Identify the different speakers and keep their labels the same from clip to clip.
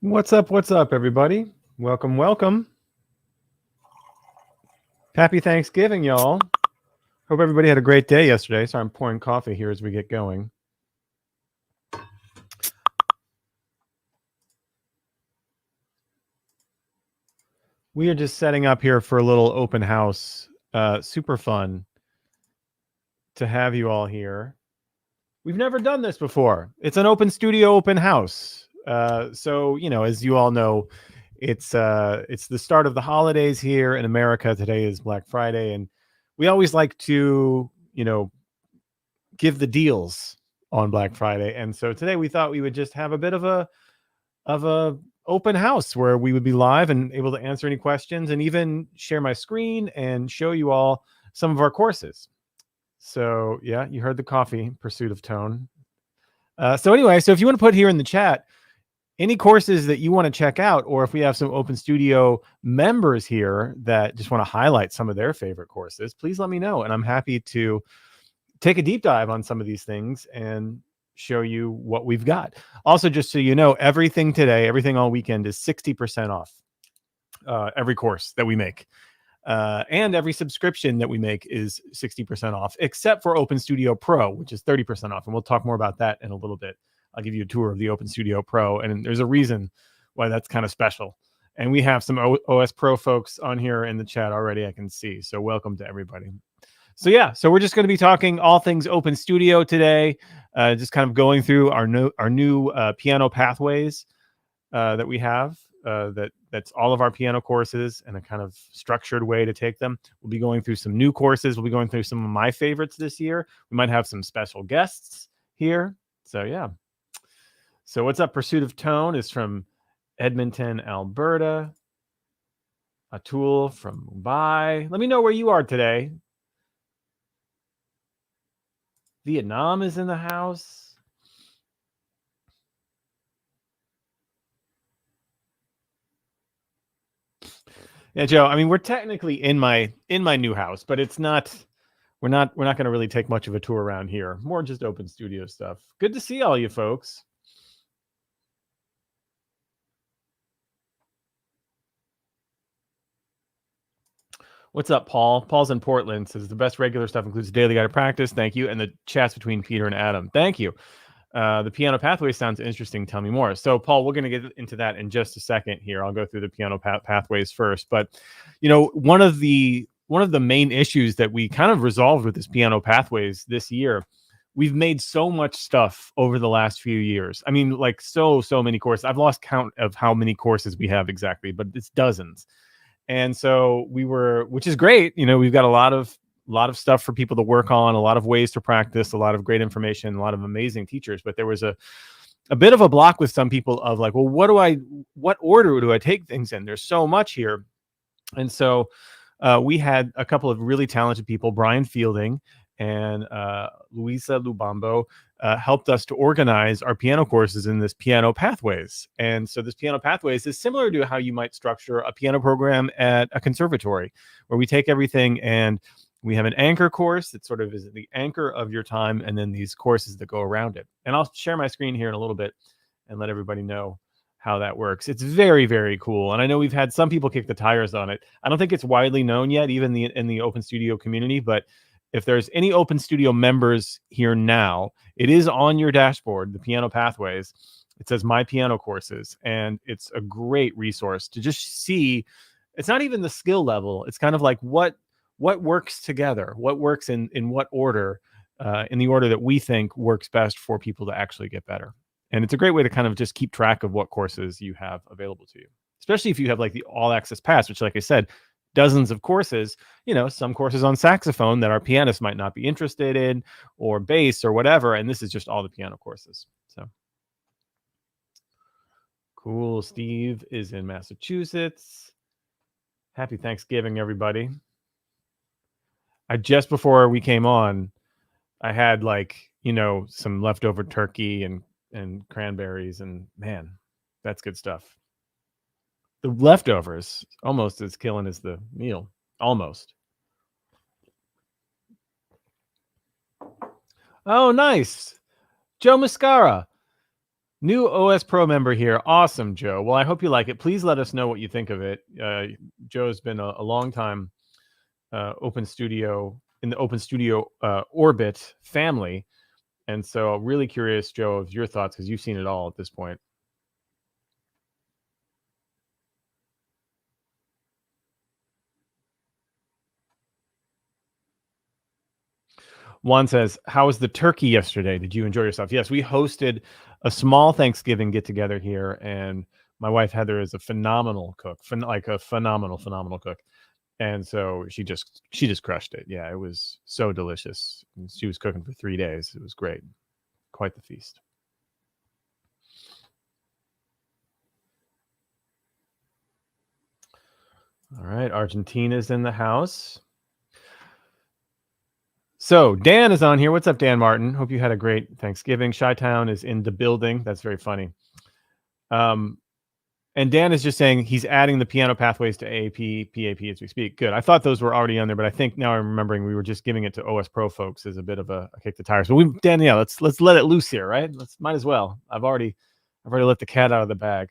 Speaker 1: What's up, everybody? Welcome, welcome. Happy Thanksgiving, y'all. Hope everybody had a great day yesterday. So I'm pouring coffee here as we get going. We are just setting up here for a little open house. Super fun to have you all here. We've never done this before. It's an open studio, open house. So as you all know, it's the start of the holidays here in America. Today is Black Friday, and we always like to give the deals on Black Friday. And so today we thought we would just have a bit of a open house where we would be live and able to answer any questions and even share my screen and show you all some of our courses. So yeah, you heard the coffee, Pursuit of Tone. So anyway, so if you want to put here in the chat any courses that you want to check out, or if we have some Open Studio members here that just want to highlight some of their favorite courses, please let me know. And I'm happy to take a deep dive on some of these things and show you what we've got. Also, just so you know, everything today, everything all weekend is 60% off. Every course that we make. And every subscription that we make is 60% off, except for Open Studio Pro, which is 30% off. And we'll talk more about that in a little bit. I'll give you a tour of the Open Studio Pro, and there's a reason why that's kind of special. And we have some OS Pro folks on here in the chat already, I can see. So welcome to everybody. So yeah, so we're just going to be talking all things Open Studio today, just kind of going through our new piano pathways that we have. That's all of our piano courses and a kind of structured way to take them. We'll be going through some new courses. We'll be going through some of my favorites this year. We might have some special guests here. So yeah. So what's up? Pursuit of Tone is from Edmonton, Alberta. Atul from Mumbai. Let me know where you are today. Vietnam is in the house. Yeah, Joe. I mean, we're technically in my new house, but it's not. We're not going to really take much of a tour around here. More just Open Studio stuff. Good to see all you folks. What's up, Paul? Paul's in Portland. Says the best regular stuff includes daily guided practice. Thank you, and the chats between Peter and Adam. Thank you. The piano pathway sounds interesting. Tell me more. So, Paul, we're going to get into that in just a second here. I'll go through the piano pathways first. But, one of the main issues that we kind of resolved with this piano pathways this year, we've made so much stuff over the last few years. I mean, like so many courses. I've lost count of how many courses we have exactly, but it's dozens. And so which is great. We've got a lot of stuff for people to work on, a lot of ways to practice, a lot of great information, a lot of amazing teachers. But there was a bit of a block with some people of like, well, what order do I take things in? There's so much here. And so we had a couple of really talented people, Brian Fielding and Luisa Lubambo, helped us to organize our piano courses in this piano pathways. And so this piano pathways is similar to how you might structure a piano program at a conservatory, where we take everything and we have an anchor course that sort of is the anchor of your time, and then these courses that go around it. And I'll share my screen here in a little bit and let everybody know how that works. It's very, very cool. And I know we've had some people kick the tires on it. I don't think it's widely known yet, even in the Open Studio community, but if there's any Open Studio members here now, it is on your dashboard, the piano pathways. It says My Piano Courses, and it's a great resource to just see. It's not even the skill level. It's kind of like what works together, what works in what order, in the order that we think works best for people to actually get better. And it's a great way to kind of just keep track of what courses you have available to you, especially if you have like the All Access Pass, which, like I said, dozens of courses, some courses on saxophone that our pianists might not be interested in, or bass or whatever. And this is just all the piano courses. So cool. Steve is in Massachusetts. Happy Thanksgiving, everybody. Just before we came on, I had some leftover turkey and cranberries, and man, that's good stuff. The leftovers almost as killing as the meal. Almost. Oh, nice. Joe Mascara. New OS Pro member here. Awesome, Joe. Well, I hope you like it. Please let us know what you think of it. Joe's been a long time Open Studio in the Open Studio orbit family. And so really curious, Joe, of your thoughts, because you've seen it all at this point. Juan says, how was the turkey yesterday? Did you enjoy yourself? Yes, we hosted a small Thanksgiving get together here, and my wife Heather is a phenomenal cook, like a phenomenal cook. And so she just crushed it. Yeah, it was so delicious. She was cooking for 3 days. It was great. Quite the feast. All right, Argentina's in the house. So Dan is on here. What's up, Dan Martin? Hope you had a great Thanksgiving. Chi-Town is in the building. That's very funny. And Dan is just saying he's adding the piano pathways to AAP, PAP as we speak. Good. I thought those were already on there, but I think now I'm remembering we were just giving it to OS Pro folks as a bit of a kick the tires. But Dan, yeah, let's let it loose here, right? Might as well. I've already let the cat out of the bag.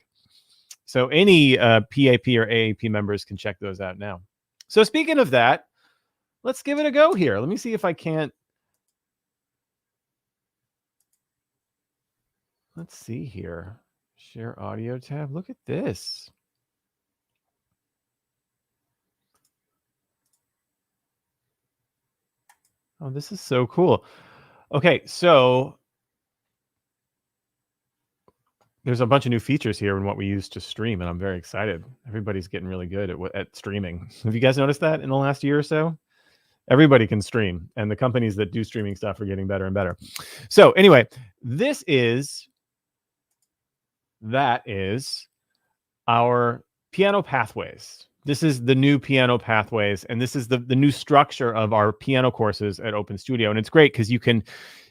Speaker 1: So any PAP or AAP members can check those out now. So speaking of that, let's give it a go here. Let me see if I can't. Let's see here. Share audio tab. Look at this. Oh, this is so cool. Okay, so there's a bunch of new features here in what we use to stream, and I'm very excited. Everybody's getting really good at streaming. Have you guys noticed that in the last year or so? Everybody can stream, and the companies that do streaming stuff are getting better and better. So anyway, that is our piano pathways. This is the new piano pathways, and this is the new structure of our piano courses at Open Studio. And it's great because you can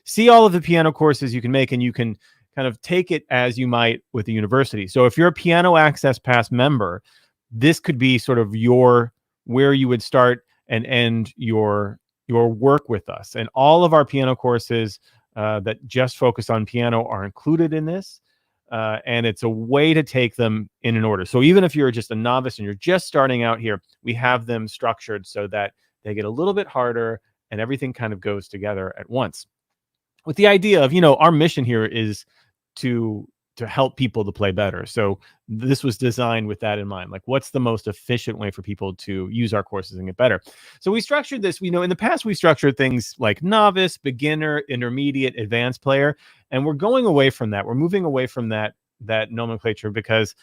Speaker 1: see all of the piano courses you can make, and you can kind of take it as you might with the university. So if you're a Piano Access Pass member, this could be sort of where you would start and end your work with us. And all of our piano courses that just focus on piano are included in this. And it's a way to take them in an order. So even if you're just a novice and you're just starting out here, we have them structured so that they get a little bit harder and everything kind of goes together at once. With the idea of, our mission here is to help people to play better. So this was designed with that in mind. Like, what's the most efficient way for people to use our courses and get better? So we structured this, in the past we structured things like novice, beginner, intermediate, advanced player, and we're going away from that. We're moving away from that nomenclature because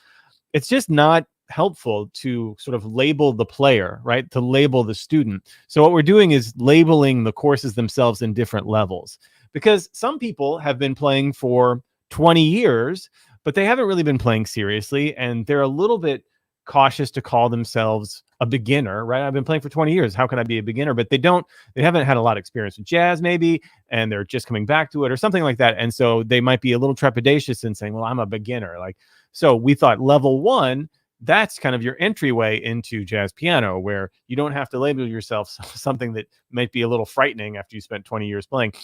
Speaker 1: it's just not helpful to sort of label the player, right? To label the student. So what we're doing is labeling the courses themselves in different levels, because some people have been playing for 20 years, but they haven't really been playing seriously, and they're a little bit cautious to call themselves a beginner, right? I've been playing for 20 years. How can I be a beginner? But they haven't had a lot of experience with jazz maybe, and they're just coming back to it or something like that. And so they might be a little trepidatious in saying, well, I'm a beginner. So we thought level 1, that's kind of your entryway into jazz piano, where you don't have to label yourself something that might be a little frightening after you spent 20 years playing.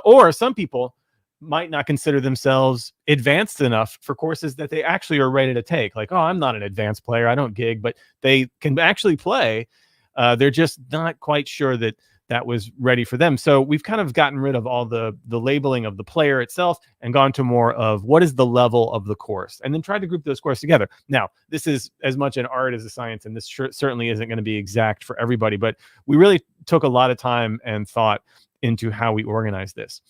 Speaker 1: Or some people might not consider themselves advanced enough for courses that they actually are ready to take. Like, oh, I'm not an advanced player, I don't gig, but they can actually play. They're just not quite sure that was ready for them. So we've kind of gotten rid of all the labeling of the player itself and gone to more of what is the level of the course, and then tried to group those courses together. Now, this is as much an art as a science, and this certainly isn't going to be exact for everybody, but we really took a lot of time and thought into how we organize this.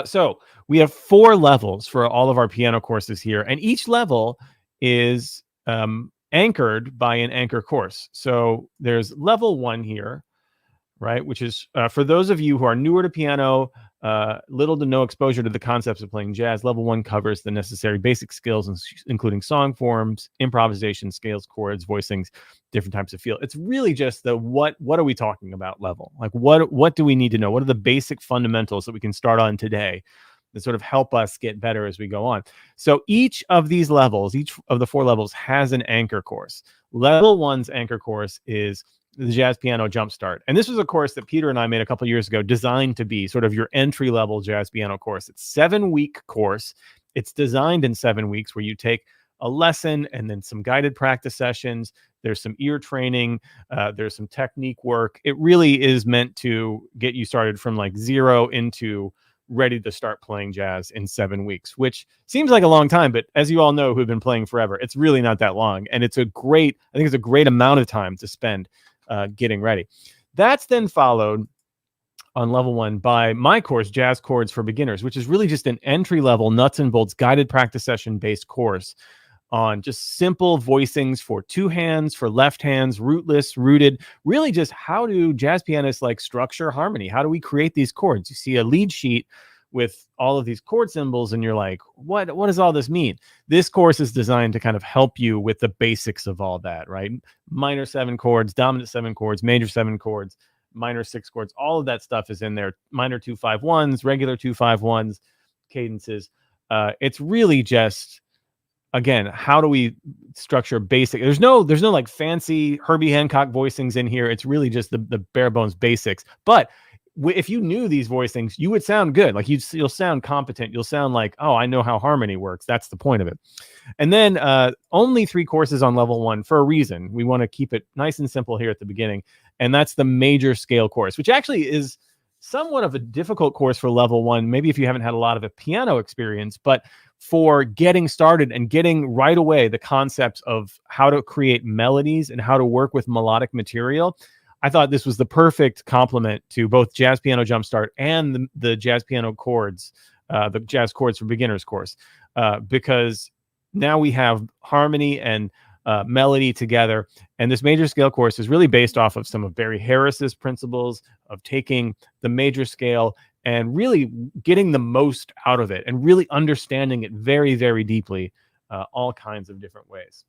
Speaker 1: So we have 4 levels for all of our piano courses here, and each level is anchored by an anchor course. So there's level 1 here, right, which is for those of you who are newer to piano, little to no exposure to the concepts of playing jazz. Level 1 covers the necessary basic skills, including song forms, improvisation, scales, chords, voicings, different types of feel. It's really just the what are we talking about level? Like, what do we need to know? What are the basic fundamentals that we can start on today that sort of help us get better as we go on? So each of these levels, each of the 4 levels, has an anchor course. Level 1's anchor course is the Jazz Piano Jumpstart. And this was a course that Peter and I made a couple of years ago, designed to be sort of your entry-level jazz piano course. It's a 7-week course. It's designed in 7 weeks where you take a lesson and then some guided practice sessions. There's some ear training. There's some technique work. It really is meant to get you started from like zero into ready to start playing jazz in 7 weeks, which seems like a long time, but as you all know who've been playing forever, it's really not that long. And I think it's a great amount of time to spend getting ready. That's then followed on level 1 by my course, Jazz Chords for Beginners, which is really just an entry-level nuts and bolts guided practice session based course on just simple voicings for 2 hands, for left hands, rootless, rooted, really just how do jazz pianists like structure harmony? How do we create these chords? You see a lead sheet with all of these chord symbols and you're like, what does all this mean? This course is designed to kind of help you with the basics of all that, right? Minor 7 chords, dominant 7 chords, major 7 chords, minor 6 chords, all of that stuff is in there. Minor 2-5-1s, regular 2-5-1s, cadences. It's really just, again, how do we structure basic? There's no like fancy Herbie Hancock voicings in here. It's really just the bare bones basics. But if you knew these voicings, you would sound good. Like you'll sound competent. You'll sound like, oh, I know how harmony works. That's the point of it. And then only 3 courses on level 1 for a reason. We want to keep it nice and simple here at the beginning. And that's the major scale course, which actually is somewhat of a difficult course for level 1. Maybe if you haven't had a lot of a piano experience, but for getting started and getting right away the concepts of how to create melodies and how to work with melodic material, I thought this was the perfect complement to both Jazz Piano Jumpstart and the Jazz Piano Chords, the Jazz Chords for Beginners course, because now we have harmony and melody together. And this major scale course is really based off of some of Barry Harris's principles of taking the major scale and really getting the most out of it and really understanding it very, very deeply, all kinds of different ways.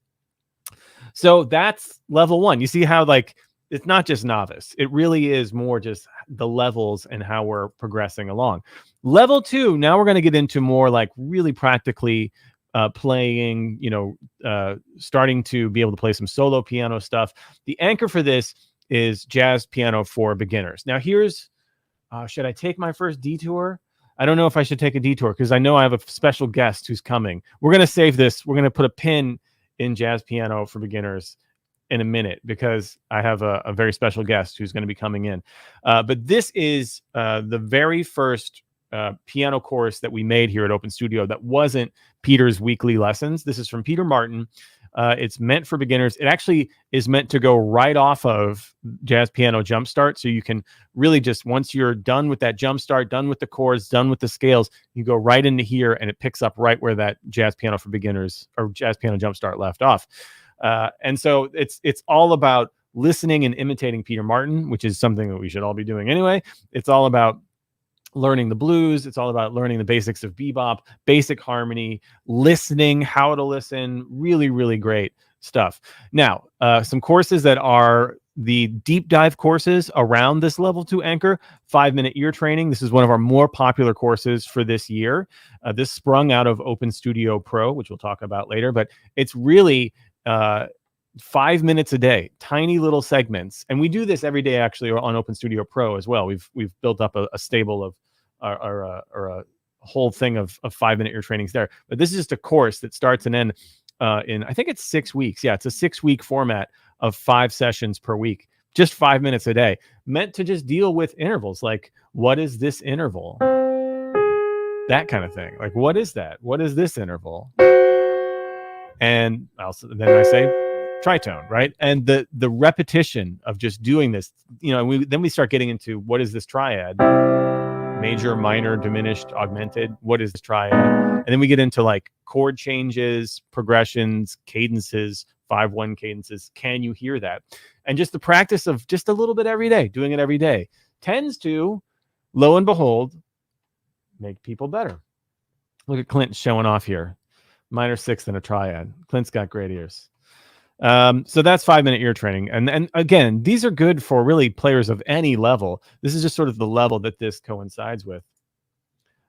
Speaker 1: So that's level 1. You see how like it's not just novice. It really is more just the levels and how we're progressing along. Level 2, now we're going to get into more like really practically playing, starting to be able to play some solo piano stuff. The anchor for this is Jazz Piano for Beginners. Now here's, should I take my first detour? I don't know if I should take a detour because I know I have a special guest who's coming. We're going to save this. We're going to put a pin in Jazz Piano for Beginners in a minute because I have a very special guest who's going to be coming in. But this is the very first piano course that we made here at Open Studio that wasn't Peter's weekly lessons. This is from Peter Martin. It's meant for beginners. It actually is meant to go right off of Jazz Piano Jumpstart. So you can really just, once you're done with that Jumpstart, done with the chords, done with the scales, you go right into here and it picks up right where that Jazz Piano for Beginners or Jazz Piano Jumpstart left off. And so it's all about listening and imitating Peter Martin, which is something that we should all be doing anyway. It's all about learning the blues. It's all about learning the basics of bebop, basic harmony, listening, how to listen. Really, really great stuff. Now, some courses that are the deep dive courses around this level 2 anchor, 5-minute ear training. This is one of our more popular courses for this year. This sprung out of Open Studio Pro, which we'll talk about later, but it's really 5 minutes a day, tiny little segments. And we do this every day actually on Open Studio Pro as well. We've built up a stable of or a whole thing of 5-minute ear trainings there. But this is just a course that starts and ends in, I think it's 6 weeks. Yeah, it's a 6-week format of 5 sessions per week, just 5 minutes a day, meant to just deal with intervals. Like, what is this interval? That kind of thing. Like, what is that? What is this interval? And then I say tritone, right? And the repetition of just doing this, then we start getting into what is this triad? Major, minor, diminished, augmented. What is this triad? And then we get into like chord changes, progressions, cadences, 5-1 cadences. Can you hear that? And just the practice of just a little bit every day, doing it every day, tends to, lo and behold, make people better. Look at Clint showing off here. Minor 6th and a triad. Clint's got great ears. So that's 5-minute ear training. And again, these are good for really players of any level. This is just sort of the level that this coincides with.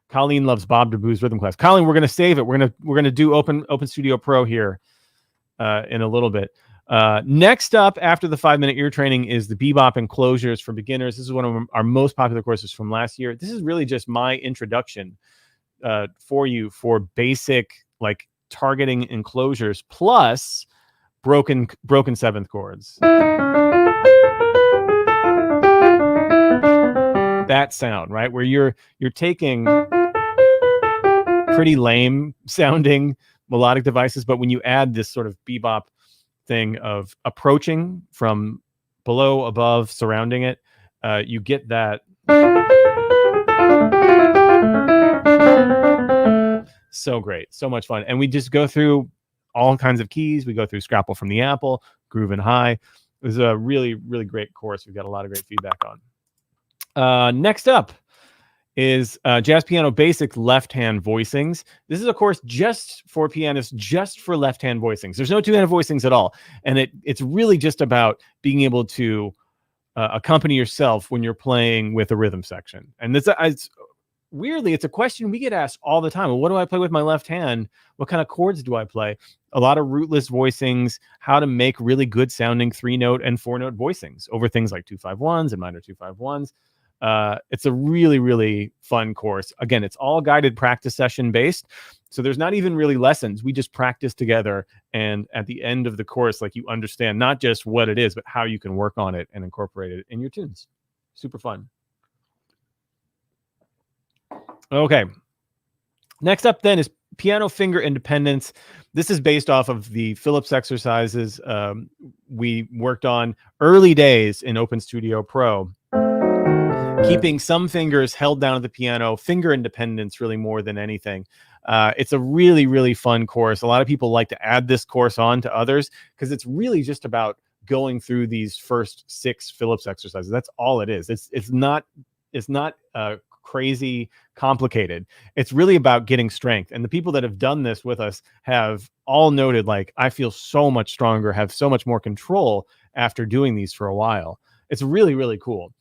Speaker 1: Colleen loves Bob DeBoo's rhythm class. Colleen, we're going to save it. We're going to do Open Studio Pro here in a little bit. Next up after the 5-minute ear training is the Bebop Enclosures for Beginners. This is one of our most popular courses from last year. This is really just my introduction for you for basic like targeting enclosures plus broken seventh chords. That sound, right, where you're taking pretty lame sounding melodic devices, but when you add this sort of bebop thing of approaching from below, above, surrounding it, you get that. So great, so much fun. And we just go through all kinds of keys. We go through Scrapple from the Apple, Groove and High. It was a really, really great course. We've got a lot of great feedback on. Next up is Jazz Piano Basic Left-Hand Voicings. This is a course just for pianists, just for left-hand voicings. There's no two-hand voicings at all. And it's really just about being able to accompany yourself when you're playing with a rhythm section. And this, weirdly, it's a question we get asked all the time. Well, what do I play with my left hand? What kind of chords do I play? A lot of rootless voicings, how to make really good sounding 3-note and 4-note voicings over things like 2-5-1s and minor 2-5-1s. It's a really, really fun course. Again, it's all guided practice session based. So there's not even really lessons. We just practice together. And at the end of the course, like, you understand not just what it is, but how you can work on it and incorporate it in your tunes. Super fun. Okay. Next up then is piano finger independence. This is based off of the Phillips exercises we worked on early days in Open Studio Pro. Keeping some fingers held down at the piano, finger independence really more than anything. It's a really, really fun course. A lot of people like to add this course on to others because it's really just about going through these first 6 Phillips exercises. That's all it is. It's not crazy complicated. It's really about getting strength. And the people that have done this with us have all noted, like, I feel so much stronger, have so much more control after doing these for a while. It's really, really cool.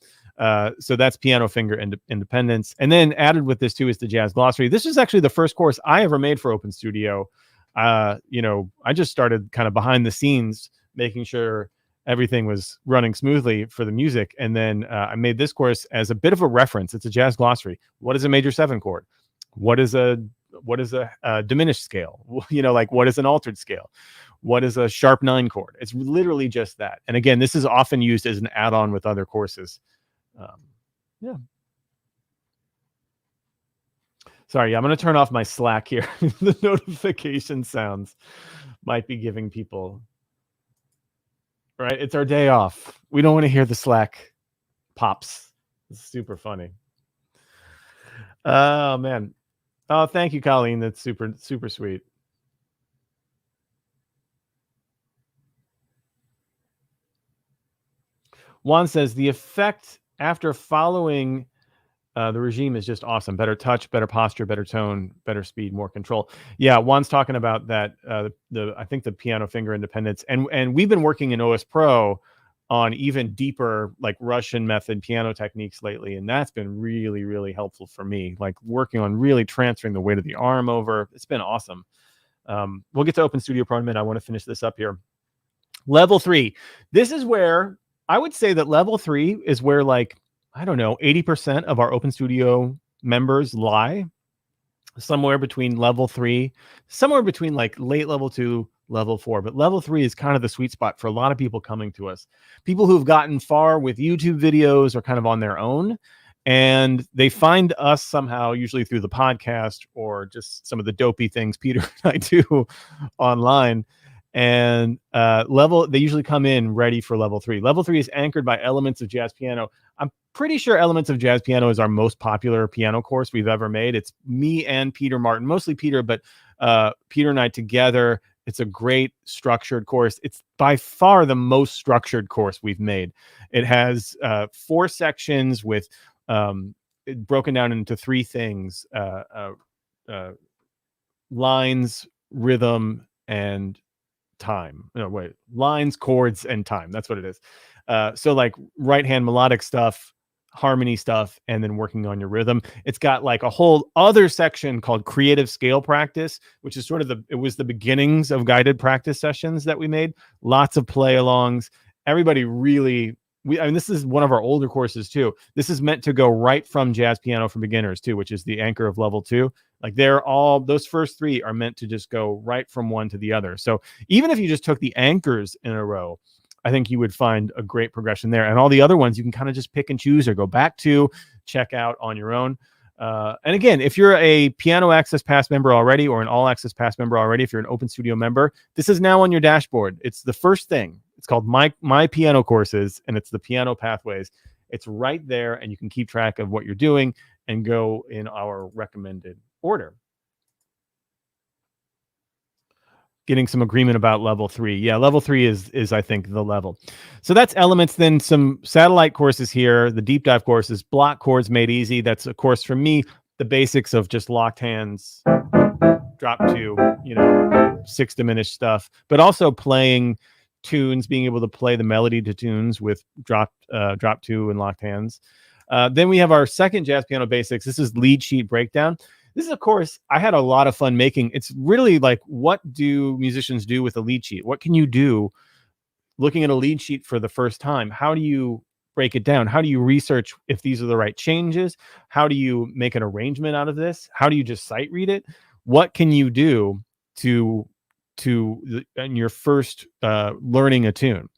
Speaker 1: So that's piano finger independence. And then added with this too is the Jazz Glossary. This is actually the first course I ever made for Open Studio. I just started kind of behind the scenes, making sure everything was running smoothly for the music. And then I made this course as a bit of a reference. It's a Jazz Glossary. What is a major 7 chord? What is a diminished scale? Like, what is an altered scale? What is a sharp 9 chord? It's literally just that. And again, this is often used as an add-on with other courses. Yeah. Sorry, I'm going to turn off my Slack here. The notification sounds might be giving people, right? It's our day off. We don't want to hear the Slack pops. It's super funny. Oh, man. Oh, thank you, Colleen. That's super, super sweet. Juan says the effect after following the regime is just awesome. Better touch, better posture, better tone, better speed, more control. Yeah, Juan's talking about that. I think the piano finger independence, and we've been working in OS Pro on even deeper, like, Russian method piano techniques lately, and that's been really, really helpful for me. Like, working on really transferring the weight of the arm over. It's been awesome. We'll get to Open Studio Pro in a minute. I want to finish this up here. Level 3. This is where I would say that level 3 is where, like, I don't know, 80% of our Open Studio members lie. Somewhere between level 3, somewhere between like late level 2, level 4. But level 3 is kind of the sweet spot for a lot of people coming to us. People who've gotten far with YouTube videos or kind of on their own. And they find us somehow, usually through the podcast or just some of the dopey things Peter and I do online. And they usually come in ready for level 3. Level 3 is anchored by Elements of Jazz Piano. I'm pretty sure Elements of Jazz Piano is our most popular piano course we've ever made. It's me and Peter Martin, mostly Peter, but Peter and I together. It's a great structured course. It's by far the most structured course we've made. It has 4 sections with broken down into 3 things: lines, rhythm, and time. Lines, chords, and time. That's what it is. So like right hand melodic stuff, harmony stuff, and then working on your rhythm. It's got like a whole other section called creative scale practice, which is sort of it was the beginnings of guided practice sessions that we made. Lots of play alongs. Everybody really this is one of our older courses too. This is meant to go right from jazz piano for beginners too, which is the anchor of level 2. Like those first 3 are meant to just go right from one to the other. So even if you just took the anchors in a row, I think you would find a great progression there. And all the other ones you can kind of just pick and choose or go back to, check out on your own. And again, if you're a Piano Access Pass member already or an All Access Pass member already, if you're an Open Studio member, this is now on your dashboard. It's the first thing. It's called My Piano Courses, and it's the piano pathways. It's right there, and you can keep track of what you're doing and go in our recommended order. Getting some agreement about level 3. Yeah, level 3 is I think the level. So that's Elements. Then some satellite courses here. The deep dive courses, Block Chords Made Easy. That's a course for me. The basics of just locked hands, drop 2, 6 diminished stuff, but also playing tunes, being able to play the melody to tunes with drop 2 and locked hands. Then we have our second jazz piano basics. This is lead sheet breakdown. This is a course I had a lot of fun making. It's really like, what do musicians do with a lead sheet? What can you do looking at a lead sheet for the first time? How do you break it down? How do you research if these are the right changes? How do you make an arrangement out of this? How do you just sight read it? What can you do in your first learning a tune?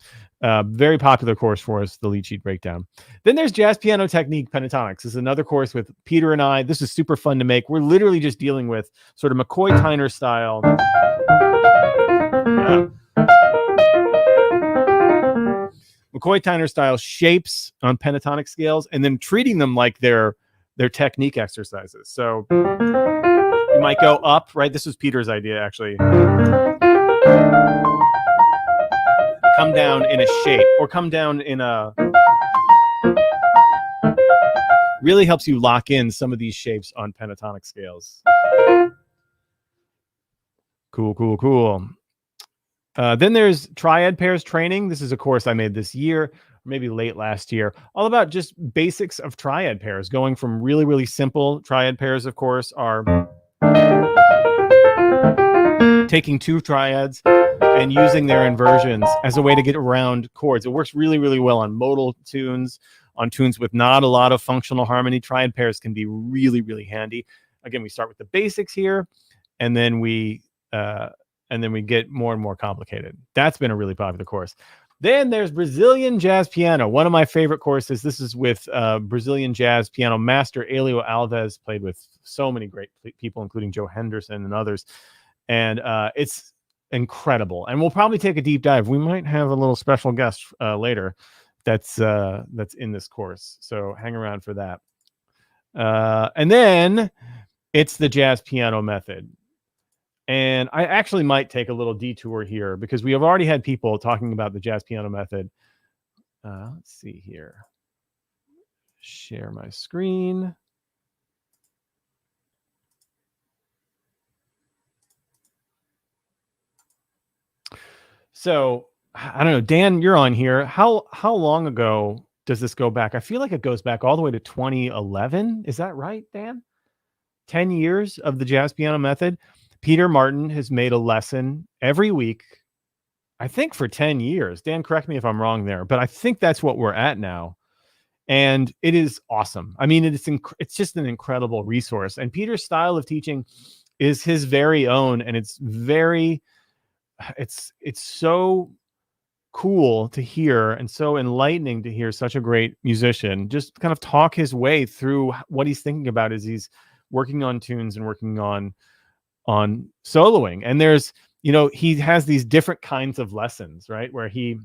Speaker 1: Very popular course for us, the lead sheet breakdown. Then there's Jazz Piano Technique Pentatonix. This is another course with Peter and I. This is super fun to make. We're literally just dealing with sort of McCoy-Tyner style. McCoy-Tyner style shapes on pentatonic scales, and then treating them like they're technique exercises. So you might go up, right? This was Peter's idea, actually. Come down in a shape, or come down in a... Really helps you lock in some of these shapes on pentatonic scales. Cool. Then there's Triad Pairs Training. This is a course I made this year, maybe late last year, all about just basics of triad pairs, going from really, really simple triad pairs, of course, are taking 2 triads and using their inversions as a way to get around chords. It works really, really well on modal tunes, on tunes with not a lot of functional harmony. Triad pairs can be really, really handy. Again, we start with the basics here, and then we get more and more complicated. That's been a really popular course. Then there's Brazilian Jazz Piano, one of my favorite courses. This is with Brazilian Jazz Piano master Elio Alves, played with so many great people, including Joe Henderson and others. And it's incredible. And we'll probably take a deep dive. We might have a little special guest later that's in this course. So hang around for that. And then it's the jazz piano method. And I actually might take a little detour here because we have already had people talking about the jazz piano method. Let's see here. Share my screen. So I don't know, Dan, you're on here. How long ago does this go back? I feel like it goes back all the way to 2011. Is that right, Dan? 10 years of the jazz piano method. Peter Martin has made a lesson every week, I think for 10 years. Dan, correct me if I'm wrong there, but I think that's what we're at now. And it is awesome. I mean, it's just an incredible resource. And Peter's style of teaching is his very own. And it's so cool to hear and so enlightening to hear such a great musician just kind of talk his way through what he's thinking about as he's working on tunes and working on soloing. And there's, he has these different kinds of lessons, right? Where he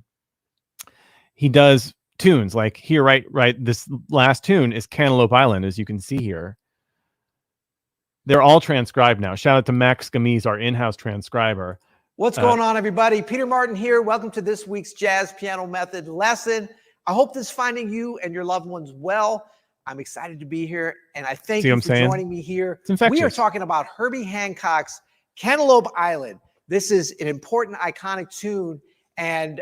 Speaker 1: does tunes like here, right. This last tune is Cantaloupe Island, as you can see here. They're all transcribed now. Shout out to Max Gamiz, our in-house transcriber.
Speaker 2: What's going on, everybody? Peter Martin here. Welcome to this week's Jazz Piano Method lesson. I hope this is finding you and your loved ones well. I'm excited to be here, and I thank you for joining me here. We are talking about Herbie Hancock's Cantaloupe Island. This is an important, iconic tune, and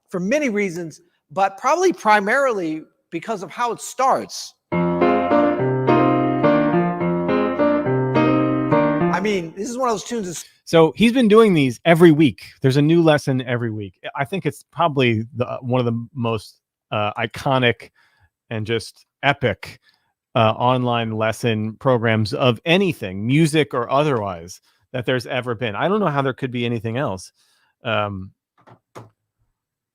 Speaker 2: for many reasons, but probably primarily because of how it starts. I mean, this is one of those tunes.
Speaker 1: So he's been doing these every week. There's a new lesson every week. I think it's probably one of the most iconic and just epic online lesson programs of anything, music or otherwise, that there's ever been. I don't know how there could be anything else.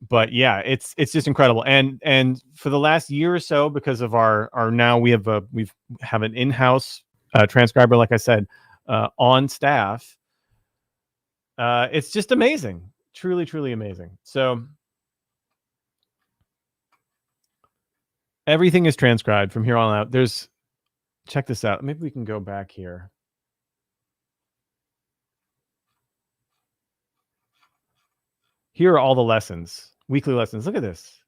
Speaker 1: But yeah, it's just incredible. And for the last year or so, because of our now we have an in-house transcriber, like I said, on staff. It's just amazing, truly amazing. So everything is transcribed from here on out. Check this out. Maybe we can go back here. Here are all the lessons, weekly lessons. Look at this.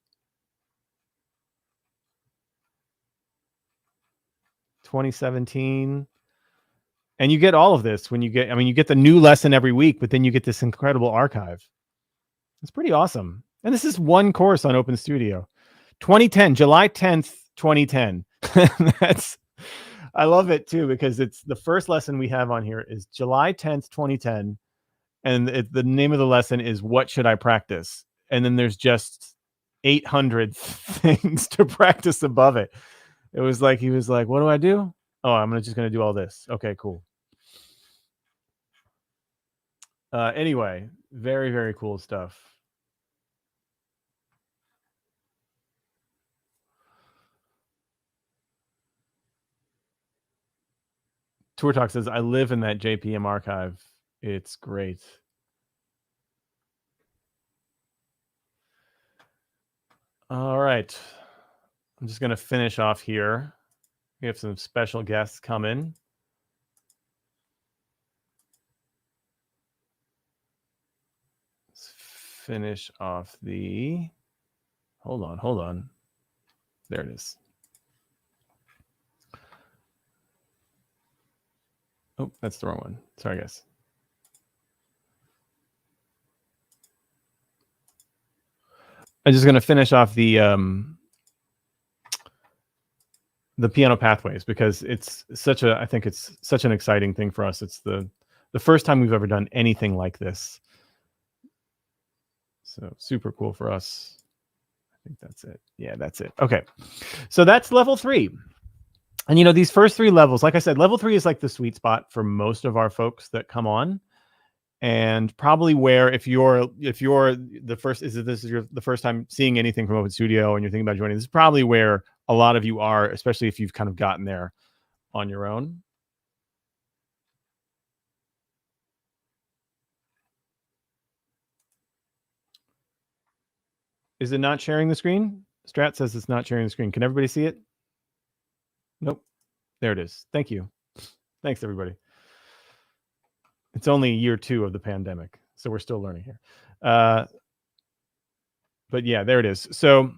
Speaker 1: 2017. And you get all of this when you get the new lesson every week, but then you get this incredible archive. It's pretty awesome. And this is one course on Open Studio. 2010, July 10th, 2010. I love it too, because it's the first lesson we have on here is July 10th, 2010. And the name of the lesson is What Should I Practice? And then there's just 800 things to practice above it. It was like, he was like, what do I do? Oh, I'm just going to do all this. Okay, cool. Anyway, very cool stuff. Tour Talk says, I live in that JPM archive. It's great. All right. I'm just going to finish off here. We have some special guests coming. Let's finish off the... Hold on. There it is. Oh, that's the wrong one. Sorry, guys. I'm just going to finish off the piano pathways, because it's I think it's such an exciting thing for us. It's the first time we've ever done anything like this. So super cool for us. I think that's it. Yeah, that's it. Okay. So that's level 3. And these first 3 levels, like I said, level 3 is like the sweet spot for most of our folks that come on. And probably where if you're the first, this is the first time seeing anything from Open Studio and you're thinking about joining, this is probably where a lot of you are, especially if you've kind of gotten there on your own. Is it not sharing the screen? Strat says it's not sharing the screen. Can everybody see it? Nope. There it is. Thank you. Thanks, everybody. It's only year 2 of the pandemic, so we're still learning here. But yeah, there it is. So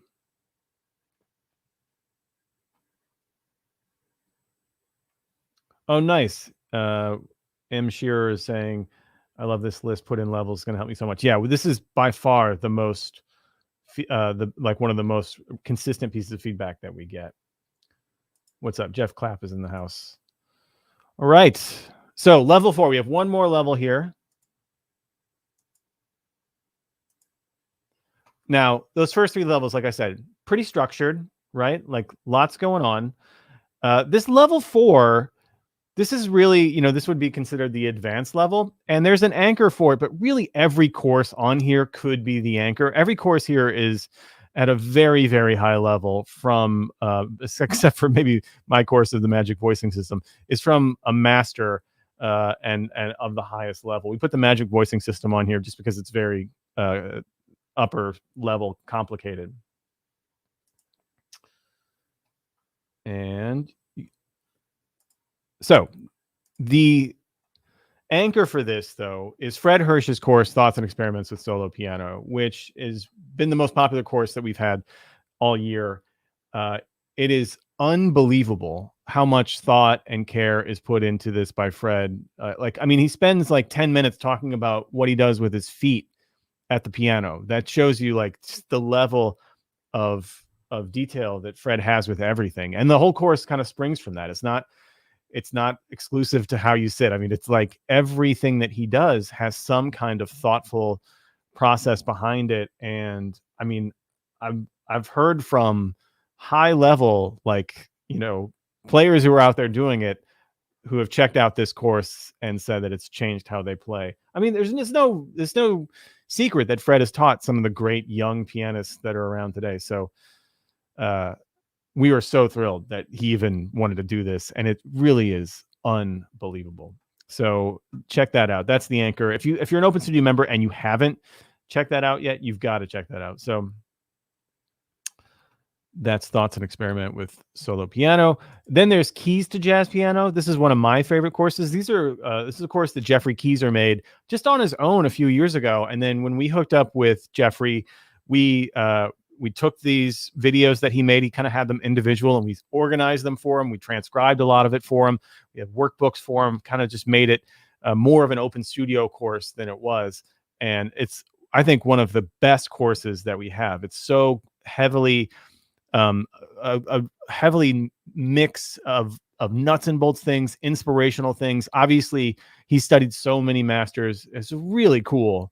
Speaker 1: oh, nice. M. Shearer is saying, I love this list. Put in levels. It's going to help me so much. Yeah, well, this is by far the most, one of the most consistent pieces of feedback that we get. What's up? Jeff Clapp is in the house. All right. So level 4, we have one more level here. Now, those first 3 levels, like I said, pretty structured, right? Like lots going on. This level 4, this is really, this would be considered the advanced level. And there's an anchor for it, but really every course on here could be the anchor. Every course here is at a very high level from, except for maybe my course of the Magic Voicing System, is from a master and of the highest level. We put the Magic Voicing System on here just because it's very upper level complicated. And so the anchor for this, though, is Fred Hirsch's course, Thoughts and Experiments with Solo Piano, which has been the most popular course that we've had all year. It is unbelievable how much thought and care is put into this by Fred. He spends like 10 minutes talking about what he does with his feet at the piano. That shows you like the level of detail that Fred has with everything. And the whole course kind of springs from that. It's not exclusive to how you sit. I mean, it's like everything that he does has some kind of thoughtful process behind it. And I mean, I've heard from high level, like, players who are out there doing it, who have checked out this course and said that it's changed how they play. I mean, there's no secret that Fred has taught some of the great young pianists that are around today. So we are so thrilled that he even wanted to do this, and it really is unbelievable. So check that out. That's the Anchor. If you're an Open Studio member and you haven't checked that out yet, you've got to check that out. So that's Thoughts and Experiment with Solo Piano. Then there's Keys to Jazz Piano. This is one of my favorite courses. This is a course that Jeffrey Keyser made just on his own a few years ago. And then when we hooked up with Jeffrey, we took these videos that he made. He kind of had them individual, and we organized them for him. We transcribed a lot of it for him. We have workbooks for him, kind of just made it more of an Open Studio course than it was. And it's, I think, one of the best courses that we have. It's so heavily, a heavily mix of nuts and bolts things, inspirational things. Obviously, he studied so many masters. It's a really cool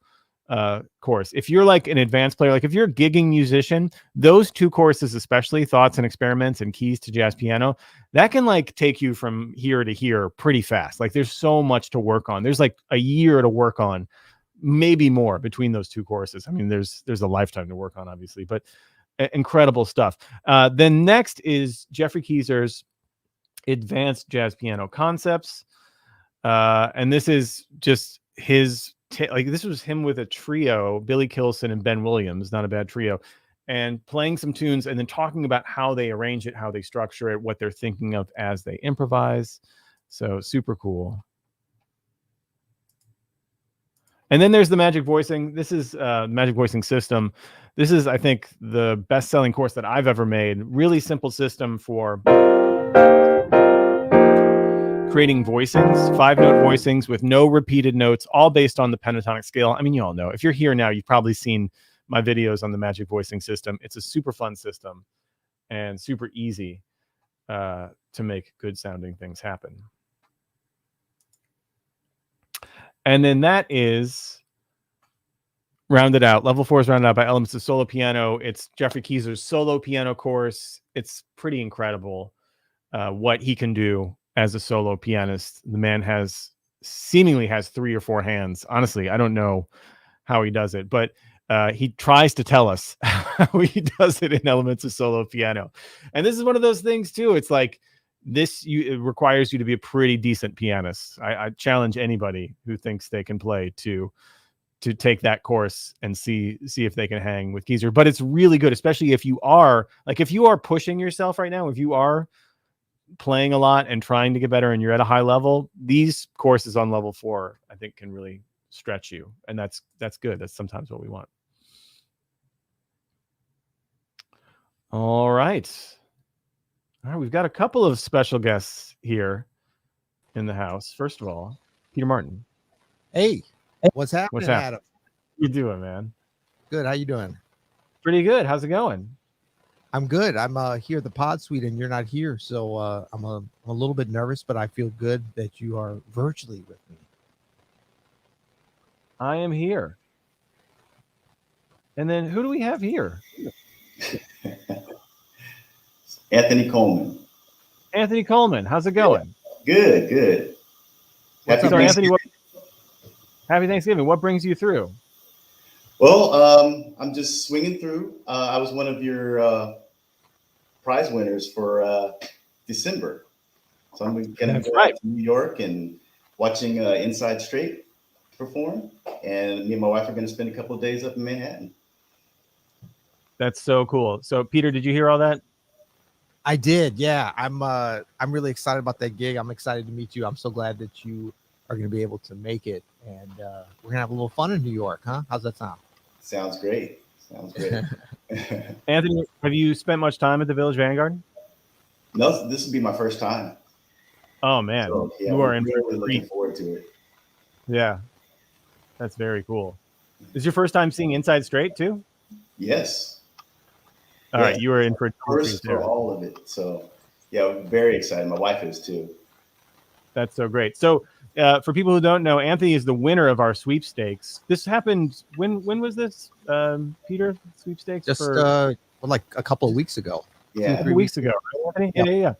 Speaker 1: course. If you're like an advanced player, like if you're a gigging musician, those two courses, especially Thoughts and Experiments and Keys to Jazz Piano, that can like take you from here to here pretty fast. Like there's so much to work on. There's like a year to work on, maybe more, between those two courses. I mean, there's a lifetime to work on, obviously, but incredible stuff. Then next is Jeffrey Keyser's Advanced Jazz Piano Concepts. And this is just his like this was him with a trio, Billy Kilson and Ben Williams, not a bad trio, and playing some tunes and then talking about how they arrange it, how they structure it, what they're thinking of as they improvise. So super cool. And then there's the Magic Voicing. This is Magic Voicing System. This is, I think, the best-selling course that I've ever made. Really simple system for creating voicings, 5-note voicings with no repeated notes, all based on the pentatonic scale. I mean, you all know. If you're here now, you've probably seen my videos on the Magic Voicing System. It's a super fun system and super easy to make good-sounding things happen. And then that is rounded out. Level 4 is rounded out by Elements of Solo Piano. It's Jeffrey Keyser's solo piano course. It's pretty incredible what he can do as a solo pianist. The man seemingly has 3 or 4 hands. Honestly, I don't know how he does it, but he tries to tell us how he does it in Elements of Solo Piano. And this is one of those things too. It's like, it requires you to be a pretty decent pianist. I challenge anybody who thinks they can play to take that course and see if they can hang with Keyser. But it's really good, especially if you are pushing yourself right now, if you are playing a lot and trying to get better and you're at a high level. These courses on level 4, I think, can really stretch you, and that's good. That's sometimes what we want. All right, we've got a couple of special guests here in the house. First of all, Peter Martin.
Speaker 3: Hey, what's happening, Adam?
Speaker 1: You doing, man?
Speaker 3: Good. How you doing?
Speaker 1: Pretty good. How's it going?
Speaker 3: I'm good. I'm here at the Pod Suite, and you're not here, so I'm a little bit nervous, but I feel good that you are virtually with me.
Speaker 1: I am here. And then who do we have here?
Speaker 4: Anthony Coleman.
Speaker 1: Anthony Coleman, how's it going?
Speaker 4: Good, good.
Speaker 1: Happy Thanksgiving. Happy Thanksgiving. What brings you through?
Speaker 4: Well, I'm just swinging through. I was one of your prize winners for December. So I'm going to go to New York and watching Inside Straight perform. And me and my wife are going to spend a couple of days up in Manhattan.
Speaker 1: That's so cool. So, Peter, did you hear all that?
Speaker 3: I did, yeah. I'm really excited about that gig. I'm excited to meet you. I'm so glad that you are going to be able to make it, and we're gonna have a little fun in New York, huh? How's that sound?
Speaker 4: Sounds great. Sounds great.
Speaker 1: Anthony, have you spent much time at the Village Vanguard?
Speaker 4: No, this will be my first time.
Speaker 1: Oh man,
Speaker 4: so, yeah,
Speaker 1: you are in
Speaker 4: really looking forward to it.
Speaker 1: Yeah, that's very cool. Is your first time seeing Inside Straight too?
Speaker 4: Yes.
Speaker 1: All right, you were in for
Speaker 4: first for all of it. So yeah, I'm very excited. My wife is too.
Speaker 1: That's so great. So for people who don't know, Anthony is the winner of our sweepstakes. This happened when was this, Peter? Sweepstakes
Speaker 3: just
Speaker 1: for
Speaker 3: like a couple of weeks ago.
Speaker 4: Yeah,
Speaker 1: 3 weeks ago, right, Anthony? Yeah.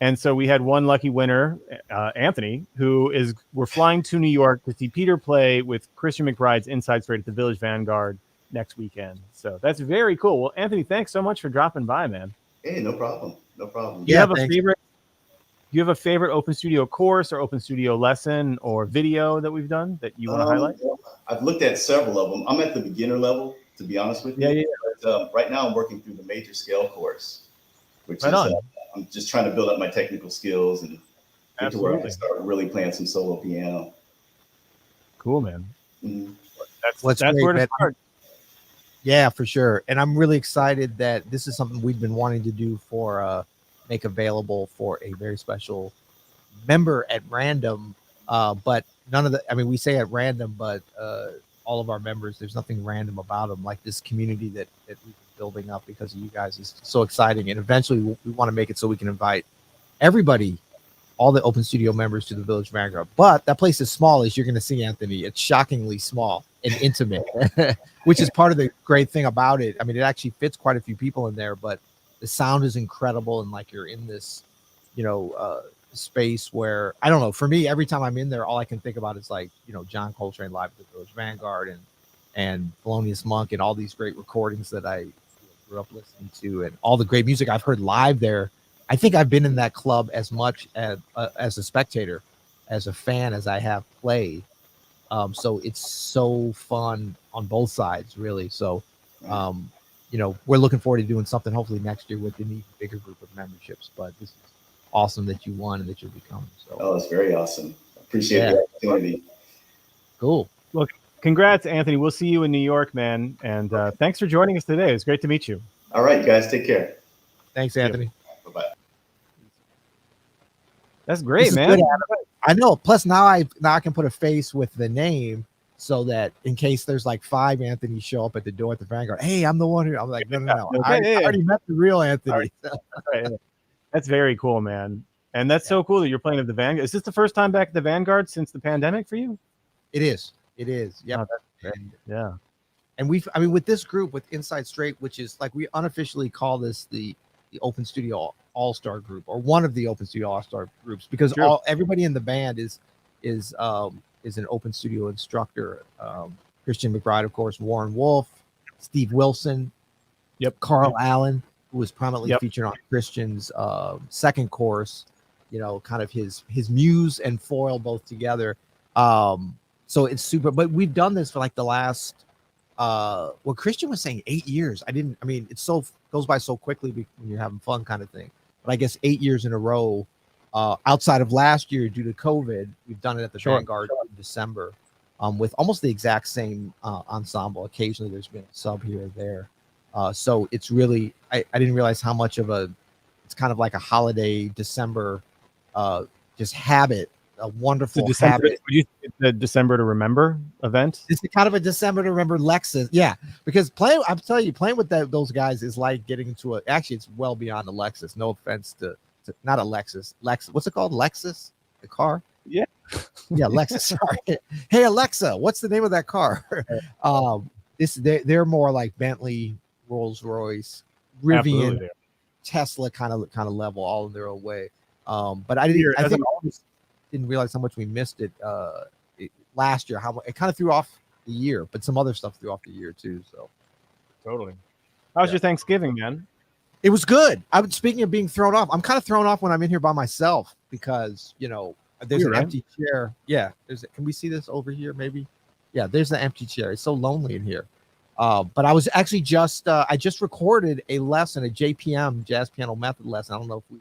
Speaker 1: And so we had one lucky winner, Anthony, we're flying to New York to see Peter play with Christian McBride's Inside Straight at the Village Vanguard next weekend. So that's very cool. Well, Anthony, thanks so much for dropping by, man.
Speaker 4: Hey, no problem. No problem.
Speaker 1: Do you have a favorite Open Studio course or Open Studio lesson or video that we've done that you want to highlight?
Speaker 4: I've looked at several of them. I'm at the beginner level, to be honest with you.
Speaker 1: Yeah.
Speaker 4: But, right now I'm working through the major scale course, which is I'm just trying to build up my technical skills and get to where I can start really playing some solo piano.
Speaker 1: Cool, man.
Speaker 4: Mm-hmm.
Speaker 3: That's
Speaker 1: great, where to start.
Speaker 3: Yeah, for sure. And I'm really excited that this is something we've been wanting to do for make available for a very special member at random. But none of the, I mean, we say at random, but all of our members, there's nothing random about them. Like this community that we've been building up because of you guys is so exciting. And eventually we want to make it so we can invite everybody, all the Open Studio members to the Village Vanguard. But that place is small, as you're going to see, Anthony. It's shockingly small and intimate, which is part of the great thing about it. I mean, it actually fits quite a few people in there, but the sound is incredible. And like you're in this, space where, I don't know, for me, every time I'm in there, all I can think about is like, John Coltrane live at the Village Vanguard and Thelonious Monk and all these great recordings that I grew up listening to and all the great music I've heard live there. I think I've been in that club as much as a spectator, as a fan, as I have played. So it's so fun on both sides, really. So, we're looking forward to doing something hopefully next year with an even bigger group of memberships. But this is awesome that you won and that you'll be coming. So,
Speaker 4: oh, it's very awesome. Appreciate the opportunity.
Speaker 3: Cool.
Speaker 1: Look, congrats, Anthony. We'll see you in New York, man. And thanks for joining us today. It's great to meet you.
Speaker 4: All right, you guys, take care.
Speaker 3: Thanks, Anthony.
Speaker 4: Bye-bye.
Speaker 1: That's great, man.
Speaker 3: I know. Plus, now I can put a face with the name so that in case there's like 5 Anthonys show up at the door at the Vanguard, hey, I'm the one who I'm like, no. I already met the real Anthony.
Speaker 1: Right. That's very cool, man. And that's so cool that you're playing at the Vanguard. Is this the first time back at the Vanguard since the pandemic for you?
Speaker 3: It is. Yeah.
Speaker 1: Yeah.
Speaker 3: And with this group, with Inside Straight, which is like, we unofficially call this the Open Studio All-Star group, or one of the Open Studio All-Star groups, because everybody in the band is an Open Studio instructor. Christian McBride, of course, Warren Wolf, Steve Wilson, Carl Allen, who was prominently featured on Christian's second course, kind of his muse and foil both together. So it's super, but we've done this for like the last, Christian was saying 8 years. It goes by so quickly when you're having fun kind of thing. But I guess 8 years in a row, outside of last year due to COVID, we've done it at the Vanguard in December with almost the exact same ensemble. Occasionally there's been a sub here or there. So it's really, I didn't realize how much of it's kind of like a holiday December just habit, a wonderful habit.
Speaker 1: The December to Remember event?
Speaker 3: It's kind of a December to Remember Lexus. Yeah, because I'm telling you, playing with those guys is like getting into actually it's well beyond a Lexus. No offense to not a Lexus. What's it called? Lexus? The car?
Speaker 1: Yeah.
Speaker 3: Yeah, Lexus. Sorry. Hey, Alexa, what's the name of that car? They're more like Bentley, Rolls Royce, Rivian, Tesla kind of level, all in their own way. But I didn't realize how much we missed it last year. How it kind of threw off the year, but some other stuff threw off the year too. So
Speaker 1: totally. How was your Thanksgiving, man?
Speaker 3: It was good. Speaking of being thrown off, I'm kind of thrown off when I'm in here by myself because there's an empty chair. Yeah, can we see this over here? Maybe. Yeah, there's the empty chair. It's so lonely in here. But I was actually I just recorded a lesson, a JPM, Jazz Piano Method lesson. I don't know if we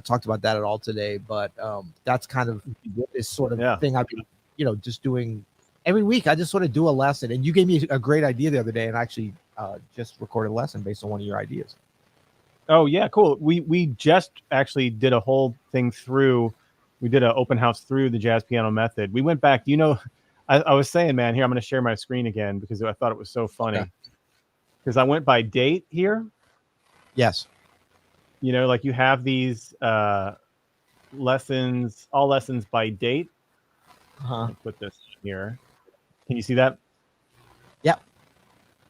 Speaker 3: talked about that at all today, but that's kind of this sort of thing I've been, just doing every week. I just sort of do a lesson, and you gave me a great idea the other day, and I actually just recorded a lesson based on one of your ideas.
Speaker 1: Oh yeah, cool. We just actually did a whole thing through. We did an open house through the Jazz Piano Method. We went back. I was saying, man, here I'm going to share my screen again because I thought it was so funny. Because I went by date here.
Speaker 3: Yes.
Speaker 1: Like you have these lessons, all lessons by date. Put this here. Can you see that?
Speaker 3: Yep.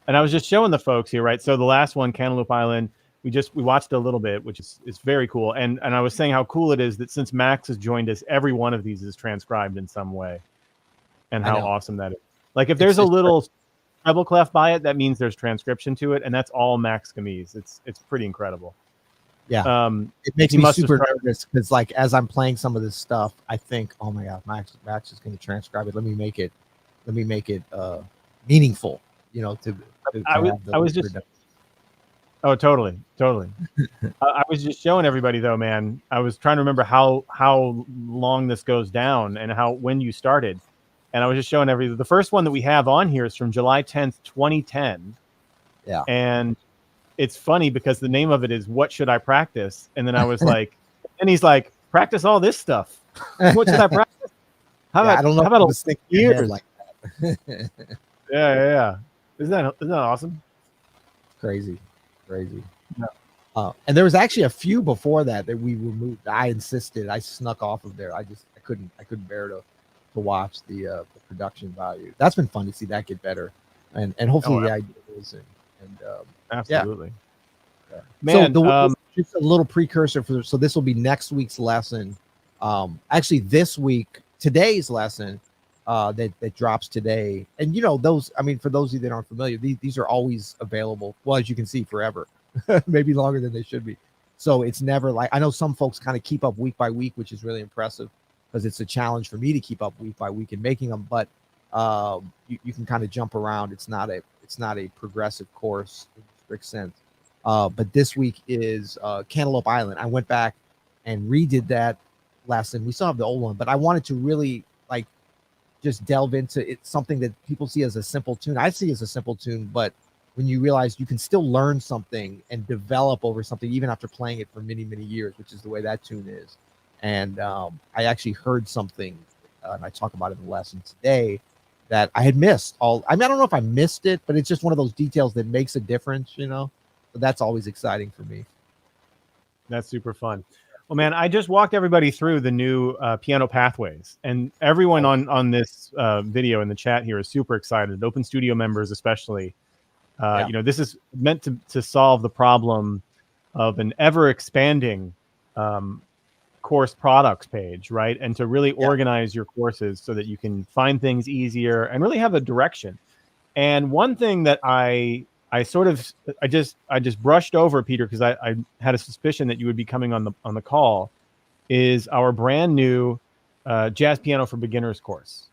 Speaker 1: And I was just showing the folks here, right? So the last one, Cantaloupe Island, we watched a little bit, which is very cool. And I was saying how cool it is that since Max has joined us, every one of these is transcribed in some way, and how awesome that is. Like if there's a little treble clef by it, that means there's transcription to it, and that's all Max Gamise. It's pretty incredible.
Speaker 3: Yeah, it makes me super nervous because, like, as I'm playing some of this stuff, I think, oh my God, Max is going to transcribe it. Let me make it meaningful. You know, I was just. Oh, totally. I was just showing everybody though, man. I was trying to remember how long this goes down and when you started, and I was just showing everybody. The first one that we have on here is from July 10th, 2010. Yeah, and it's funny because the name of it is "What Should I Practice?" And then I was like, and he's like, "Practice all this stuff. What should I practice? How about, I don't know. How about a 6 years like that?" yeah. Isn't that awesome? Crazy. Yeah. And there was actually a few before that we removed. I insisted. I snuck off of there. I couldn't bear to watch the production value. That's been fun to see that get better, and hopefully the ideas and
Speaker 1: absolutely.
Speaker 3: Yeah. Man, so just a little precursor so this will be next week's lesson. Actually, today's lesson that drops today, and those. I mean, for those of you that aren't familiar, these are always available. Well, as you can see, forever, maybe longer than they should be. So it's never like, I know some folks kind of keep up week by week, which is really impressive because it's a challenge for me to keep up week by week in making them. But you can kind of jump around. It's not a progressive course in a strict sense. But this week is Cantaloupe Island. I went back and redid that lesson. We still have the old one, but I wanted to really just delve into it, something that people see as a simple tune. I see as a simple tune, but when you realize you can still learn something and develop over something even after playing it for many, many years, which is the way that tune is. And I actually heard something, and I talk about it in the lesson today, that I had missed. I don't know if I missed it, but it's just one of those details that makes a difference, But that's always exciting for me.
Speaker 1: That's super fun. Well, man, I just walked everybody through the new piano pathways, and everyone on this video in the chat here is super excited. Open Studio members, especially. This is meant to solve the problem of an ever expanding course products page, right? And to really organize your courses so that you can find things easier and really have a direction. And one thing that I just brushed over, Peter, because I had a suspicion that you would be coming on the call, is our brand new Jazz Piano for Beginners course.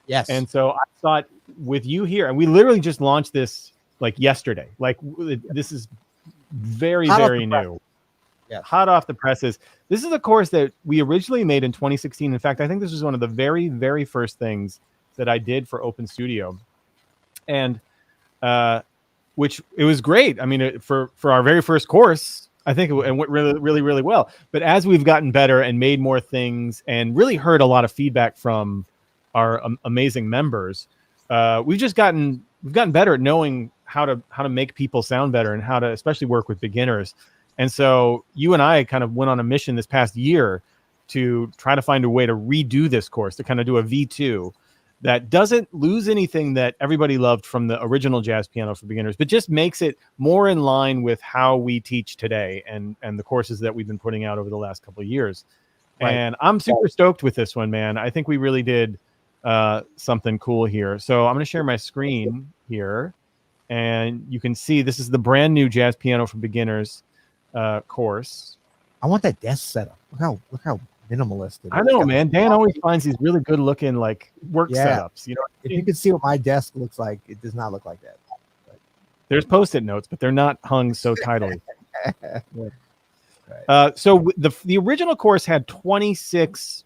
Speaker 3: Yes.
Speaker 1: And so I thought with you here, and we literally just launched this like yesterday. Like this is very new. Yeah. Hot off the presses. This is a course that we originally made in 2016. In fact, I think this was one of the very, very first things that I did for Open Studio. And which it was great. I mean, for our very first course, I think it went really, really, really well. But as we've gotten better and made more things and really heard a lot of feedback from our amazing members, we've gotten better at knowing how to make people sound better and how to especially work with beginners. And so you and I kind of went on a mission this past year to try to find a way to redo this course, to kind of do a V2 that doesn't lose anything that everybody loved from the original Jazz Piano for Beginners, but just makes it more in line with how we teach today and the courses that we've been putting out over the last couple of years. Right. And I'm super stoked with this one, man. I think we really did something cool here. So I'm going to share my screen here, and you can see this is the brand new Jazz Piano for Beginners course.
Speaker 3: I want that desk setup. Look how minimalist it is.
Speaker 1: I know, man. Dan always finds these really good looking like work setups.
Speaker 3: If you could see what my desk looks like, it does not look like that.
Speaker 1: There's post-it notes, but they're not hung so tidily. So the original course had 26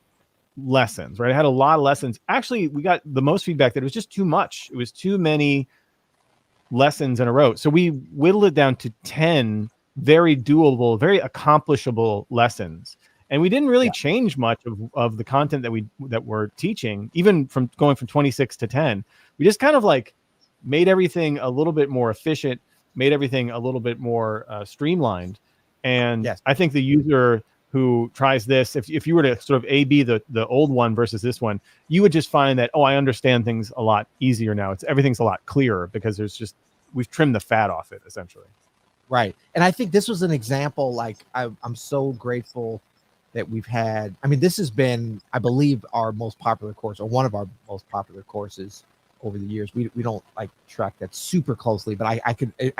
Speaker 1: lessons, right? It had a lot of lessons. Actually, we got the most feedback that it was just too much. It was too many lessons in a row. So we whittled it down to 10 very doable, very accomplishable lessons. And we didn't really change much of the content that we're teaching, even from going from 26 to 10. We just kind of like made everything a little bit more efficient, made everything a little bit more streamlined. And I think the user who tries this, if you were to sort of A/B the old one versus this one, you would just find that, I understand things a lot easier now. Everything's a lot clearer because there's just we've trimmed the fat off it essentially.
Speaker 3: Right. And I think this was an example, like I'm so grateful that we've had. I mean, this has been, I believe, our most popular course, or one of our most popular courses over the years. We don't like track that super closely, but I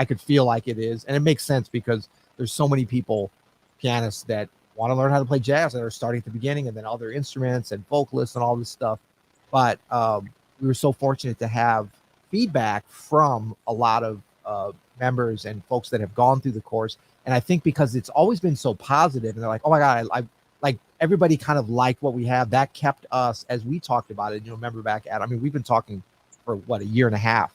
Speaker 3: could feel like it is. And it makes sense because there's so many people, pianists, that want to learn how to play jazz that are starting at the beginning, and then other instruments and vocalists and all this stuff. But we were so fortunate to have feedback from a lot of members and folks that have gone through the course. And I think because it's always been so positive, and they're like, oh my God, I like everybody kind of liked what we have. That kept us, as we talked about it, remember back at, I mean, we've been talking for what, a year and a half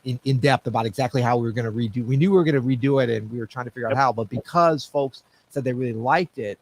Speaker 3: in depth about exactly how we were going to redo. We knew we were going to redo it, and we were trying to figure out how, but because folks said they really liked it,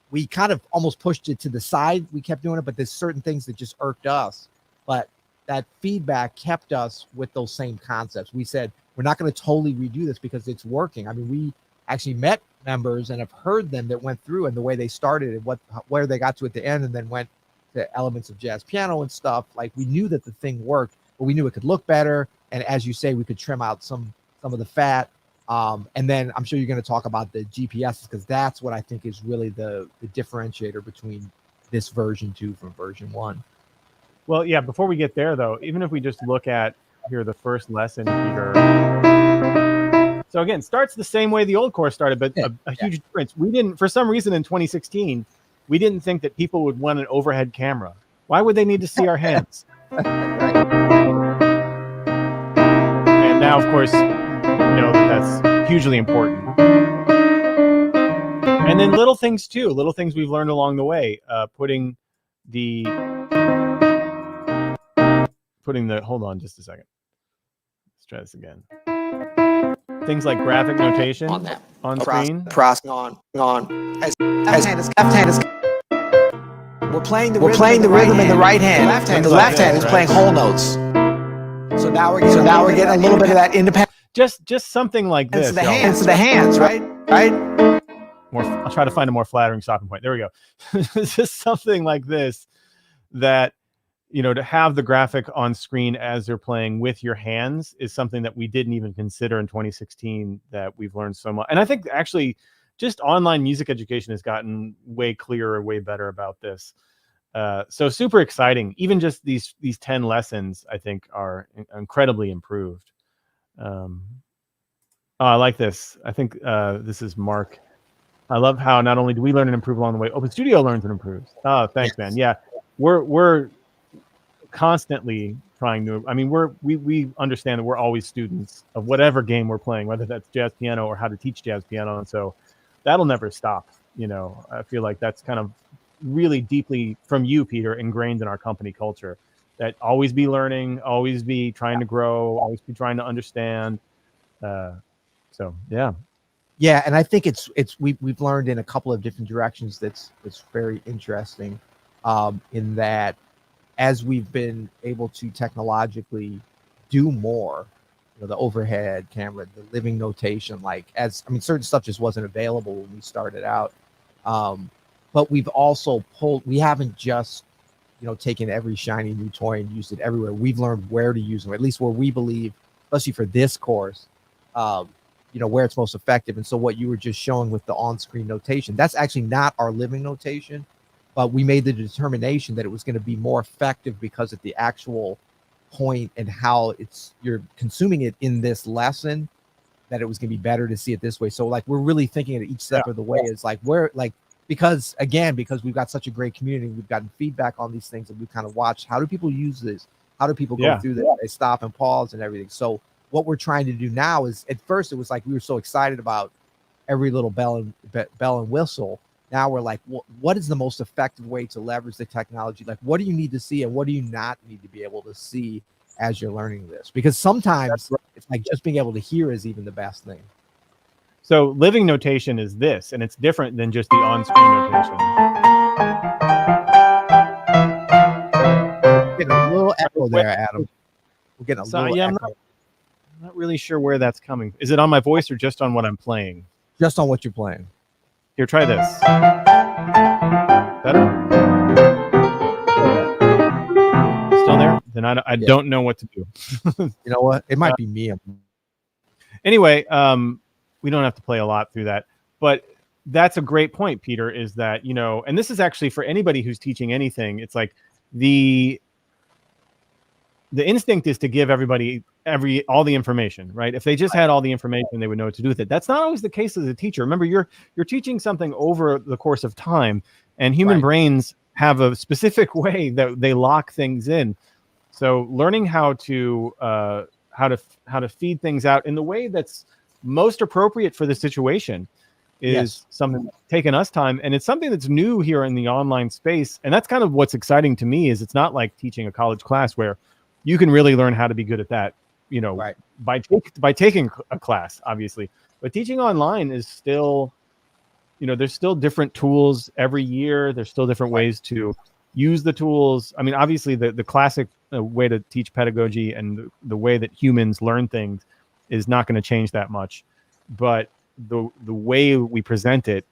Speaker 3: we kind of almost pushed it to the side. We kept doing it, but there's certain things that just irked us. But that feedback kept us with those same concepts. We said, we're not going to totally redo this because it's working. I mean, we actually met members and have heard them that went through, and the way they started and where they got to at the end, and then went to elements of jazz piano and stuff. Like, we knew that the thing worked, but we knew it could look better. And as you say, we could trim out some of the fat. And then I'm sure you're going to talk about the GPSs, because that's what I think is really the differentiator between this version 2 from version 1.
Speaker 1: Well, yeah, before we get there, though, even if we just look at here the first lesson, Peter. So again, starts the same way the old course started, but a huge difference. We didn't, for some reason in 2016, we didn't think that people would want an overhead camera. Why would they need to see our hands? And now, of course, that's hugely important. And then little things too, little things we've learned along the way, putting the, hold on just a second. Let's try this again. Things like graphic notation on screen.
Speaker 2: We're playing the rhythm in the right hand. And the left hand is playing whole notes. So now we're getting a little bit of that independent.
Speaker 1: Just something like this.
Speaker 2: The hands, right?
Speaker 1: I'll try to find a more flattering stopping point. There we go. Just something like this, that, to have the graphic on screen as they're playing with your hands is something that we didn't even consider in 2016, that we've learned so much. And I think actually just online music education has gotten way clearer, way better about this. So super exciting. Even just these 10 lessons, I think, are incredibly improved. I like this. I think this is Mark. I love how not only do we learn and improve along the way, Open Studio learns and improves. Oh, thanks, man. Yeah, we're constantly trying to. I mean, we understand that we're always students of whatever game we're playing, whether that's jazz piano or how to teach jazz piano, and so that'll never stop. I feel like that's kind of really deeply from you, Peter, ingrained in our company culture. That always be learning, always be trying to grow, always be trying to understand. So yeah, and I think we've learned in a couple of different directions that's very interesting, in that as we've been able to technologically do more, the overhead camera, the living notation, certain stuff just wasn't available when we started out. But we've also we haven't just, taken every shiny new toy and used it everywhere. We've learned where to use them, at least where we believe, especially for this course, where it's most effective. And so what you were just showing with the on-screen notation, that's actually not our living notation, but we made the determination that it was going to be more effective because at the actual point and how you're consuming it in this lesson, that it was going to be better to see it this way. So we're really thinking at each step of the way is because we've got such a great community, we've gotten feedback on these things, and we've kind of watched, how do people use this? How do people go through this? They stop and pause and everything. So what we're trying to do now is, at first it was like we were so excited about every little bell and whistle. Now we're like, what is the most effective way to leverage the technology? What do you need to see and what do you not need to be able to see as you're learning this? Because sometimes it's like just being able to hear is even the best thing. So living notation is this, and it's different than just the on-screen notation.
Speaker 3: We're getting a little echo there, Adam. We're getting a little echo.
Speaker 1: I'm not really sure where that's coming. Is it on my voice or just on what I'm playing?
Speaker 3: Just on what you're playing.
Speaker 1: Here, try this. Better? Still there? Then I don't know what to do.
Speaker 3: You know what? It might be me.
Speaker 1: Anyway, we don't have to play a lot through that, but that's a great point, Peter, is that, you know, and this is actually for anybody who's teaching anything. It's like the instinct is to give everybody all the information, right? If they just had all the information, they would know what to do with it. That's not always the case as a teacher. Remember, you're teaching something over the course of time, and human brains have a specific way that they lock things in. So learning how to feed things out in the way that's most appropriate for the situation is something that's taken us time, and it's something that's new here in the online space. And that's kind of what's exciting to me, is it's not like teaching a college class where you can really learn how to be good at that, you know, by taking a class, obviously. But teaching online is still, you know, there's still different tools every year. There's still different ways to use the tools. I mean, obviously the classic way to teach pedagogy and the way that humans learn things is not going to change that much, but the way we present it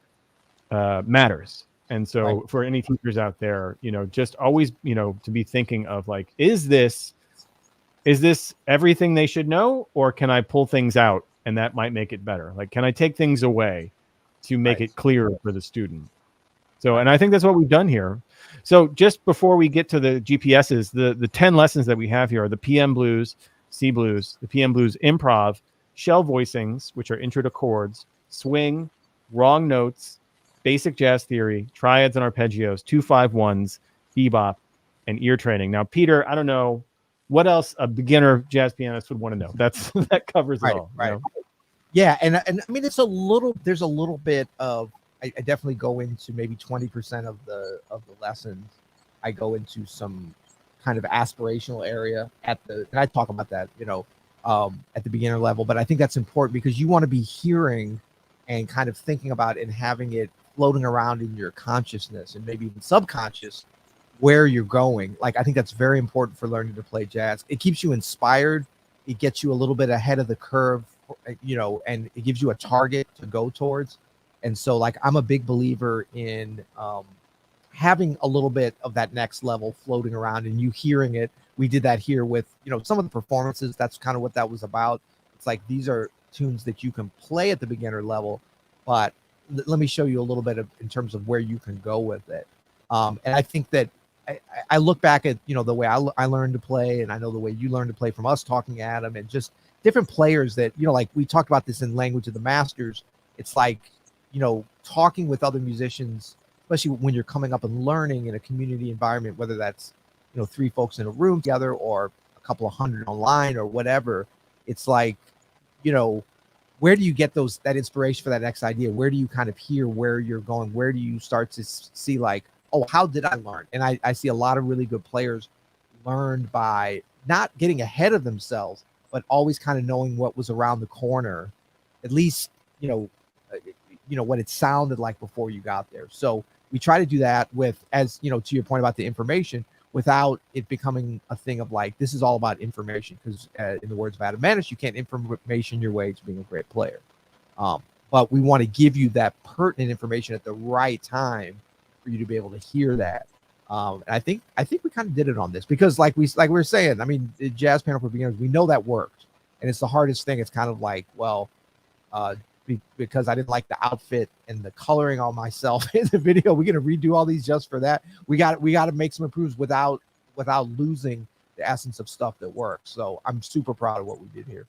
Speaker 1: matters. And so for any teachers out there, you know, just always, you know, to be thinking of like, is this everything they should know, or can I pull things out and that might make it better? Like, can I take things away to make it clearer for the student? So, and I think that's what we've done here. So just before we get to the GPSs, the 10 lessons that we have here are the PM blues, C blues, the PM blues improv, shell voicings, which are intro to chords, swing, wrong notes, basic jazz theory, triads and arpeggios, 2-5-1s, bebop, and ear training. Now, Peter, I don't know what else a beginner jazz pianist would want to know. That covers it all.
Speaker 3: Right. You know? Yeah, and I mean, there's a little bit of, I definitely go into maybe 20% of the lessons. I go into some kind of aspirational area and I talk about that, you know, at the beginner level. But I think that's important because you want to be hearing and kind of thinking about and having it floating around in your consciousness and maybe even subconscious where you're going. Like, I think that's very important for learning to play jazz. It keeps you inspired. It gets you a little bit ahead of the curve, you know, and it gives you a target to go towards. And so, like, I'm a big believer in having a little bit of that next level floating around and you hearing it. We did that here with, you know, some of the performances. That's kind of what that was about. It's like, these are tunes that you can play at the beginner level, but let me show you a little bit in terms of where you can go with it. And I think that I look back at, you know, the way I learned to play, and I know the way you learned to play from us talking at them, and just different players that, you know, like we talked about this in Language of the Masters. It's like, you know, talking with other musicians, especially when you're coming up and learning in a community environment, whether that's, you know, 3 folks in a room together or a couple of hundred online or whatever. It's like, you know, where do you get that inspiration for that next idea? Where do you kind of hear where you're going? Where do you start to see like, oh, how did I learn? And I see a lot of really good players learned by not getting ahead of themselves, but always kind of knowing what was around the corner, at least, you know, what it sounded like before you got there. So we try to do that with, as you know, to your point about the information, without it becoming a thing of like, this is all about information. Because in the words of Adam Manish, you can't information your way to being a great player. But we want to give you that pertinent information at the right time for you to be able to hear that. And I think we kind of did it on this because like we were saying, I mean, the jazz piano for beginners, we know that worked, and it's the hardest thing. It's kind of like, well, because I didn't like the outfit and the coloring on myself in the video, we're going to redo all these just for that. We got to make some improvements without losing the essence of stuff that works. So I'm super proud of what we did here.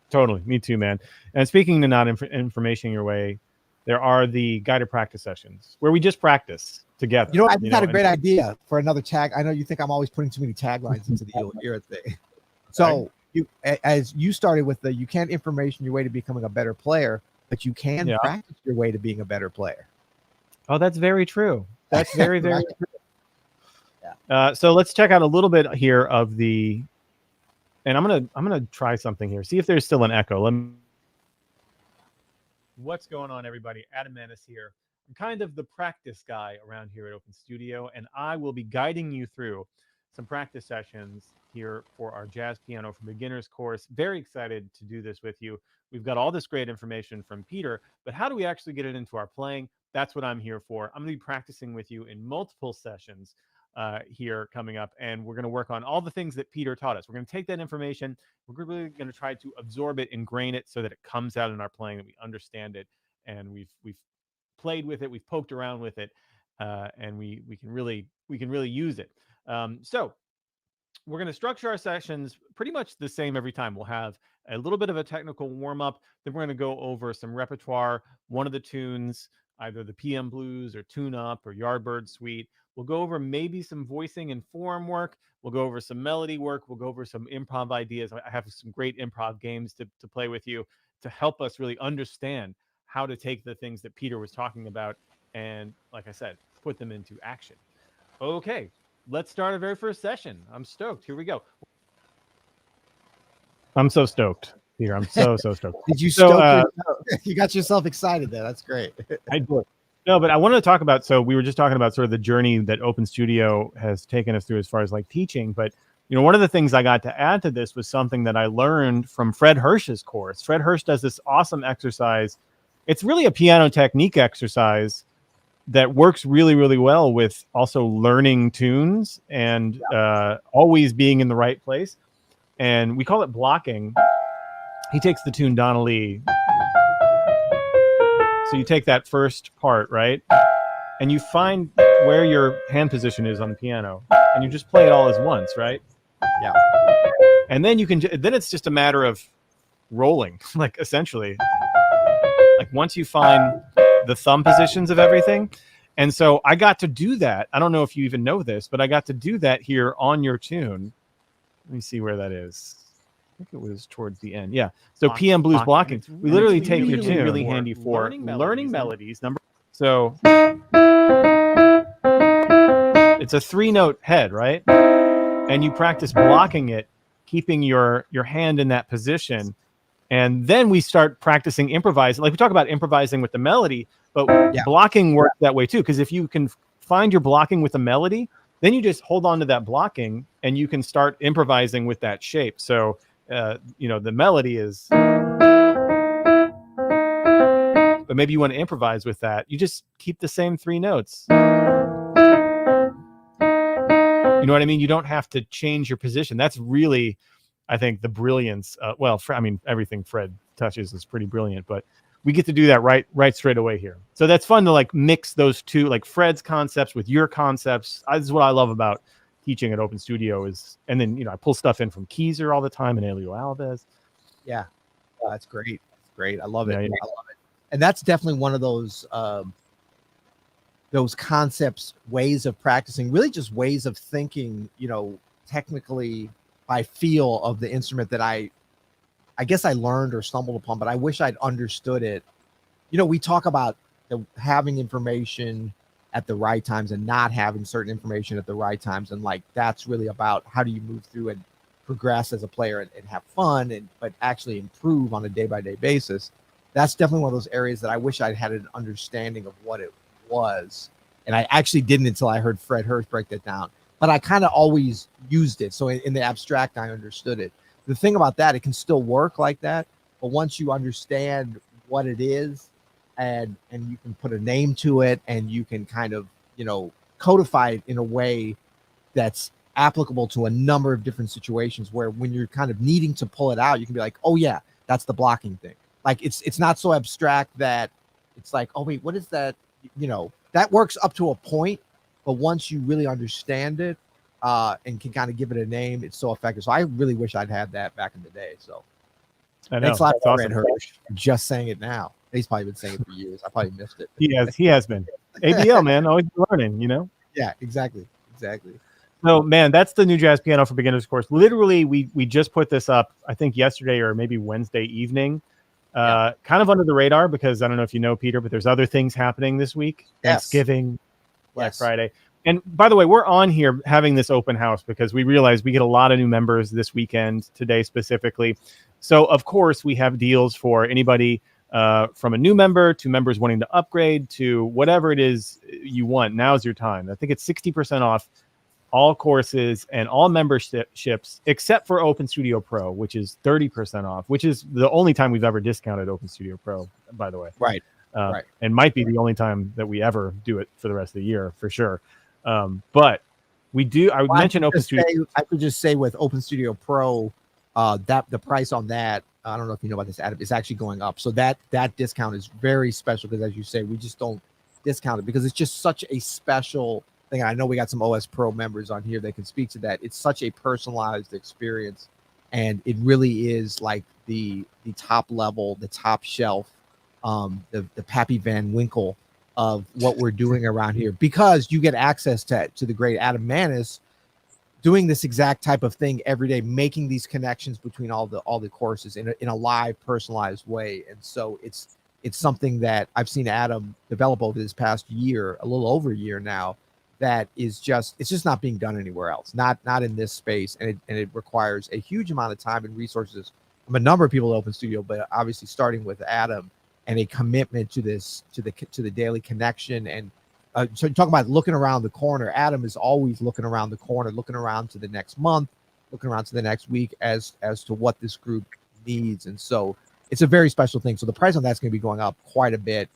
Speaker 1: Totally. Me too, man. And speaking to not information your way, there are the guided practice sessions where we just practice together.
Speaker 3: You know, I think had a great idea for another tag. I know you think I'm always putting too many taglines into the era thing. So as you started with you can't information your way to becoming a better player, but you can practice your way to being a better player.
Speaker 1: Oh, that's very true. That's very, very true. Yeah. So let's check out a little bit here of the, and I'm gonna try something here. See if there's still an echo. What's going on, everybody? Adam Manish here. I'm kind of the practice guy around here at Open Studio, and I will be guiding you through some practice sessions here for our Jazz Piano for Beginners course. Very excited to do this with you. We've got all this great information from Peter, but how do we actually get it into our playing? That's what I'm here for. I'm going to be practicing with you in multiple sessions here coming up, and we're going to work on all the things that Peter taught us. We're going to take that information, we're really going to try to absorb it, ingrain it, so that it comes out in our playing, that we understand it, and we've played with it, we've poked around with it, and we can really use it. So we're going to structure our sessions pretty much the same every time. We'll have a little bit of a technical warm-up, then we're going to go over some repertoire, one of the tunes, either the PM Blues or Tune Up or Yardbird Suite. We'll go over maybe some voicing and form work. We'll go over some melody work. We'll go over some improv ideas. I have some great improv games to play with you to help us really understand how to take the things that Peter was talking about and, like I said, put them into action. Okay, let's start our very first session. I'm stoked. Here we go. I'm so stoked, Peter. I'm so stoked.
Speaker 3: Did you stoke you got yourself excited there. That's great.
Speaker 1: I did. No, but I wanted to talk about, so we were just talking about sort of the journey that Open Studio has taken us through as far as like teaching. But, you know, one of the things I got to add to this was something that I learned from Fred Hirsch's course. Fred Hirsch does this awesome exercise. It's really a piano technique exercise that works really, really well with also learning tunes and always being in the right place. And we call it blocking. He takes the tune Donnelly. So you take that first part, right? And you find where your hand position is on the piano. And you just play it all as once, right?
Speaker 3: Yeah.
Speaker 1: And then then it's just a matter of rolling, like essentially. Like once you find the thumb positions of everything. And so I got to do that. I don't know if you even know this, but I got to do that here on your tune. Let me see where that is. I think it was towards the end. Yeah. So PM Blues blocking. We literally take your tune. Really handy for learning melodies. So it's a 3-note head, right? And you practice blocking it, keeping your hand in that position. And then we start practicing improvising. Like we talk about improvising with the melody, but blocking works that way too. Because if you can find your blocking with the melody, then you just hold on to that blocking and you can start improvising with that shape. So, you know, the melody is, but maybe you want to improvise with that. You just keep the same 3 notes. You know what I mean? You don't have to change your position. That's really, I think, the brilliance. Everything Fred touches is pretty brilliant, but we get to do that right straight away here. So that's fun to like mix those two, like Fred's concepts with your concepts. This is what I love about teaching at Open Studio and then, you know, I pull stuff in from Keyser all the time and Elio Alves.
Speaker 3: Yeah. Oh, that's great. That's great. I love it. Yeah. I love it. And that's definitely one of those concepts, ways of practicing, really just ways of thinking, you know, technically by feel of the instrument that I guess I learned or stumbled upon, but I wish I'd understood it. You know, we talk about having information at the right times and not having certain information at the right times. And like, that's really about how do you move through and progress as a player and have fun, but actually improve on a day-by-day basis. That's definitely one of those areas that I wish I'd had an understanding of what it was. And I actually didn't until I heard Fred Hirsch break that down. But I kind of always used it. So in the abstract, I understood it. The thing about that, it can still work like that. But once you understand what it is and you can put a name to it and you can kind of, you know, codify it in a way that's applicable to a number of different situations where when you're kind of needing to pull it out, you can be like, oh, yeah, that's the blocking thing. Like it's not so abstract that it's like, oh, wait, what is that? You know, that works up to a point. But once you really understand it, and can kind of give it a name, it's so effective. So I really wish I'd had that back in the day. So thanks a lot for Fred Hirsch. Just saying it now. He's probably been saying it for years. I probably missed it.
Speaker 1: He has been. ABL, man, always learning, you know?
Speaker 3: Yeah, exactly.
Speaker 1: So, man, that's the new Jazz Piano for Beginners course. Literally, we just put this up, I think yesterday or maybe Wednesday evening. Kind of under the radar because I don't know if you know, Peter, but there's other things happening this week. Thanksgiving, Black Friday. And by the way, we're on here having this open house because we realize we get a lot of new members this weekend, today specifically. So, of course, we have deals for anybody from a new member to members wanting to upgrade to whatever it is you want. Now's your time. I think it's 60% off all courses and all memberships except for Open Studio Pro, which is 30% off, which is the only time we've ever discounted Open Studio Pro, by the way.
Speaker 3: Right.
Speaker 1: And might be the only time that we ever do it for the rest of the year, for sure. But We do. I would mention Open Studio.
Speaker 3: I could just say with Open Studio Pro, that the price on that, I don't know if you know about this, Adam, is actually going up. So that discount is very special because, as you say, we just don't discount it because it's just such a special thing. I know we got some OS Pro members on here that can speak to that. It's such a personalized experience, and it really is like the top level, the top shelf, the Pappy Van Winkle of what we're doing around here, because you get access to the great Adam Manis doing this exact type of thing every day, making these connections between all the courses in a live, personalized way. And so it's something that I've seen Adam develop over this past year, a little over a year now, that is just, it's just not being done anywhere else, not in this space. And it requires a huge amount of time and resources from a number of people at Open Studio, but obviously starting with Adam, and a commitment to this, to the daily connection. And so talking about looking around the corner, Adam is always looking around the corner, looking around to the next month, looking around to the next week as to what this group needs. And so it's a very special thing. So the price on that's going to be going up quite a bit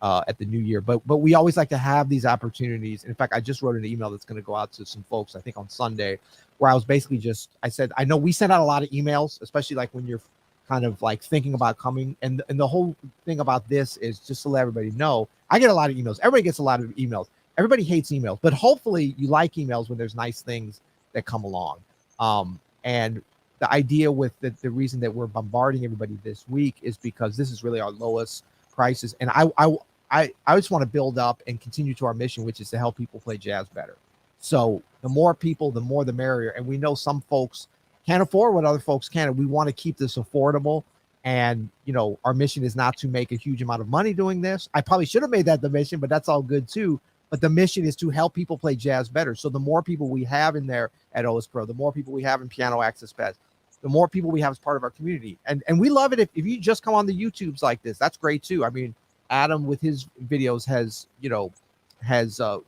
Speaker 3: at the new year. But we always like to have these opportunities. In fact, I just wrote an email that's going to go out to some folks, I think on Sunday, where I was basically I said, I know we send out a lot of emails, especially like when you're kind of like thinking about coming. And the whole thing about this is just to let everybody know, I get a lot of emails. Everybody gets a lot of emails. Everybody hates emails, but hopefully you like emails when there's nice things that come along. And the idea with the reason that we're bombarding everybody this week is because this is really our lowest prices. And I just want to build up and continue to our mission, which is to help people play jazz better. So the more people, the more the merrier. And we know some folks can't afford what other folks can. And we want to keep this affordable. And, you know, our mission is not to make a huge amount of money doing this. I probably should have made that the mission, but that's all good too. But the mission is to help people play jazz better. So the more people we have in there at OS Pro, the more people we have in Piano Access Pass, the more people we have as part of our community. And we love it if you just come on the YouTubes like this. That's great too. I mean, Adam with his videos has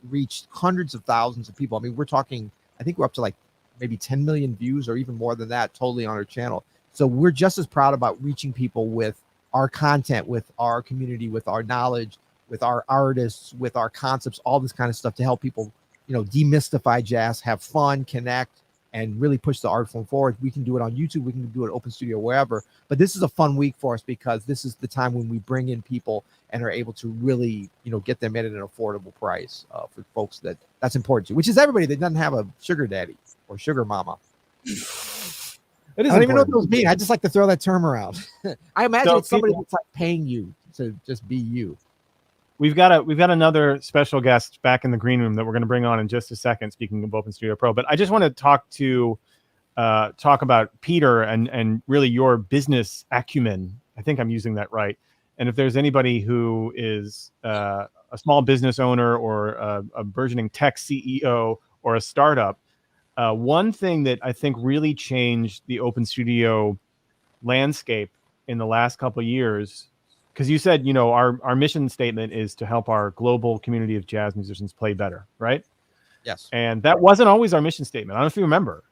Speaker 3: reached hundreds of thousands of people. I mean, we're talking, I think we're up to like maybe 10 million views or even more than that totally on our channel. So we're just as proud about reaching people with our content, with our community, with our knowledge, with our artists, with our concepts, all this kind of stuff to help people, you know, demystify jazz, have fun, connect, and really push the art form forward. We can do it on YouTube. We can do it Open Studio, wherever. But this is a fun week for us because this is the time when we bring in people and are able to really, you know, get them in at an affordable price for folks that's important to, which is everybody that doesn't have a sugar daddy or sugar mama. I don't even know what those mean. I just like to throw that term around. I imagine it's somebody that's like paying you to just be you.
Speaker 1: We've got another special guest back in the green room that we're going to bring on in just a second. Speaking of Open Studio Pro, but I just want to talk about Peter and really your business acumen. I think I'm using that right. And if there's anybody who is a small business owner or a burgeoning tech CEO or a startup, one thing that I think really changed the Open Studio landscape in the last couple of years, because you said, you know, our mission statement is to help our global community of jazz musicians play better, right?
Speaker 3: Yes.
Speaker 1: And that wasn't always our mission statement. I don't know if you remember.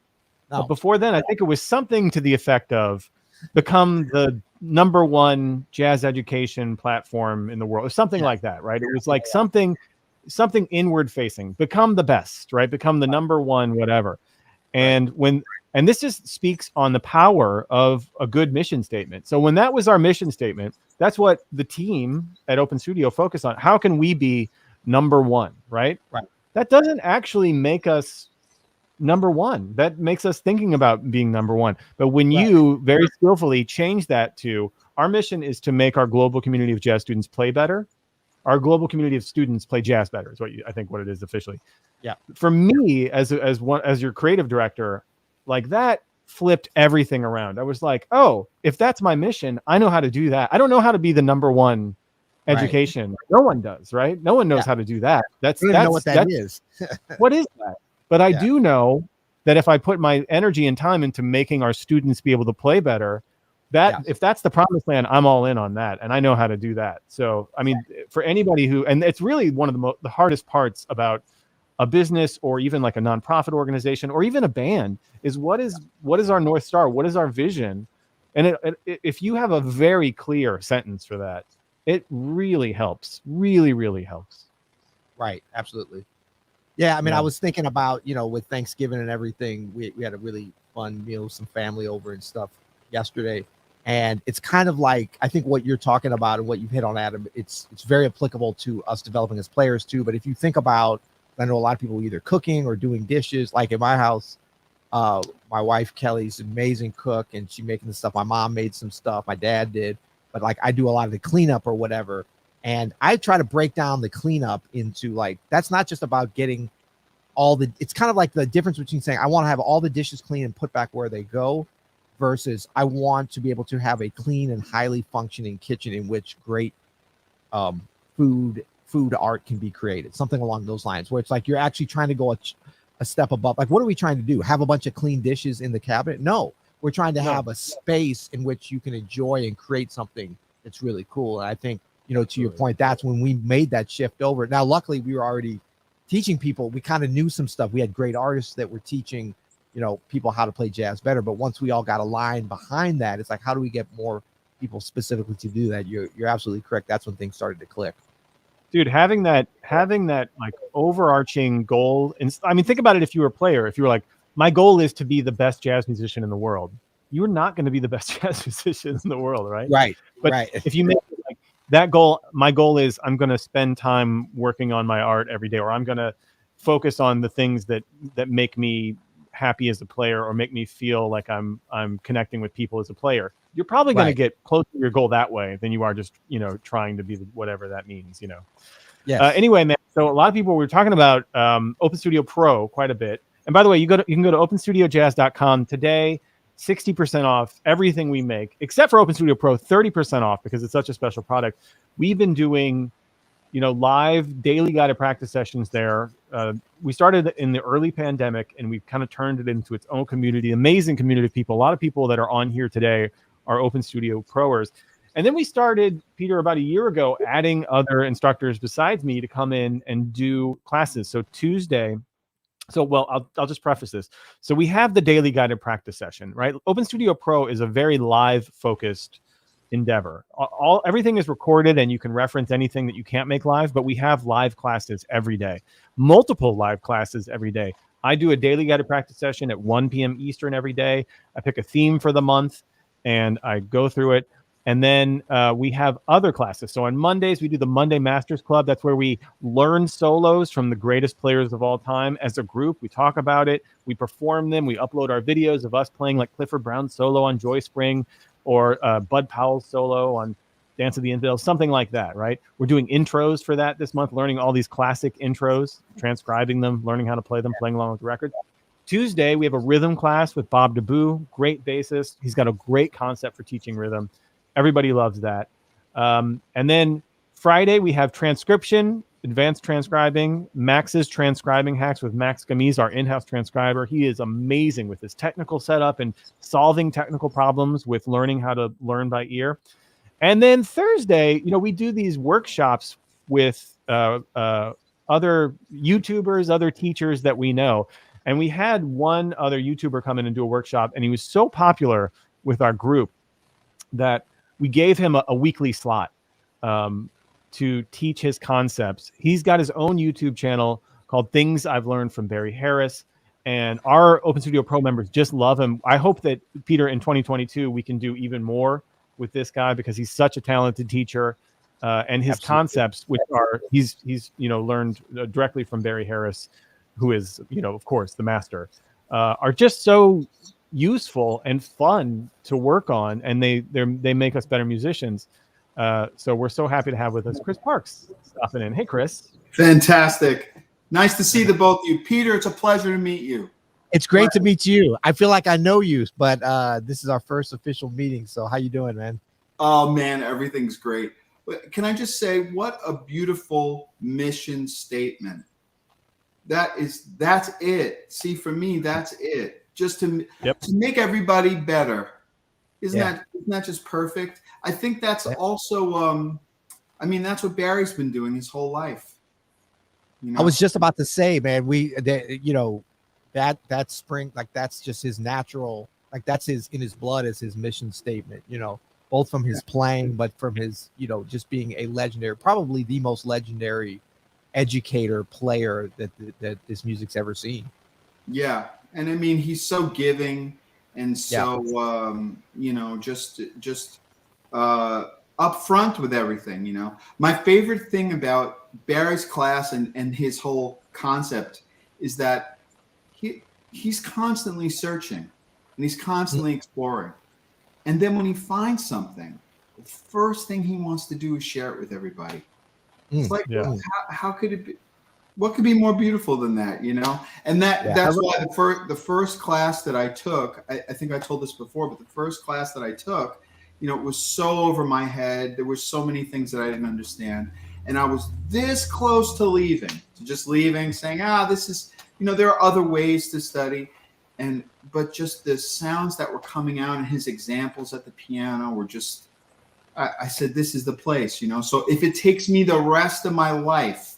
Speaker 3: No.
Speaker 1: But before then, I think it was something to the effect of become the #1 jazz education platform in the world, or something like that, right? It was like something inward facing, become the best, right? Become the #1, whatever. And and this just speaks on the power of a good mission statement. So when that was our mission statement, that's what the team at Open Studio focused on. How can we be #1, right?
Speaker 3: Right.
Speaker 1: That doesn't actually make us #1. That makes us thinking about being #1. But when you very skillfully change that to, our mission is to make our global community of jazz students play better. Our global community of students play jazz better is I think what it is officially.
Speaker 3: Yeah.
Speaker 1: For me, as your creative director, like that flipped everything around. I was like, oh, if that's my mission, I know how to do that. I don't know how to be the #1 education. Right. No one does, right? No one knows how to do that. I don't know what that is. What is that? But I do know that if I put my energy and time into making our students be able to play better, if that's the promised land, I'm all in on that, and I know how to do that. So, I mean, for anybody and it's really one of the hardest parts about a business or even like a nonprofit organization or even a band is what is our North Star? What is our vision? And if you have a very clear sentence for that, it really helps. Really, really helps.
Speaker 3: Right. Absolutely. Yeah, I mean, I was thinking about, with Thanksgiving and everything, we had a really fun meal, some family over and stuff yesterday. And it's kind of like, I think what you're talking about and what you've hit on, Adam, it's very applicable to us developing as players too. But if you think about, I know a lot of people either cooking or doing dishes, like in my house, my wife, Kelly's an amazing cook and she making the stuff. My mom made some stuff, my dad did, but like I do a lot of the cleanup or whatever. And I try to break down the cleanup into like, that's not just about getting it's kind of like the difference between saying, I want to have all the dishes clean and put back where they go versus I want to be able to have a clean and highly functioning kitchen in which great food art can be created. Something along those lines where it's like, you're actually trying to go a step above. Like, what are we trying to do? Have a bunch of clean dishes in the cabinet? No, we're trying to have a space in which you can enjoy and create something that's really cool. And I think, to your point, that's when we made that shift over. Now, luckily, we were already teaching people. We kind of knew some stuff. We had great artists that were teaching, people how to play jazz better. But once we all got aligned behind that, it's like, how do we get more people specifically to do that? You're absolutely correct. That's when things started to click.
Speaker 1: Dude, having that like overarching goal. And I mean, think about it. If you were a player, if you were like, my goal is to be the best jazz musician in the world, you're not going to be the best jazz musician in the world, right?
Speaker 3: Right.
Speaker 1: But
Speaker 3: right.
Speaker 1: if you make it like that goal, my goal is I'm going to spend time working on my art every day, or I'm going to focus on the things that make me happy as a player or make me feel like I'm connecting with people as a player. You're probably going to get closer to your goal that way than you are just, trying to be whatever that means,
Speaker 3: Yeah.
Speaker 1: Anyway, man, so a lot of people were talking about Open Studio Pro quite a bit. And by the way, you can go to openstudiojazz.com today, 60% off everything we make, except for Open Studio Pro, 30% off because it's such a special product. We've been doing, live daily guided practice sessions there. We started in the early pandemic and we've kind of turned it into its own community, amazing community of people. A lot of people that are on here today are Open Studio Proers. And then we started, Peter, about a year ago, adding other instructors besides me to come in and do classes. So Tuesday, I'll just preface this. So we have the daily guided practice session, right? Open Studio Pro is a very live focused endeavor. Everything is recorded and you can reference anything that you can't make live, but we have live classes every day, multiple live classes every day. I do a daily guided practice session at 1 p.m. Eastern every day. I pick a theme for the month and I go through it. And then we have other classes. So on Mondays, we do the Monday Masters Club. That's where we learn solos from the greatest players of all time as a group. We talk about it. We perform them. We upload our videos of us playing like Clifford Brown's solo on Joy Spring or Bud Powell's solo on Dance of the Infidels, something like that, right? We're doing intros for that this month, learning all these classic intros, transcribing them, learning how to play them, playing along with the record. Tuesday, we have a rhythm class with Bob DeBoo, great bassist. He's got a great concept for teaching rhythm. Everybody loves that. And then Friday, we have transcription, advanced transcribing, Max's transcribing hacks with Max Gamiz, our in-house transcriber. He is amazing with his technical setup and solving technical problems with learning how to learn by ear. And then Thursday, we do these workshops with other YouTubers, other teachers that we know. And we had one other YouTuber come in and do a workshop, and he was so popular with our group that we gave him a weekly slot to teach his concepts. He's got his own YouTube channel called Things I've Learned from Barry Harris. And our Open Studio Pro members just love him. I hope that, Peter, in 2022, we can do even more with this guy because he's such a talented teacher. And his concepts, which are, he's learned directly from Barry Harris, who is, of course, the master, are just so useful and fun to work on, and they make us better musicians. So we're so happy to have with us Chris Parks stopping in. Hey, Chris.
Speaker 5: Fantastic. Nice to see the both of you. Peter, it's a pleasure to meet you.
Speaker 3: It's great to meet you. I feel like I know you, but this is our first official meeting. So how you doing, man?
Speaker 5: Oh, man, everything's great. Can I just say, what a beautiful mission statement. That's it. See, for me, that's it. Just to make everybody better. Isn't that just perfect? I think that's also, that's what Barry's been doing his whole life.
Speaker 3: I was just about to say, man, that spring, like that's just his natural, like that's in his blood as his mission statement, both from his playing, but from his, just being a legendary, probably the most legendary educator player that this music's ever seen.
Speaker 5: Yeah, and I mean he's so giving and so just upfront with everything. You know, my favorite thing about Barry's class and his whole concept is that he's constantly searching and he's constantly exploring, and then when he finds something, the first thing he wants to do is share it with everybody. It's like, how could it be? What could be more beautiful than that, you know? And that's why the first class that I took, I think I told this before, but the first class that I took, you know, it was so over my head. There were so many things that I didn't understand. And I was this close to leaving, saying, this is, you know, there are other ways to study. But just the sounds that were coming out and his examples at the piano were just, I said, this is the place, you know? So if it takes me the rest of my life,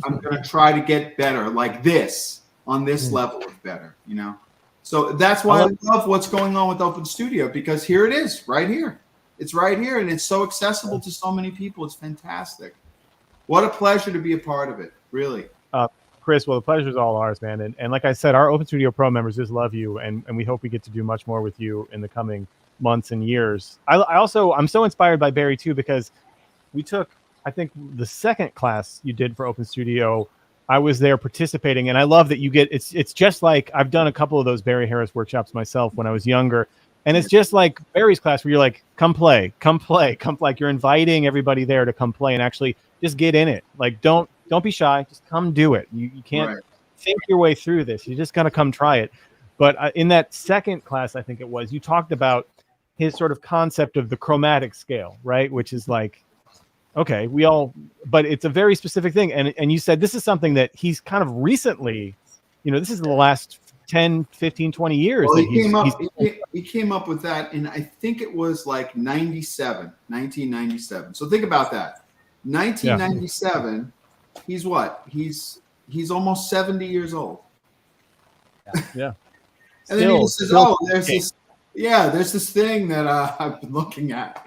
Speaker 5: I'm going to try to get better like this, on this level of better, you know? So that's why I love what's going on with Open Studio, because here it is, right here. It's right here, and it's so accessible to so many people. It's fantastic. What a pleasure to be a part of it, really.
Speaker 1: Chris, well, the pleasure is all ours, man. And like I said, our Open Studio Pro members just love you, and we hope we get to do much more with you in the coming months and years. I'm so inspired by Barry, too, because we took, I think, the second class you did for Open Studio. I was there participating, and I love that you get, it's just like, I've done a couple of those Barry Harris workshops myself when I was younger, and it's just like Barry's class where you're like, come play, like you're inviting everybody there to come play and actually just get in it. Like, don't be shy, just come do it. You can't think your way through this. You just got to come try it. But in that second class, I think it was, you talked about his sort of concept of the chromatic scale, right? Which is like, okay, but it's a very specific thing. And you said this is something that he's kind of recently, you know, this is the last 10, 15, 20 years.
Speaker 5: Well, he came up with that, and I think it was like 1997. So think about that. 1997, he's what? He's almost 70 years old.
Speaker 1: Yeah.
Speaker 5: And then he says, there's this thing that I've been looking at.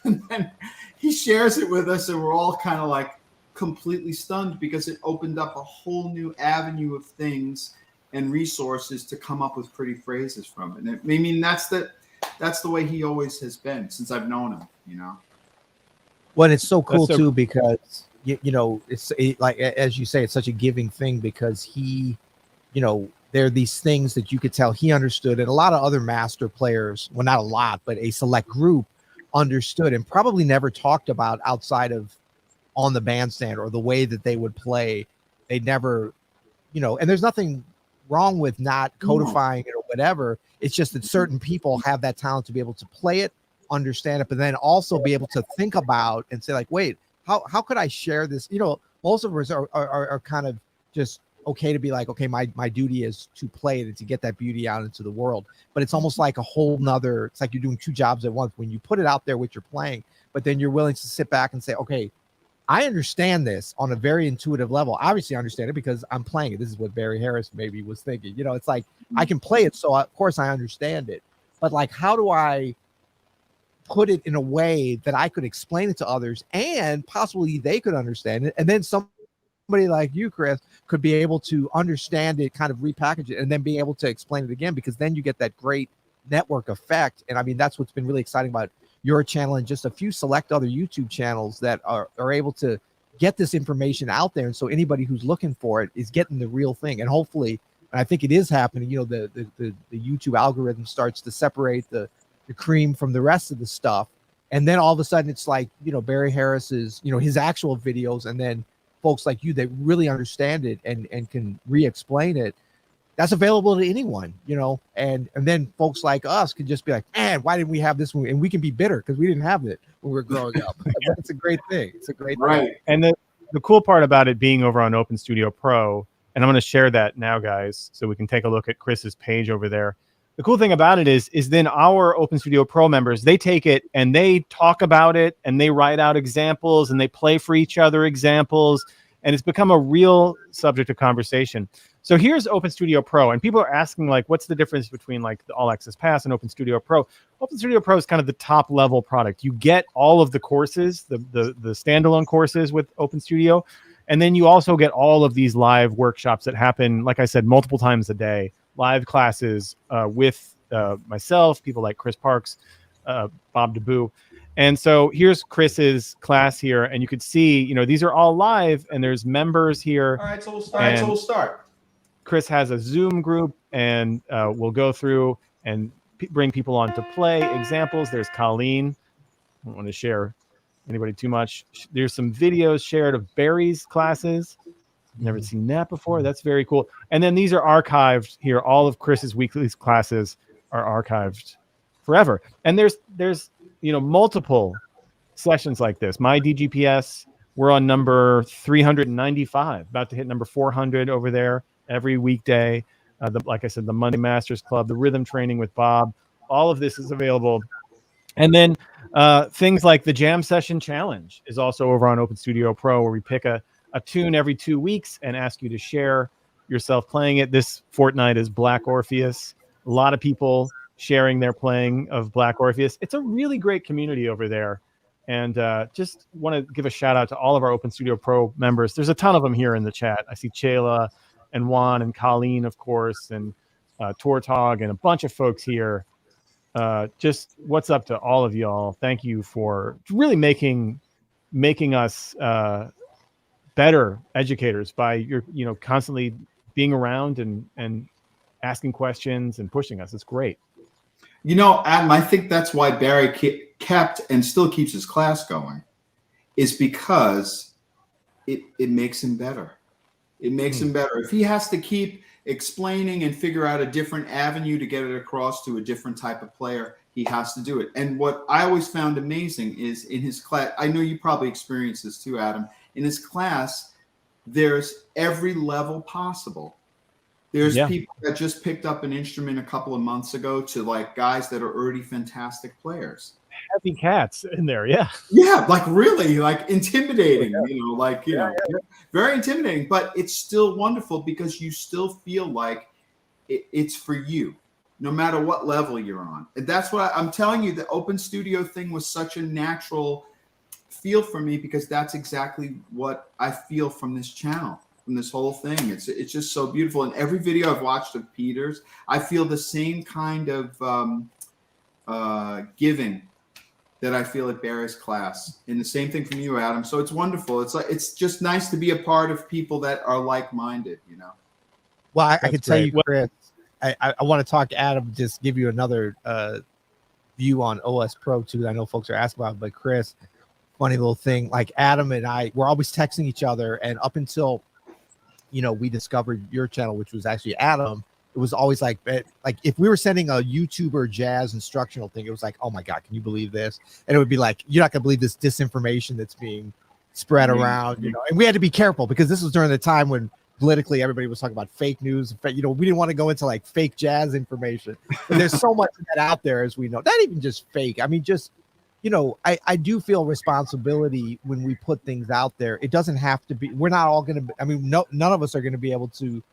Speaker 5: And then he shares it with us, and we're all kind of like completely stunned, because it opened up a whole new avenue of things and resources to come up with pretty phrases from it. And I mean, that's the way he always has been since I've known him, you know?
Speaker 3: Well, it's so cool too, because you know, it's like, as you say, it's such a giving thing, because he, you know, there are these things that you could tell he understood, and a lot of other master players, well, not a lot, but a select group understood and probably never talked about outside of on the bandstand or the way that they would play. They never, you know, and there's nothing wrong with not codifying it or whatever. It's just that certain people have that talent to be able to play it, understand it, but then also be able to think about and say, like, wait, how could I share this? You know, most of us are kind of just okay to be like, okay, my duty is to play it and to get that beauty out into the world. But it's almost like a whole nother, it's like you're doing two jobs at once when you put it out there with your playing, but then you're willing to sit back and say, okay, I understand this on a very intuitive level. Obviously I understand it because I'm playing it. This is what Barry Harris maybe was thinking. You know, it's like, I can play it, so of course I understand it. But like, how do I put it in a way that I could explain it to others and possibly they could understand it? And then somebody like you, Chris, could be able to understand it, kind of repackage it, and then be able to explain it again, because then you get that great network effect. And I mean, that's what's been really exciting about your channel and just a few select other YouTube channels that are able to get this information out there. And so anybody who's looking for it is getting the real thing. And hopefully, and I think it is happening, you know, the YouTube algorithm starts to separate the cream from the rest of the stuff. And then all of a sudden it's like, you know, Barry Harris's, you know, his actual videos, and then folks like you that really understand it and can re-explain it. That's available to anyone, you know, and then folks like us can just be like, man, why didn't we have this one? And we can be bitter because we didn't have it when we were growing up. That's a great thing. It's a great thing.
Speaker 1: And the cool part about it being over on Open Studio Pro, and I'm going to share that now, guys, so we can take a look at Chris's page over there. The cool thing about it is then our Open Studio Pro members, they take it and they talk about it and they write out examples and they play for each other examples, and it's become a real subject of conversation. So here's Open Studio Pro, and people are asking, like, what's the difference between like the All Access Pass and Open Studio Pro? Open Studio Pro is kind of the top level product. You get all of the courses, the standalone courses with Open Studio, And then you also get all of these live workshops that happen, like I said, multiple times a day, live classes with myself, people like Chris Parks, Bob DeBoo. And so here's Chris's class here, and you could see, you know, these are all live, and there's members here.
Speaker 2: All right, so we'll start.
Speaker 1: Chris has a Zoom group, and we'll go through and bring people on to play examples. There's Colleen. I don't want to share anybody too much. There's some videos shared of Barry's classes. Never seen that before. That's very cool. And then these are archived here. All of Chris's weekly classes are archived forever. And there's you know, multiple sessions like this. My DGPS, we're on number 395, about to hit number 400 over there every weekday. Like I said, the Monday Masters Club, the rhythm training with Bob, all of this is available. And then things like the Jam Session Challenge is also over on Open Studio Pro, where we pick a tune every 2 weeks and ask you to share yourself playing it. This fortnight is Black Orpheus. A lot of people sharing their playing of Black Orpheus. It's a really great community over there. And just want to give a shout out to all of our Open Studio Pro members. There's a ton of them here in the chat. I see Chayla and Juan and Colleen, of course, and Tortog and a bunch of folks here. Just what's up to all of y'all. Thank you for really making us better educators by your, you know, constantly being around and asking questions and pushing us. It's great.
Speaker 5: You know, Adam, I think that's why Barry kept and still keeps his class going, is because it makes him better. It makes him better. If he has to keep explaining and figure out a different avenue to get it across to a different type of player, he has to do it. And what I always found amazing is in his class, I know you probably experienced this too, Adam, in his class, there's every level possible. There's people that just picked up an instrument a couple of months ago to like guys that are already fantastic players.
Speaker 1: Heavy cats in there, yeah.
Speaker 5: Yeah, like really, like intimidating, you know, like, you know, very intimidating, but it's still wonderful because you still feel like it's for you, no matter what level you're on. And that's what I'm telling you, the Open Studio thing was such a natural feel for me because that's exactly what I feel from this channel. This whole thing, it's just so beautiful. And every video I've watched of Peter's, I feel the same kind of giving that I feel at Barry's class, and the same thing from you, Adam. So it's wonderful. It's like it's just nice to be a part of people that are like-minded, you know.
Speaker 3: Well, I can tell you, Chris, I want to talk to Adam, just give you another view on OS Pro too. I know folks are asking about it, but Chris, funny little thing, like Adam and I, we're always texting each other, and up until, you know, we discovered your channel, which was actually Adam, it was always like if we were sending a YouTuber jazz instructional thing, it was like, oh my God, can you believe this? And it would be like, you're not gonna believe this disinformation that's being spread around, you know. And we had to be careful because this was during the time when politically everybody was talking about fake news. You know, we didn't want to go into like fake jazz information. And there's so much of that out there, as we know. Not even just fake. I mean, just, you know, I do feel responsibility when we put things out there. It doesn't have to be, we're not all going to, I mean, none of us are going to be able to,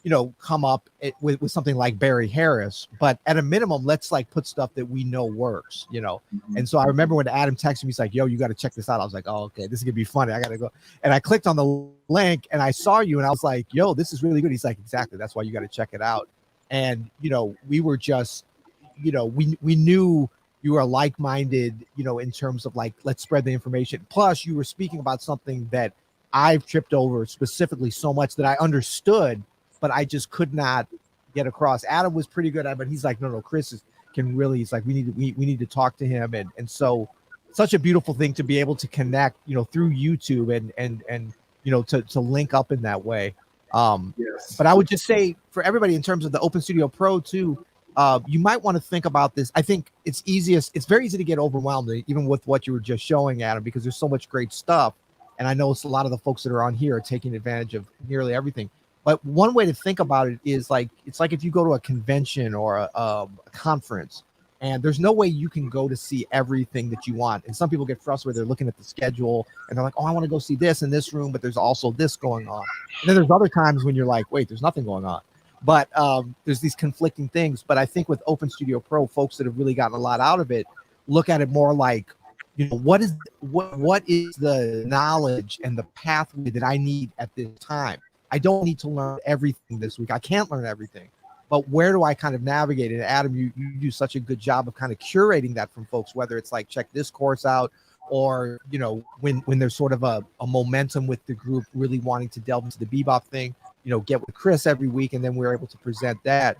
Speaker 3: you know, come up with something like Barry Harris, but at a minimum, let's like put stuff that we know works, you know? And so I remember when Adam texted me, he's like, yo, you got to check this out. I was like, oh, okay, this is gonna be funny. I got to go. And I clicked on the link and I saw you and I was like, yo, this is really good. He's like, exactly. That's why you got to check it out. And, you know, we were just, you know, we knew you are like-minded, you know, in terms of like, let's spread the information. Plus you were speaking about something that I've tripped over specifically so much that I understood, but I just could not get across. Adam was pretty good at it, but he's like, no, Chris can really, he's like, we need to talk to him. And so such a beautiful thing to be able to connect, you know, through YouTube and, you know, to link up in that way. Yes. But I would just say for everybody in terms of the Open Studio Pro too, you might want to think about this. I think it's very easy to get overwhelmed, even with what you were just showing, Adam, because there's so much great stuff. And I know it's a lot of the folks that are on here are taking advantage of nearly everything. But one way to think about it is like, it's like if you go to a convention or a conference and there's no way you can go to see everything that you want. And some people get frustrated. They're looking at the schedule and they're like, oh, I want to go see this in this room, but there's also this going on. And then there's other times when you're like, wait, there's nothing going on. But there's these conflicting things. But I think with Open Studio Pro, folks that have really gotten a lot out of it, look at it more like you know, what is the knowledge and the pathway that I need at this time? I don't need to learn everything this week. I can't learn everything, but where do I kind of navigate it? And Adam, you do such a good job of kind of curating that from folks, whether it's like, check this course out, or, you know, when there's sort of a momentum with the group really wanting to delve into the bebop thing, you know, get with Chris every week, and then we're able to present that.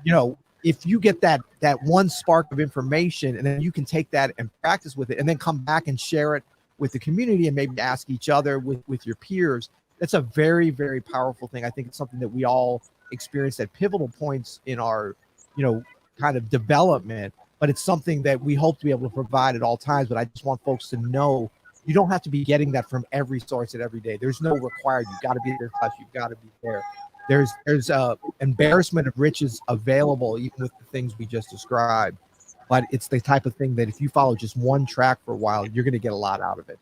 Speaker 3: You know, if you get that one spark of information, and then you can take that and practice with it, and then come back and share it with the community, and maybe ask each other with your peers, that's a very, very powerful thing. I think it's something that we all experience at pivotal points in our, you know, kind of development, but it's something that we hope to be able to provide at all times. But I just want folks to know you don't have to be getting that from every source at every day. There's no required. You've got to be there, plus you've got to be there. There's embarrassment of riches available, even with the things we just described. But it's the type of thing that if you follow just one track for a while, you're going to get a lot out of it.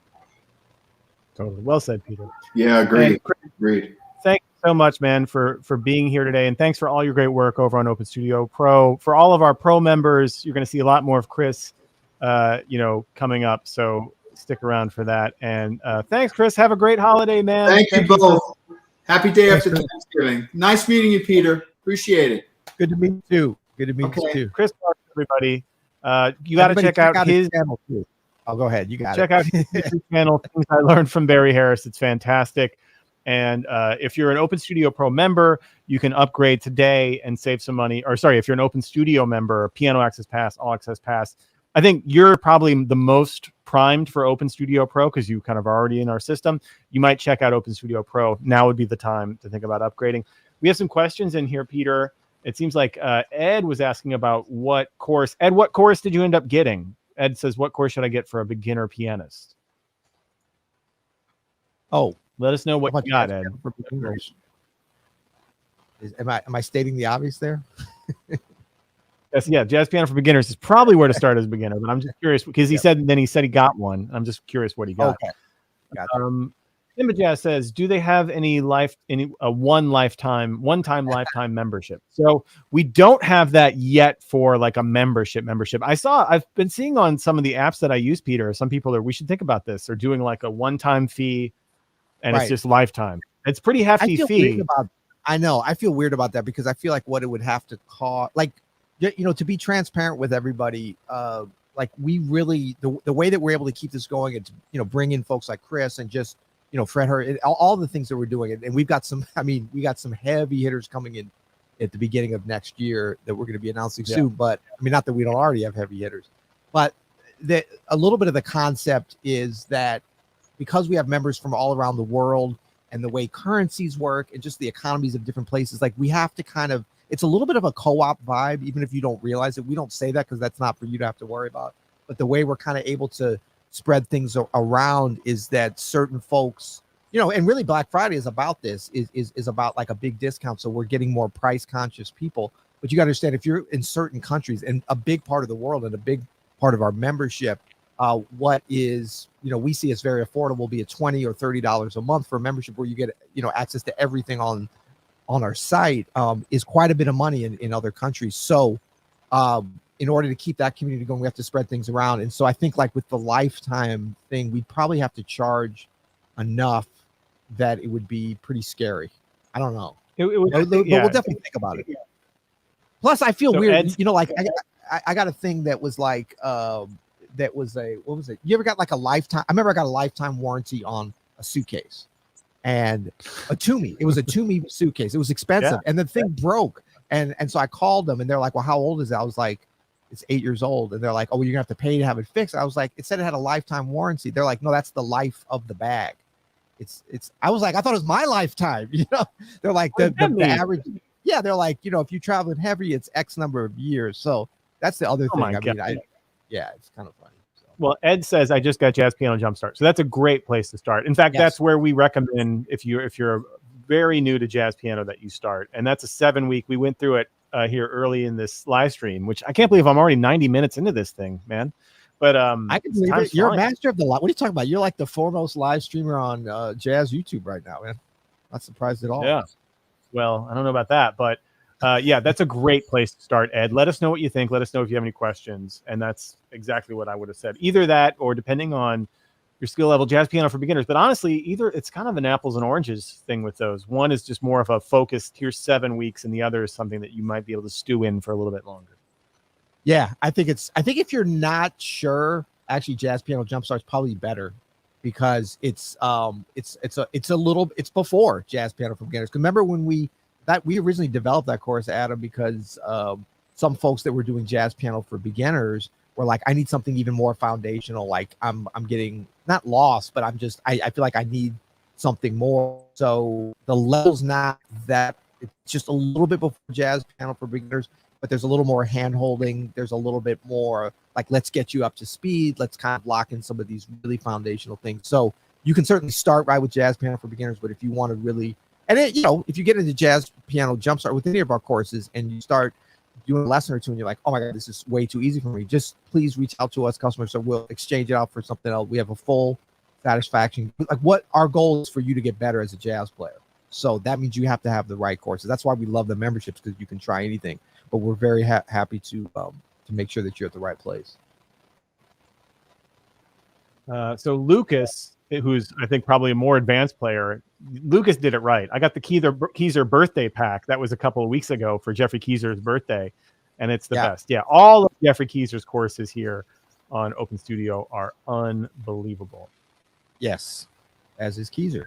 Speaker 1: Totally. Well said, Peter.
Speaker 5: Yeah, agreed. Agreed.
Speaker 1: Thank you so much, man, for being here today. And thanks for all your great work over on Open Studio Pro. For all of our pro members, you're going to see a lot more of Chris, you know, coming up. So stick around for that. And thanks, Chris. Have a great holiday, man.
Speaker 5: Thank you both. Happy day after Thanksgiving. Nice meeting you, Peter. Appreciate it.
Speaker 3: Good to meet you too. Good to meet you too.
Speaker 1: Chris, everybody. You got to check out his
Speaker 3: channel too. Oh, go ahead. You got
Speaker 1: check out his YouTube channel. Things I learned from Barry Harris. It's fantastic. And if you're an Open Studio Pro member, you can upgrade today and save some money. Or sorry, if you're an Open Studio member, Piano Access Pass, All Access Pass, I think you're probably the most primed for Open Studio Pro because you kind of are already in our system. You might check out Open Studio Pro. Now would be the time to think about upgrading. We have some questions in here, Peter. It seems like Ed was asking about what course. Ed, what course did you end up getting? Ed says, what course should I get for a beginner pianist?
Speaker 3: Oh,
Speaker 1: let us know what you got, Ed.
Speaker 3: Am I stating the obvious there?
Speaker 1: Yes, yeah, jazz piano for beginners is probably where to start as a beginner, but I'm just curious because he said he got one. I'm just curious what he got.
Speaker 3: Okay. Gotcha.
Speaker 1: Jazz says, do they have any one-time lifetime membership? So we don't have that yet for like a membership. I've been seeing on some of the apps that I use, Peter, some people we should think about this. They're doing like a one-time fee and it's just lifetime. It's pretty hefty fee.
Speaker 3: I know. I feel weird about that because I feel like what it would have to cost, like, you know, to be transparent with everybody, like we really, the way that we're able to keep this going and to, you know, bring in folks like Chris and just, you know, Fred, all the things that we're doing. And we've got some, we got some heavy hitters coming in at the beginning of next year that we're going to be announcing soon. But not that we don't already have heavy hitters, but a little bit of the concept is that because we have members from all around the world and the way currencies work and just the economies of different places, like we have to kind of, it's a little bit of a co-op vibe, even if you don't realize it. We don't say that because that's not for you to have to worry about. But the way we're kind of able to spread things around is that certain folks, you know, and really Black Friday is about this, is about like a big discount. So we're getting more price conscious people. But you got to understand, if you're in certain countries and a big part of the world and a big part of our membership, what is, you know, we see as very affordable, be it $20 or $30 a month for a membership where you get, you know, access to everything on our site, is quite a bit of money in other countries. So in order to keep that community going, we have to spread things around. And so I think like with the lifetime thing, we'd probably have to charge enough that it would be pretty scary. I don't know. But we'll definitely think about it. Plus, I feel weird. You know, like I got a thing that was like, that was what was it? You ever got like a lifetime? I remember I got a lifetime warranty on a suitcase. And a Toomey. It was a Toomey suitcase. It was expensive. And the thing broke. And so I called them and they're like, well, how old is it? I was like, it's 8 years old. And they're like, oh, well, you're gonna have to pay to have it fixed. I was like, it said it had a lifetime warranty. They're like, no, that's the life of the bag. I was like, I thought it was my lifetime. You know, they're like the average. Yeah, they're like, you know, if you travel in heavy, it's X number of years. So that's the other thing. I mean, it's kind of funny.
Speaker 1: Well, Ed says, I just got Jazz Piano Jumpstart. So that's a great place to start. In fact, that's where we recommend if you're very new to jazz piano that you start. And that's a 7-week. We went through it here early in this live stream, which I can't believe I'm already 90 minutes into this thing, man. But
Speaker 3: I can believe it. You're a master of the live. What are you talking about? You're like the foremost live streamer on Jazz YouTube right now, man. Not surprised at all.
Speaker 1: Yeah. Well, I don't know about that, but Yeah, that's a great place to start, Ed. Let us know what you think. Let us know if you have any questions. And that's exactly what I would have said. Either that, or depending on your skill level, jazz piano for beginners. But honestly, either it's kind of an apples and oranges thing with those. One is just more of a focused, here's 7 weeks, and the other is something that you might be able to stew in for a little bit longer.
Speaker 3: Yeah, I think if you're not sure, actually Jazz Piano Jumpstart's probably better, because it's before Jazz Piano for Beginners. Remember when we originally developed that course, Adam, because some folks that were doing Jazz Piano for Beginners were like, I need something even more foundational. Like I'm getting not lost, but I feel like I need something more. So the level's not that, it's just a little bit before Jazz Piano for Beginners, but there's a little more hand holding. There's a little bit more like, let's get you up to speed. Let's kind of lock in some of these really foundational things. So you can certainly start right with Jazz Piano for Beginners, but if you want to really, and it, if you get into Jazz Piano Jumpstart with any of our courses and you start doing a lesson or two and you're like, oh my God, this is way too easy for me, just please reach out to us, customers, so we'll exchange it out for something else. We have a full satisfaction. Like, what our goal is for you to get better as a jazz player. So that means you have to have the right courses. That's why we love the memberships, because you can try anything. But we're very happy to make sure that you're at the right place.
Speaker 1: So Lucas, who's I think probably a more advanced player, Lucas did it right. I got the Keyser birthday pack. That was a couple of weeks ago for Jeffrey Keyser's birthday, and it's the best. Yeah, all of Jeffrey Keyser's courses here on Open Studio are unbelievable.
Speaker 3: Yes, as is Keyser.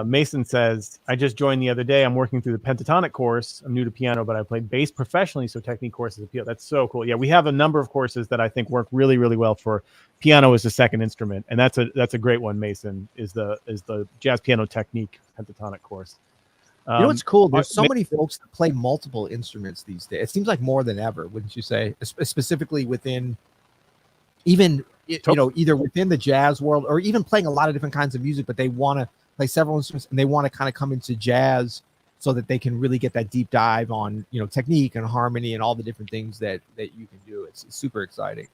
Speaker 1: Mason says, I just joined the other day. I'm working through the Pentatonic course. I'm new to piano, but I played bass professionally, so technique courses appeal. That's so cool. Yeah, we have a number of courses that I think work really, really well for piano as a second instrument, and that's a great one. Mason is the jazz piano technique Pentatonic course.
Speaker 3: You know what's cool? There's so many folks that play multiple instruments these days. It seems like more than ever, wouldn't you say? Specifically within, even either within the jazz world or even playing a lot of different kinds of music, but they want to play several instruments and they want to kind of come into jazz so that they can really get that deep dive on technique and harmony and all the different things that you can do. It's super exciting.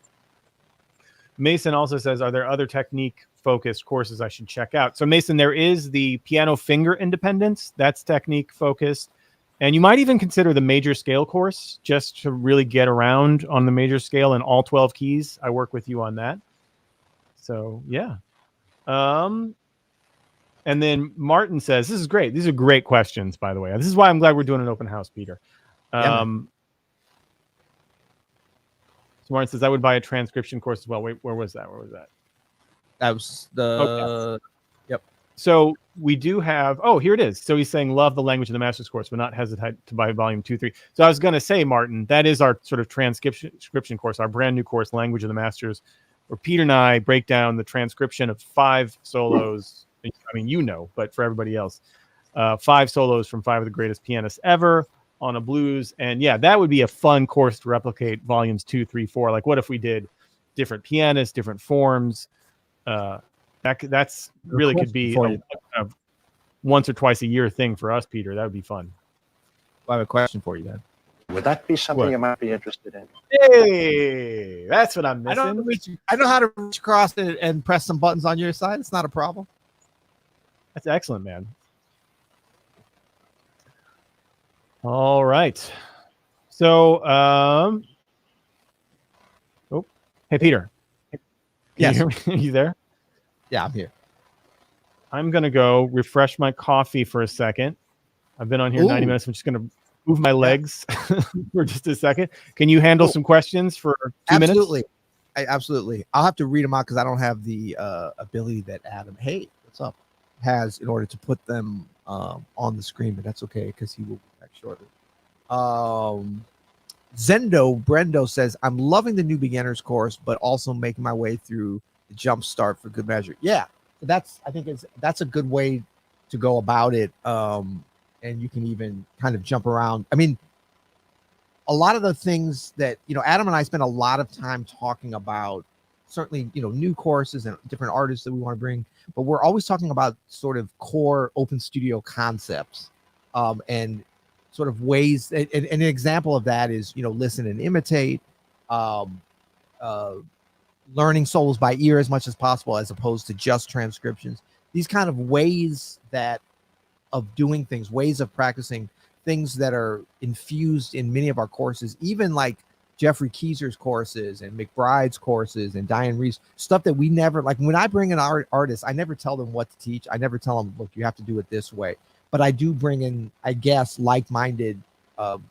Speaker 1: Mason also says, are there other technique focused courses I should check out? So Mason, there is the piano finger independence. That's technique focused. And you might even consider the major scale course just to really get around on the major scale in all 12 keys. I work with you on that. So yeah. And then Martin says, this is great. These are great questions, by the way. This is why I'm glad we're doing an open house, Peter. So Martin says, I would buy a transcription course as well. Wait, where was that?
Speaker 3: That was the... Yep.
Speaker 1: So we do have... Oh, here it is. So he's saying, love the language of the master's course, but not hesitate to buy volume 2, 3. So I was going to say, Martin, that is our sort of transcription course, our brand new course, Language of the Masters, where Peter and I break down the transcription of 5 solos. I mean, but for everybody else, 5 solos from 5 of the greatest pianists ever on a blues. And yeah, that would be a fun course to replicate volumes 2, 3, 4. Like, what if we did different pianists, different forms? That's really could be a once or twice a year thing for us, Peter. That would be fun.
Speaker 3: I have a question for you then.
Speaker 6: Would that be something you might be interested in?
Speaker 1: Hey, that's what I'm missing.
Speaker 3: I know how to reach across and press some buttons on your side. It's not a problem.
Speaker 1: That's excellent, man. All right. So, hey, Peter.
Speaker 3: Yes.
Speaker 1: You hear me? Are you there?
Speaker 3: Yeah, I'm here.
Speaker 1: I'm going to go refresh my coffee for a second. I've been on here 90 minutes. I'm just going to move my legs for just a second. Can you handle some questions for 2 minutes?
Speaker 3: Absolutely. I'll have to read them out because I don't have the ability that Adam, hey, what's up, has in order to put them on the screen, but that's okay because he will be back shortly. Brendo says, I'm loving the new beginners course, but also making my way through the Jumpstart for good measure. Yeah, that's a good way to go about it. And you can even kind of jump around. I mean, a lot of the things that, Adam and I spend a lot of time talking about, certainly, new courses and different artists that we want to bring, but we're always talking about sort of core open studio concepts and sort of ways. And an example of that is, listen and imitate, learning solos by ear as much as possible, as opposed to just transcriptions. These kind of ways that of doing things, ways of practicing, things that are infused in many of our courses, even like Jeffrey Keyser's courses and McBride's courses and Diane Reeves, stuff that we never, like when I bring in artists, I never tell them what to teach. I never tell them, look, you have to do it this way. But I do bring in, I guess, like-minded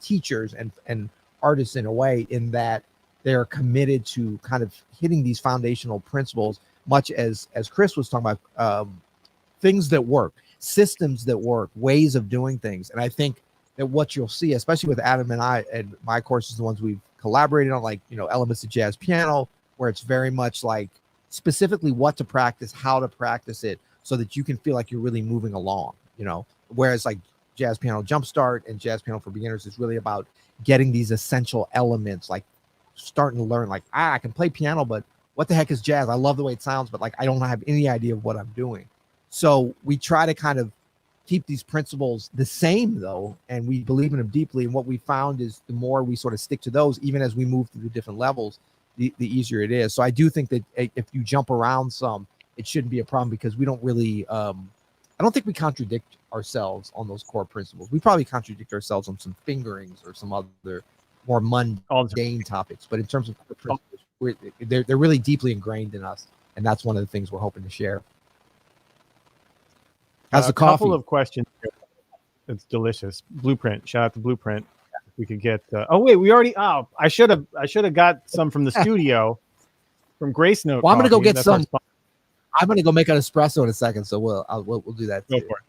Speaker 3: teachers and artists in a way, in that they're committed to kind of hitting these foundational principles, much as Chris was talking about, things that work, systems that work, ways of doing things. And I think that what you'll see, especially with Adam and I and my courses, the ones we've collaborated on, like, elements of jazz piano, where it's very much like specifically what to practice, how to practice it, so that you can feel like you're really moving along, whereas like Jazz Piano Jumpstart and Jazz Piano for Beginners is really about getting these essential elements, like starting to learn, like, I can play piano, but what the heck is jazz? I love the way it sounds, but like, I don't have any idea of what I'm doing. So we try to kind of keep these principles the same, though, and we believe in them deeply. And what we found is the more we sort of stick to those, even as we move through the different levels, the easier it is. So I do think that if you jump around some, it shouldn't be a problem, because we don't really, I don't think we contradict ourselves on those core principles. We probably contradict ourselves on some fingerings or some other more mundane topics. But in terms of core principles, they're really deeply ingrained in us. And that's one of the things we're hoping to share. How's the coffee? A couple
Speaker 1: of questions. It's delicious. Blueprint. Shout out to Blueprint. If we could get. I should have got some from the studio, from Grace Note.
Speaker 3: Well, I'm gonna go get some. I'm gonna go make an espresso in a second, so we'll do that.
Speaker 1: Go for it.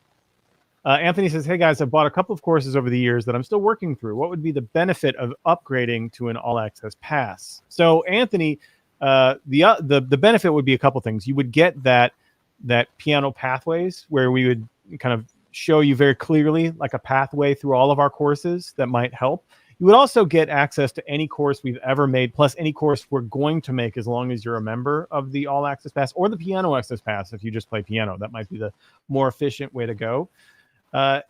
Speaker 1: Anthony says, "Hey guys, I've bought a couple of courses over the years that I'm still working through. What would be the benefit of upgrading to an all access pass?" So, Anthony, the benefit would be a couple things. You would get that piano pathways, where we would kind of show you very clearly like a pathway through all of our courses that might help. You would also get access to any course we've ever made, plus any course we're going to make, as long as you're a member of the All Access Pass or the Piano Access Pass. If you just play piano, that might be the more efficient way to go.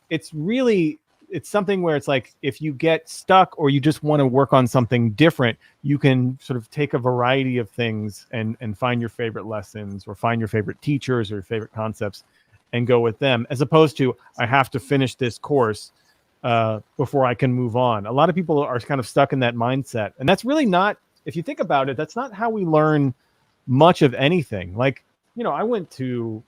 Speaker 1: It's something where it's like, if you get stuck or you just want to work on something different, you can sort of take a variety of things and find your favorite lessons, or find your favorite teachers or your favorite concepts and go with them, as opposed to, I have to finish this course before I can move on. A lot of people are kind of stuck in that mindset. And that's really not, if you think about it, that's not how we learn much of anything. Like, I went to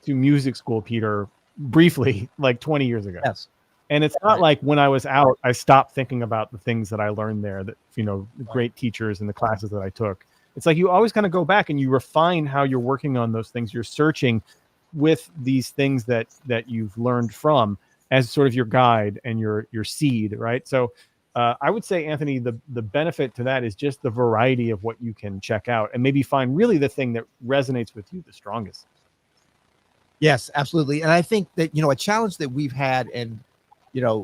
Speaker 1: music school, Peter, briefly, like 20 years ago.
Speaker 3: Yes.
Speaker 1: And it's not like when I was out, I stopped thinking about the things that I learned there, that, the great teachers and the classes that I took. It's like you always kind of go back and you refine how you're working on those things. You're searching with these things that you've learned from, as sort of your guide and your seed, right? So I would say, Anthony, the benefit to that is just the variety of what you can check out, and maybe find really the thing that resonates with you the strongest.
Speaker 3: Yes, absolutely. And I think that, a challenge that we've had, and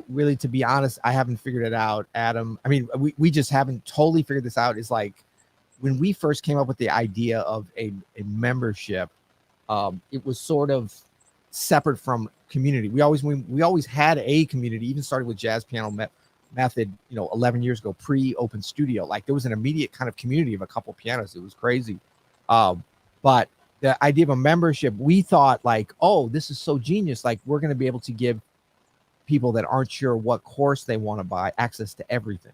Speaker 3: really, to be honest, I haven't figured it out, Adam. I mean, we just haven't totally figured this out. Is like, when we first came up with the idea of a membership, it was sort of separate from community. We always had a community, even started with Jazz Piano Method, 11 years ago, pre-Open Studio. Like, there was an immediate kind of community of a couple pianists. It was crazy. But the idea of a membership, we thought like, oh, this is so genius. Like, we're going to be able to give people that aren't sure what course they want to buy access to everything.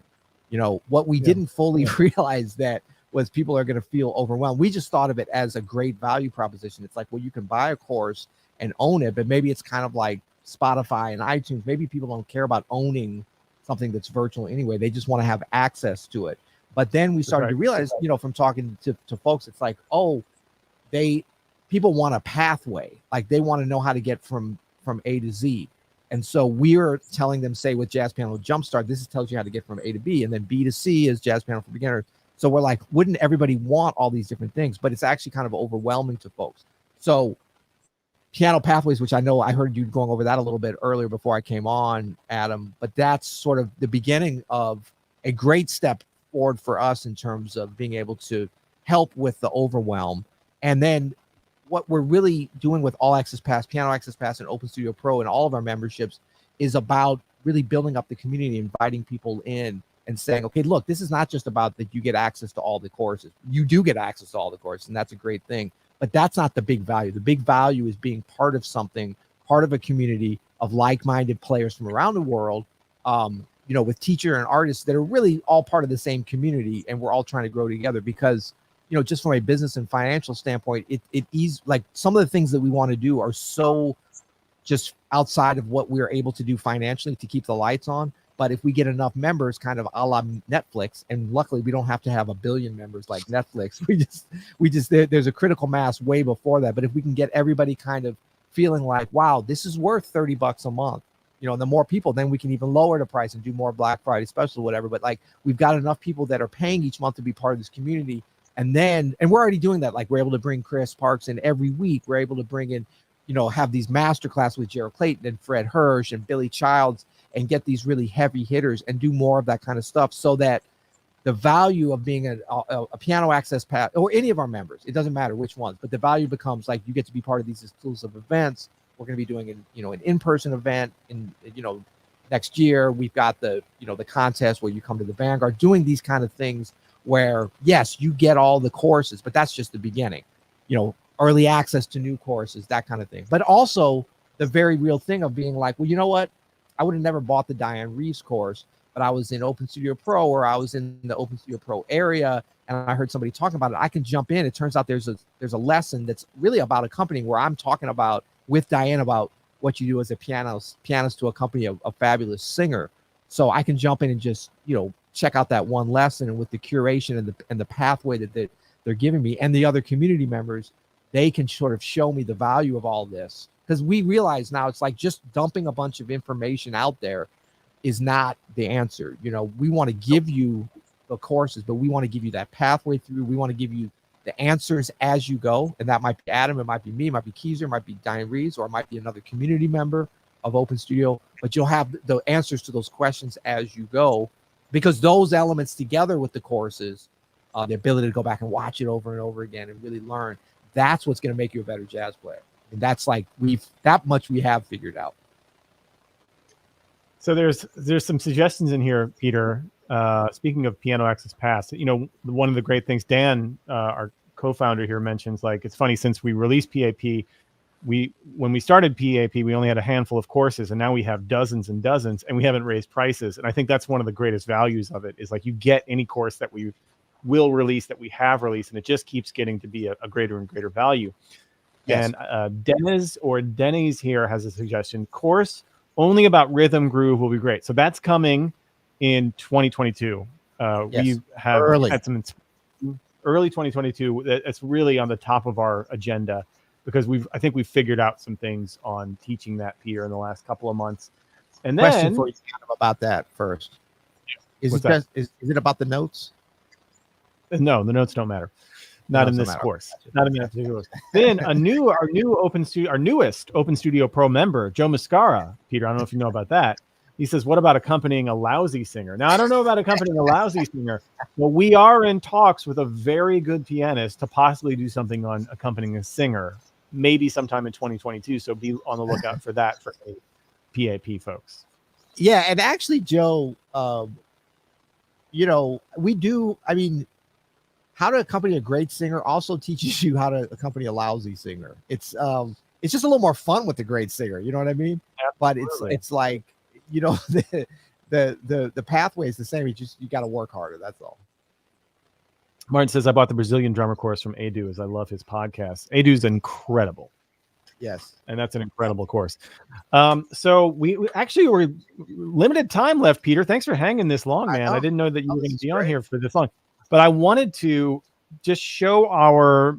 Speaker 3: What we didn't fully realize that was people are going to feel overwhelmed. We just thought of it as a great value proposition. It's like, well, you can buy a course and own it, but maybe it's kind of like Spotify and iTunes. Maybe people don't care about owning something that's virtual anyway. They just want to have access to it. But then we started to realize, from talking to folks, it's like, oh, people want a pathway. Like, they want to know how to get from A to Z. And so we're telling them, say, with Jazz Piano Jumpstart, this tells you how to get from A to B, and then B to C is Jazz Piano for Beginners. So we're like, wouldn't everybody want all these different things? But it's actually kind of overwhelming to folks. So piano pathways, which I know I heard you going over that a little bit earlier before I came on, Adam, but that's sort of the beginning of a great step forward for us in terms of being able to help with the overwhelm. And then what we're really doing with All Access Pass, Piano Access Pass, and Open Studio Pro and all of our memberships is about really building up the community, inviting people in and saying, okay, look, this is not just about that you get access to all the courses. You do get access to all the courses, and that's a great thing. But that's not the big value. The big value is being part of something part of a community of like-minded players from around the world, with teacher and artists that are really all part of the same community, and we're all trying to grow together because, just from a business and financial standpoint, it is like some of the things that we want to do are so just outside of what we're able to do financially to keep the lights on. But if we get enough members, kind of a la Netflix, and luckily we don't have to have 1 billion members like Netflix. We just there's a critical mass way before that. But if we can get everybody kind of feeling like, wow, this is worth $30 a month, and the more people, then we can even lower the price and do more Black Friday special, whatever. But like, we've got enough people that are paying each month to be part of this community. And we're already doing that. Like, we're able to bring Chris Parks in every week. We're able to bring in, have these master classes with Gerald Clayton and Fred Hirsch and Billy Childs, and get these really heavy hitters and do more of that kind of stuff, so that the value of being a piano access pass, or any of our members, it doesn't matter which ones, but the value becomes like, you get to be part of these exclusive events. We're going to be doing an in-person event in, next year. We've got the contest where you come to the Vanguard, doing these kind of things where, yes, you get all the courses, but that's just the beginning, early access to new courses, that kind of thing. But also the very real thing of being like, well, you know what? I would have never bought the Diane Reeves course, but I was in Open Studio Pro, or I was in the Open Studio Pro area, and I heard somebody talking about it. I can jump in. It turns out there's a lesson that's really about accompanying, where I'm talking about with Diane about what you do as a pianist to accompany a fabulous singer. So I can jump in and just, check out that one lesson, and with the curation and the pathway that they're giving me, and the other community members, they can sort of show me the value of all this. Because we realize now it's like just dumping a bunch of information out there is not the answer. We want to give you the courses, but we want to give you that pathway through. We want to give you the answers as you go. And that might be Adam, it might be me, it might be Keyser, it might be Diane Reeves, or it might be another community member of Open Studio. But you'll have the answers to those questions as you go, because those elements together with the courses, the ability to go back and watch it over and over again and really learn, that's what's going to make you a better jazz player. And that's like, we have figured out.
Speaker 1: So there's some suggestions in here, Peter. Speaking of Piano Access Pass, one of the great things Dan, our co-founder here, mentions, like, it's funny, since we released PAP, when we started PAP, we only had a handful of courses, and now we have dozens and dozens, and we haven't raised prices. And I think that's one of the greatest values of it, is like, you get any course that we will release, that we have released, and it just keeps getting to be a greater and greater value. Yes. And Denny's here has a suggestion. Course only about rhythm groove will be great. So that's coming in 2022. Yes. We have had some early 2022. That's really on the top of our agenda, because I think we've figured out some things on teaching that, Peter, in the last couple of months. And then,
Speaker 3: question for you kind of about that first. Is it about the notes?
Speaker 1: No, the notes don't matter. Not in this course. Not in that particular course. Then our newest Open Studio Pro member, Joe Mascara. Peter, I don't know if you know about that. He says, what about accompanying a lousy singer? Now, I don't know about accompanying a lousy singer, but we are in talks with a very good pianist to possibly do something on accompanying a singer, maybe sometime in 2022. So be on the lookout for that for PAP folks.
Speaker 3: Yeah, and actually, Joe, we do, how to accompany a great singer also teaches you how to accompany a lousy singer. It's just a little more fun with the great singer. You know what I mean? Absolutely. But it's like, the pathway is the same. You got to work harder. That's all.
Speaker 1: Martin says, I bought the Brazilian drummer course from Edu, as I love his podcast. Edu's incredible.
Speaker 3: Yes.
Speaker 1: And that's an incredible course. So we actually were limited time left, Peter. Thanks for hanging this long, man. I didn't know that you were going to be on here for this long. But I wanted to just show our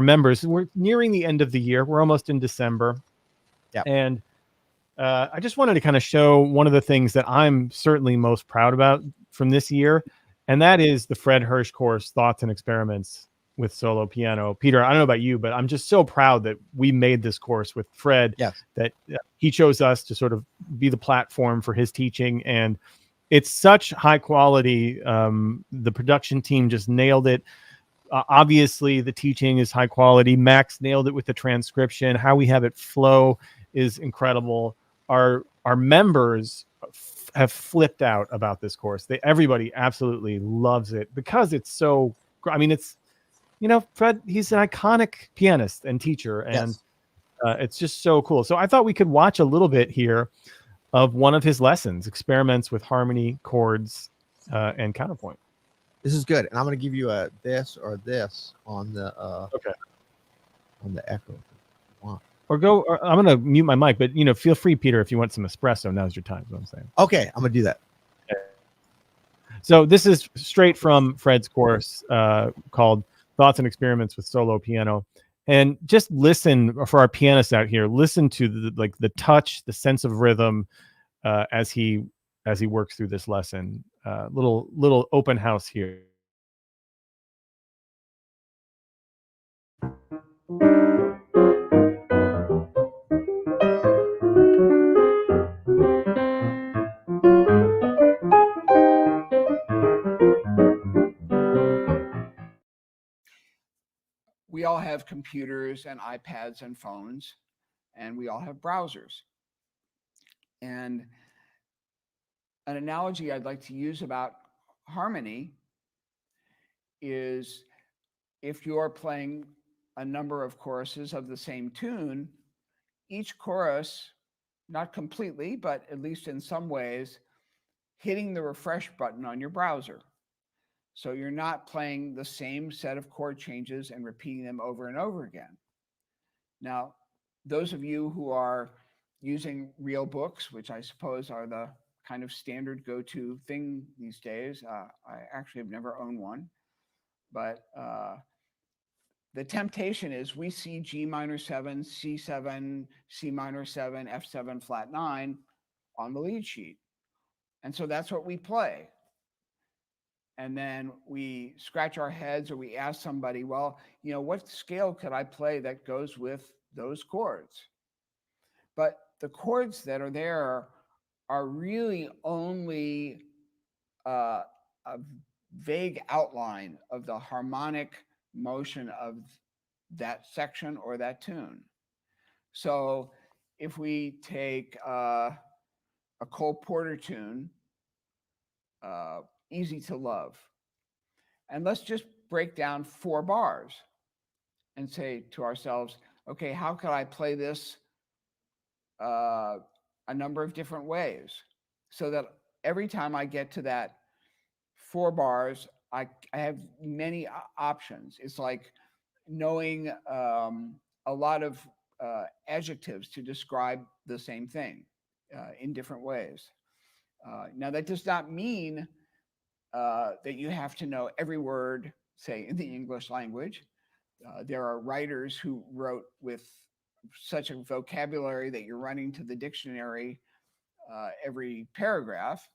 Speaker 1: members. We're nearing the end of the year. We're almost in December.
Speaker 3: Yeah.
Speaker 1: And I just wanted to kind of show one of the things that I'm certainly most proud about from this year. And that is the Fred Hirsch course, Thoughts and Experiments with Solo Piano. Peter, I don't know about you, but I'm just so proud that we made this course with Fred.
Speaker 3: Yes.
Speaker 1: That he chose us to sort of be the platform for his teaching. And it's such high quality. The production team just nailed it. Obviously, the teaching is high quality. Max nailed it with the transcription. How we have it flow is incredible. Our members have flipped out about this course. Everybody absolutely loves it because it's so. Fred, he's an iconic pianist and teacher, and It's just so cool. So I thought we could watch a little bit here of one of his lessons, experiments with harmony, chords, and counterpoint.
Speaker 3: This is good, and I'm going to give you a this or this on the
Speaker 1: okay,
Speaker 3: on the echo.
Speaker 1: Or go. Or I'm going to mute my mic, but feel free, Peter, if you want some espresso. Now's your time. Is what I'm saying.
Speaker 3: Okay, I'm going to do that.
Speaker 1: Okay. So this is straight from Fred's course called Thoughts and Experiments with Solo Piano. And just listen, for our pianists out here, listen to the touch, the sense of rhythm as he works through this lesson. Little open house here.
Speaker 7: We all have computers and iPads and phones, and we all have browsers. And an analogy I'd like to use about harmony is if you're playing a number of choruses of the same tune, each chorus, not completely, but at least in some ways, hitting the refresh button on your browser. So you're not playing the same set of chord changes and repeating them over and over again. Now, those of you who are using real books, which I suppose are the kind of standard go-to thing these days, I actually have never owned one, but the temptation is we see G minor 7, C7, C minor 7, F7 flat 9 on the lead sheet. And so that's what we play. And then we scratch our heads or we ask somebody, well, what scale could I play that goes with those chords? But the chords that are there are really only a vague outline of the harmonic motion of that section or that tune. So if we take a Cole Porter tune, Easy to Love, and let's just break down 4 bars and say to ourselves, okay, how could I play this a number of different ways so that every time I get to that 4 bars, I have many options. It's like knowing a lot of adjectives to describe the same thing in different ways. Now, that does not mean that you have to know every word, say, in the English language. There are writers who wrote with such a vocabulary that you're running to the dictionary every paragraph.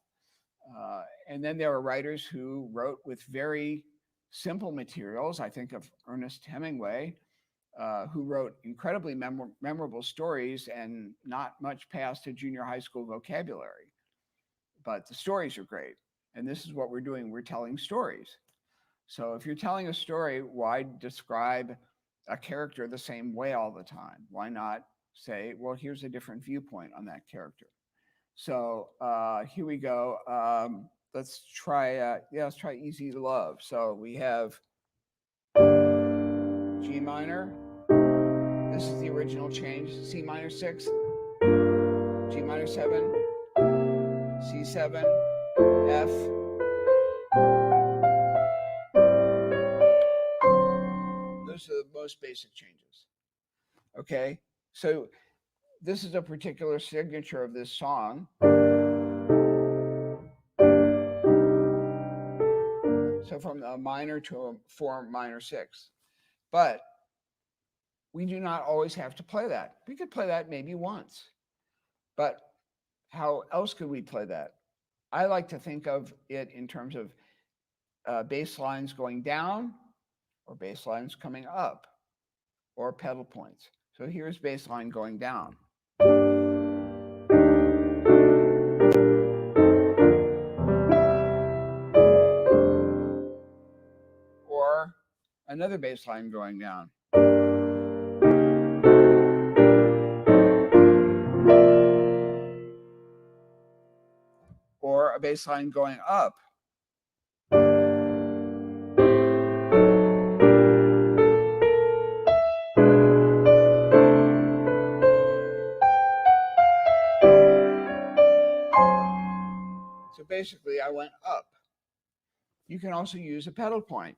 Speaker 7: And then there are writers who wrote with very simple materials. I think of Ernest Hemingway, who wrote incredibly memorable stories and not much past a junior high school vocabulary. But the stories are great. And this is what we're doing. We're telling stories. So if you're telling a story, why describe a character the same way all the time? Why not say, well, here's a different viewpoint on that character? So here we go. Let's try Easy to Love. So we have G minor. This is the original change. C minor 6, G minor 7, C7, F. Those are the most basic changes. Okay, so this is a particular signature of this song. So from a minor to a 4 minor 6. But we do not always have to play that. We could play that maybe once. But how else could we play that? I like to think of it in terms of bass lines going down or bass lines coming up or pedal points. So here's bass line going down. Or another bass line going down. Or a bass line going up. basically I went up. You can also use a pedal point,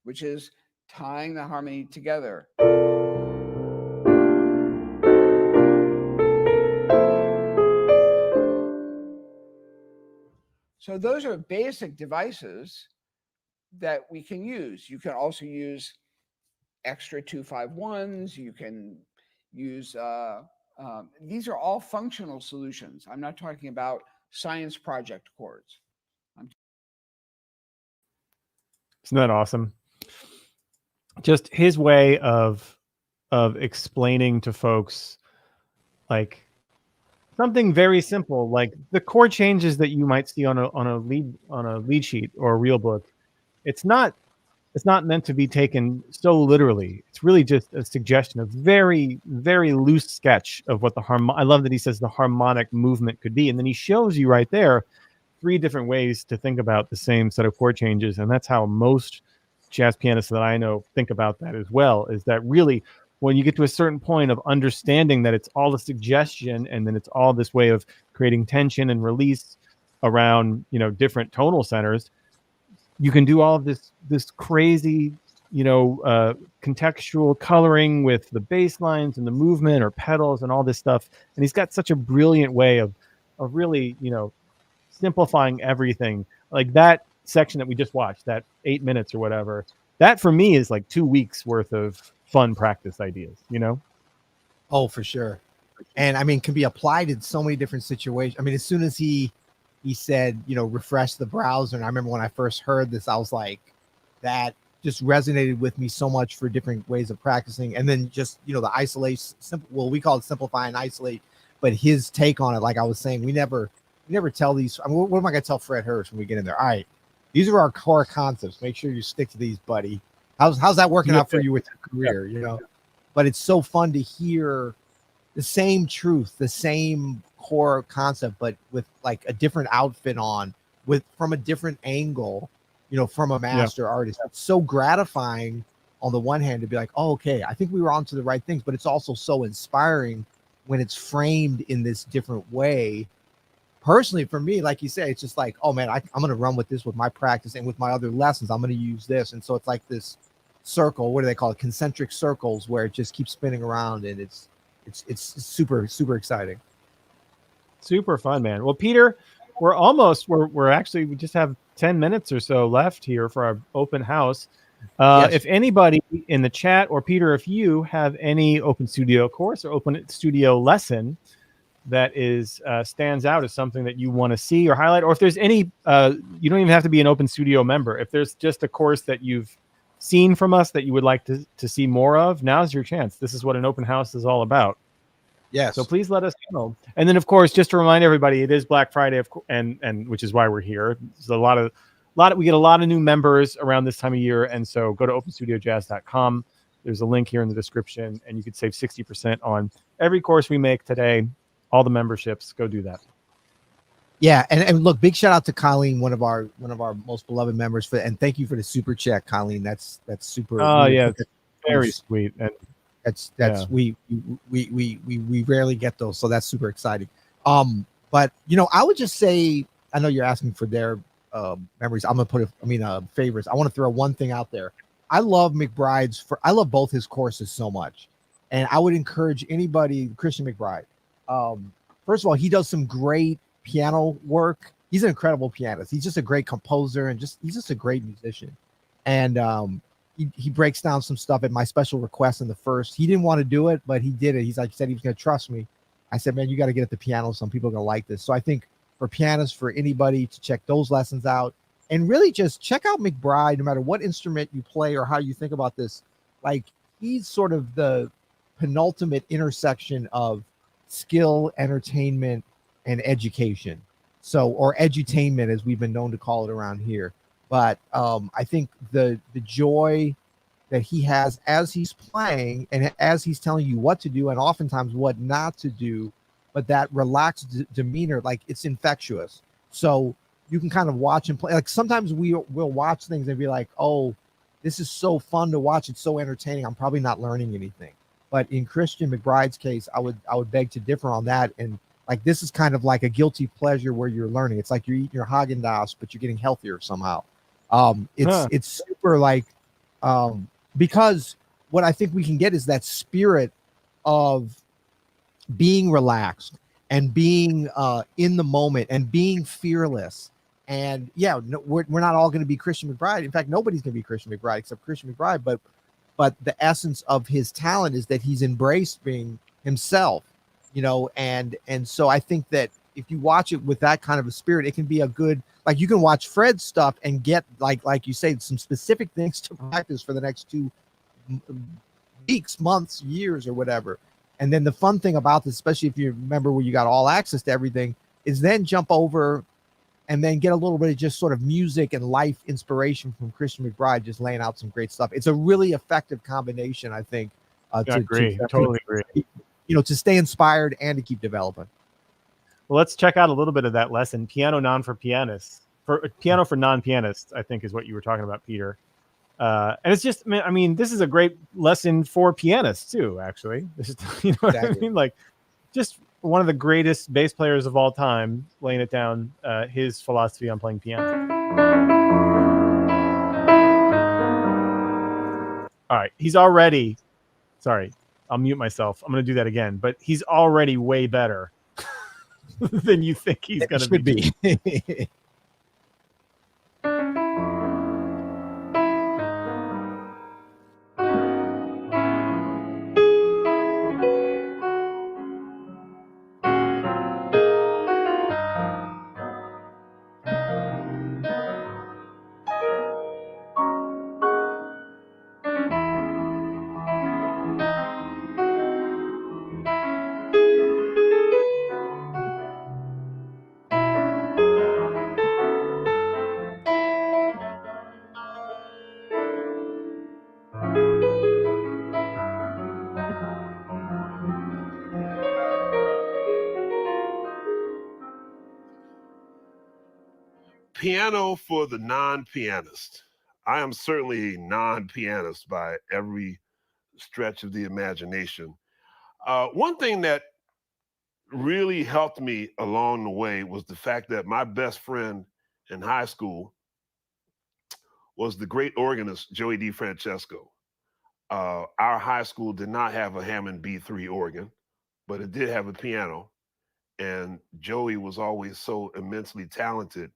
Speaker 7: which is tying the harmony together. So those are basic devices that we can use. You can also use extra 251s. You can use, these are all functional solutions. I'm not talking about science project chords.
Speaker 1: Isn't that awesome? Just his way of explaining to folks like something very simple, like the chord changes that you might see on a lead sheet or a real book. It's not meant to be taken so literally. It's really just a suggestion, a very, very loose sketch of what I love that he says the harmonic movement could be. And then he shows you right there 3 different ways to think about the same set of chord changes. And that's how most jazz pianists that I know think about that as well, is that really when you get to a certain point of understanding that it's all a suggestion and then it's all this way of creating tension and release around, different tonal centers, you can do all of this crazy, contextual coloring with the bass lines and the movement or pedals and all this stuff. And he's got such a brilliant way of really, simplifying everything. Like that section that we just watched, that 8 minutes or whatever, that for me is like 2 weeks worth of fun practice ideas,
Speaker 3: Oh, for sure. And I mean, can be applied in so many different situations. I mean, as soon as he said, refresh the browser. And I remember when I first heard this, I was like, that just resonated with me so much for different ways of practicing. And then just, the isolation, we call it simplify and isolate, but his take on it, like I was saying, we never tell these. I mean, what am I going to tell Fred Hirsch when we get in there? All right, these are our core concepts. Make sure you stick to these, buddy. How's that working out for you with your career? But it's so fun to hear the same truth, the same core concept, but with like a different outfit on, from a different angle, from a master artist. It's so gratifying on the one hand to be like, oh, okay, I think we were onto the right things, but it's also so inspiring when it's framed in this different way. Personally, for me, like you say, it's just like, oh man, I'm going to run with this with my practice and with my other lessons. I'm going to use this. And so it's like this circle, what do they call it? Concentric circles, where it just keeps spinning around, and it's super, super exciting.
Speaker 1: Super fun, man. Well, Peter, we're actually, we just have 10 minutes or so left here for our open house.
Speaker 3: Yes.
Speaker 1: If anybody in the chat, or Peter, if you have any Open Studio course or Open Studio lesson that is stands out as something that you want to see or highlight, or if there's any, you don't even have to be an Open Studio member. If there's just a course that you've seen from us that you would like to see more of, now's your chance. This is what an open house is all about.
Speaker 3: Yes.
Speaker 1: So please let us know. And then, of course, just to remind everybody, it is Black Friday, and which is why we're here. There's we get a lot of new members around this time of year, and so go to openstudiojazz.com. There's a link here in the description, and you could save 60% on every course we make today. All the memberships, go do that.
Speaker 3: Yeah, and look, big shout out to Colleen, one of our most beloved members, and thank you for the super chat, Colleen. That's super.
Speaker 1: Oh yeah, very sweet. And
Speaker 3: we rarely get those, so that's super exciting. But I would just say, I know you're asking for their memories. I'm gonna favorites. I want to throw one thing out there. I love I love both his courses so much, and I would encourage anybody, Christian McBride. First of all, he does some great piano work. He's an incredible pianist. He's just a great composer, and he's just a great musician. And he breaks down some stuff at my special request in the first. He didn't want to do it, but he did it. He said he was going to trust me. I said, man, you got to get at the piano. Some people are going to like this. So I think for pianists, for anybody to check those lessons out, and really just check out McBride, no matter what instrument you play or how you think about this. Like, he's sort of the penultimate intersection of skill, entertainment, and education. So, or edutainment, as we've been known to call it around here. But I think the joy that he has as he's playing and as he's telling you what to do and oftentimes what not to do, but that relaxed demeanor, like, it's infectious. So you can kind of watch him play. Like, sometimes we'll watch things and be like, oh, this is so fun to watch. It's so entertaining. I'm probably not learning anything. But in Christian McBride's case, I would beg to differ on that. And Like this is kind of like a guilty pleasure where you're learning. It's like you're eating your Haagen-Dazs, but you're getting healthier somehow. It's super like because what I think we can get is that spirit of being relaxed and being in the moment and being fearless. And yeah, no, we're not all going to be Christian McBride. In fact, nobody's going to be Christian McBride except Christian McBride. But the essence of his talent is that he's embraced being himself, you know. And so I think that if you watch it with that kind of a spirit, it can be a good, like you can watch Fred's stuff and get like you say, some specific things to practice for the next 2 weeks, months, years, or whatever. And then the fun thing about this, especially if you remember where you got all access to everything, is then jump over and then get a little bit of just sort of music and life inspiration from Christian McBride, just laying out some great stuff. It's a really effective combination, I think.
Speaker 1: Totally agree.
Speaker 3: You know, to stay inspired and to keep developing.
Speaker 1: Well, let's check out a little bit of that lesson. Piano non for pianists, for piano for non-pianists, I think is what you were talking about, Peter. And it's just, I mean, this is a great lesson for pianists too, actually. This is, you know what I mean? Like, just one of the greatest bass players of all time laying it down, his philosophy on playing piano. All right, he's already, sorry, I'll mute myself. I'm going to do that again, but he's already way better than you think he's going to be.
Speaker 8: Piano for the non-pianist. I am certainly a non-pianist by every stretch of the imagination. One thing that really helped me along the way was the fact that my best friend in high school was the great organist Joey DeFrancesco. Our high school did not have a Hammond B3 organ, but it did have a piano, and Joey was always so immensely talented.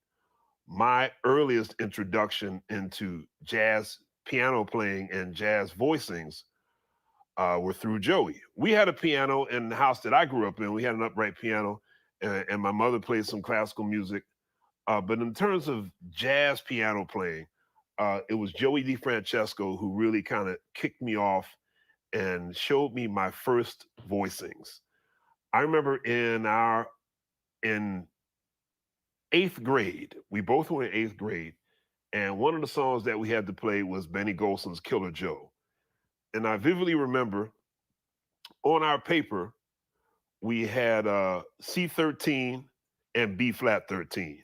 Speaker 8: My earliest introduction into jazz piano playing and jazz voicings were through Joey. We had a piano in the house that I grew up in. We had an upright piano, and my mother played some classical music. But in terms of jazz piano playing, it was Joey DeFrancesco who really kind of kicked me off and showed me my first voicings. I remember in 8th grade, we both were in 8th grade, and one of the songs that we had to play was Benny Golson's Killer Joe. And I vividly remember on our paper, we had C13 and B flat 13.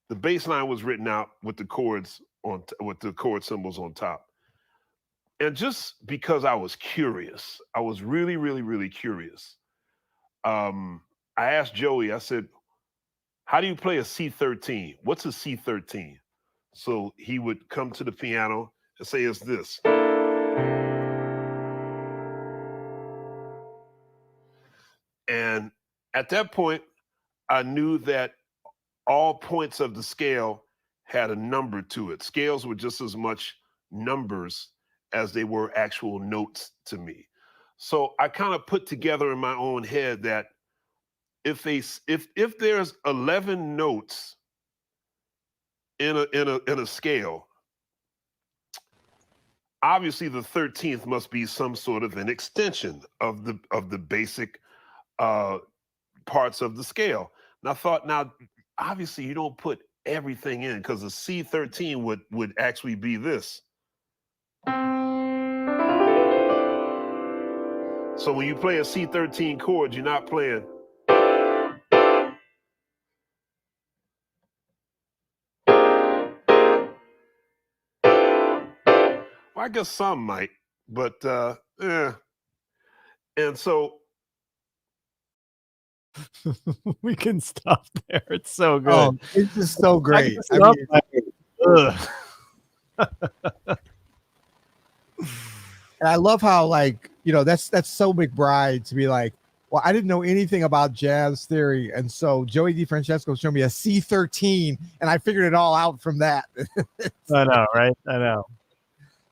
Speaker 8: The bass line was written out with the chords with the chord symbols on top. And just because I was curious, I was really, really, really curious. I asked Joey, I said, how do you play a C13? What's a C13? So he would come to the piano and say, it's this. And at that point, I knew that all points of the scale had a number to it. Scales were just as much numbers as they were actual notes to me. So I kind of put together in my own head that if there's 11 notes in a scale, obviously the 13th must be some sort of an extension of the basic parts of the scale. And I thought, now obviously you don't put everything in, because a C13 would actually be this. So when you play a C13 chord, you're not playing. Well, I guess some might, but and so
Speaker 1: We can stop there. It's so good.
Speaker 3: Oh, it's just so great. And I love how, like, you know, that's so McBride to be like, well, I didn't know anything about jazz theory, and so Joey DiFrancesco showed me a C13, and I figured it all out from that.
Speaker 1: I know, right? I know.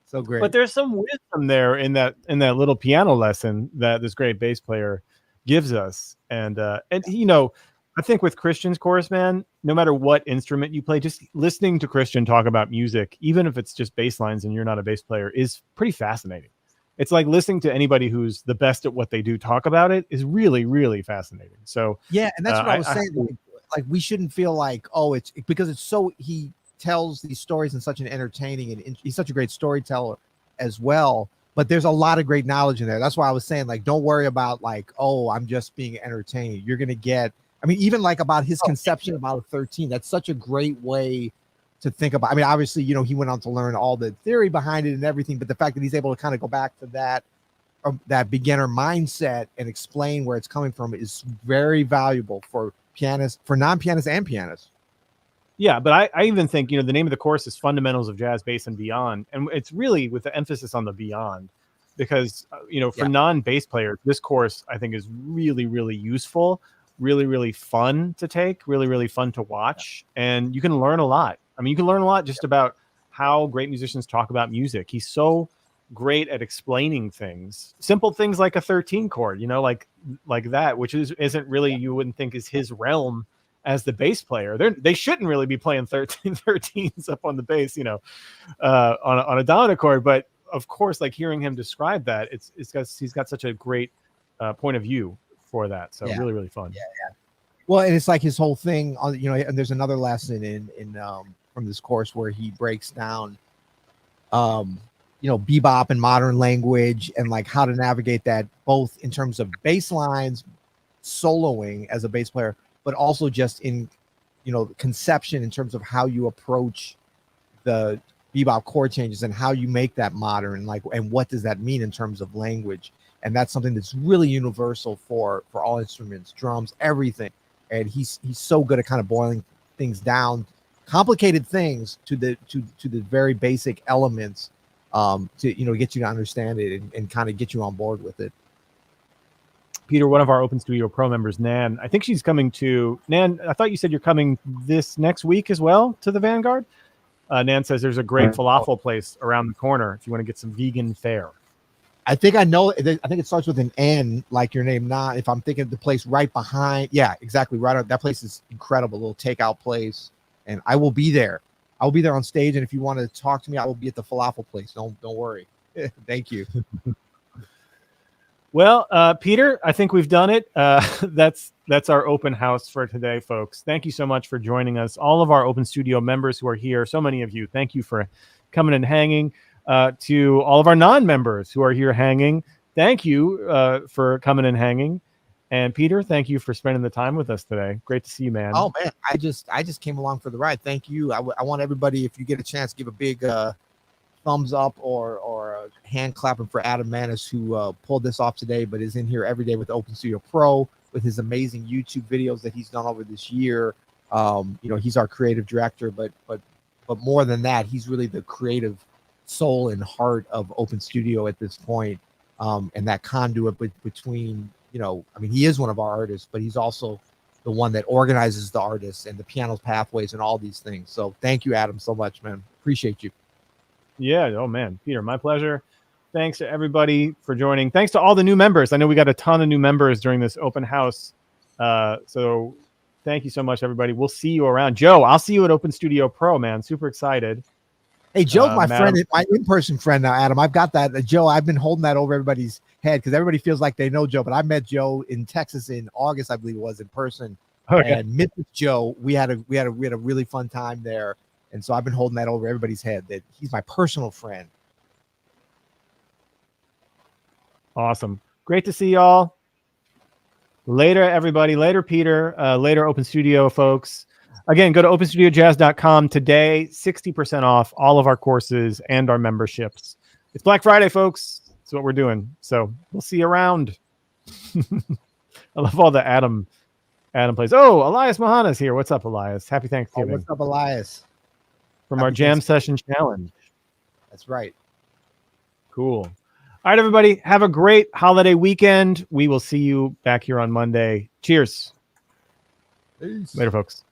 Speaker 3: So great.
Speaker 1: But there's some wisdom there in that little piano lesson that this great bass player gives us, and you know, I think with Christian's chorus, man, no matter what instrument you play, just listening to Christian talk about music, even if it's just bass lines and you're not a bass player, is pretty fascinating. It's like listening to anybody who's the best at what they do talk about it is really, really fascinating. So
Speaker 3: yeah, and that's what I was saying. Like we shouldn't feel like, oh, it's because it's so, he tells these stories in such an entertaining, and he's such a great storyteller as well. But there's a lot of great knowledge in there. That's why I was saying, like, don't worry about like, oh, I'm just being entertained. You're gonna get, I mean, even like about his conception about a 13. That's such a great way to think about. I mean, obviously, you know, he went on to learn all the theory behind it and everything, but the fact that he's able to kind of go back to that beginner mindset and explain where it's coming from is very valuable for pianists, for non-pianists and pianists.
Speaker 1: Yeah, but I even think, you know, the name of the course is Fundamentals of Jazz, Bass, and Beyond, and it's really with the emphasis on the beyond, because you know, for non-bass players, this course I think is really, really useful, really, really fun to take, really, really fun to watch, and you can learn a lot. I mean, you can learn a lot just about how great musicians talk about music. He's so great at explaining things, simple things like a 13 chord, you know, like that, which isn't really, you wouldn't think is his realm as the bass player. They shouldn't really be playing 13s up on the bass, you know, on a dominant chord. But of course, like hearing him describe that, he's got such a great point of view for that. So really, really fun.
Speaker 3: Yeah. Well, and it's like his whole thing on, you know, and there's another lesson in from this course where he breaks down, you know, bebop and modern language and like how to navigate that, both in terms of bass lines, soloing as a bass player, but also just in, you know, conception in terms of how you approach the bebop chord changes and how you make that modern, like, and what does that mean in terms of language. And that's something that's really universal for all instruments, drums, everything. And he's so good at kind of boiling things down, complicated things to the very basic elements, to, you know, get you to understand it and kind of get you on board with it.
Speaker 1: Peter, one of our Open Studio Pro members, Nan, I think she's coming to, Nan, I thought you said you're coming this next week as well to the Vanguard. Nan says there's a great falafel place around the corner if you want to get some vegan fare.
Speaker 3: I think I know. I think it starts with an N, like your name. Not if I'm thinking of the place right behind. Yeah, exactly. Right. That place is incredible. Little takeout place, and I will be there. I will be there on stage. And if you want to talk to me, I will be at the falafel place. Don't worry. Thank you.
Speaker 1: Well, Peter, I think we've done it. That's our open house for today, folks. Thank you so much for joining us. All of our Open Studio members who are here, so many of you, thank you for coming and hanging. To all of our non-members who are here hanging, thank you for coming and hanging. And Peter, thank you for spending the time with us today. Great to see you, man.
Speaker 3: Oh man, I just came along for the ride. Thank you. I want everybody, if you get a chance, give a big thumbs up or a hand clapping for Adam Manis, who pulled this off today, but is in here every day with Open Studio Pro with his amazing YouTube videos that he's done over this year. You know, he's our creative director, but more than that, he's really the creative soul and heart of Open Studio at this point, and that conduit between, you know, I mean, he is one of our artists, but he's also the one that organizes the artists and the piano pathways and all these things. So thank you, Adam, so much, man. Appreciate you.
Speaker 1: Yeah. Oh man, Peter, my pleasure. Thanks to everybody for joining. Thanks to all the new members. I know we got a ton of new members during this open house. So thank you so much, everybody. We'll see you around. Joe, I'll see you at Open Studio Pro, man. Super excited.
Speaker 3: Hey, Joe's my friend, my in-person friend now, Adam. I've got that. Joe, I've been holding that over everybody's head because everybody feels like they know Joe. But I met Joe in Texas in August, I believe it was, in person. Okay. And met with Joe. We had a really fun time there. And so I've been holding that over everybody's head that he's my personal friend.
Speaker 1: Awesome. Great to see y'all. Later, everybody. Later, Peter. Later, Open Studio folks. Again, go to openstudiojazz.com today. 60% off all of our courses and our memberships. It's Black Friday, folks. That's what we're doing. So we'll see you around. I love all the Adam Adam plays. Oh, Elias Mahana's here. What's up, Elias? Happy Thanksgiving.
Speaker 3: What's up, Elias?
Speaker 1: From our Jam Session Challenge.
Speaker 3: That's right.
Speaker 1: Cool. All right, everybody. Have a great holiday weekend. We will see you back here on Monday. Cheers.
Speaker 3: Peace.
Speaker 1: Later, folks.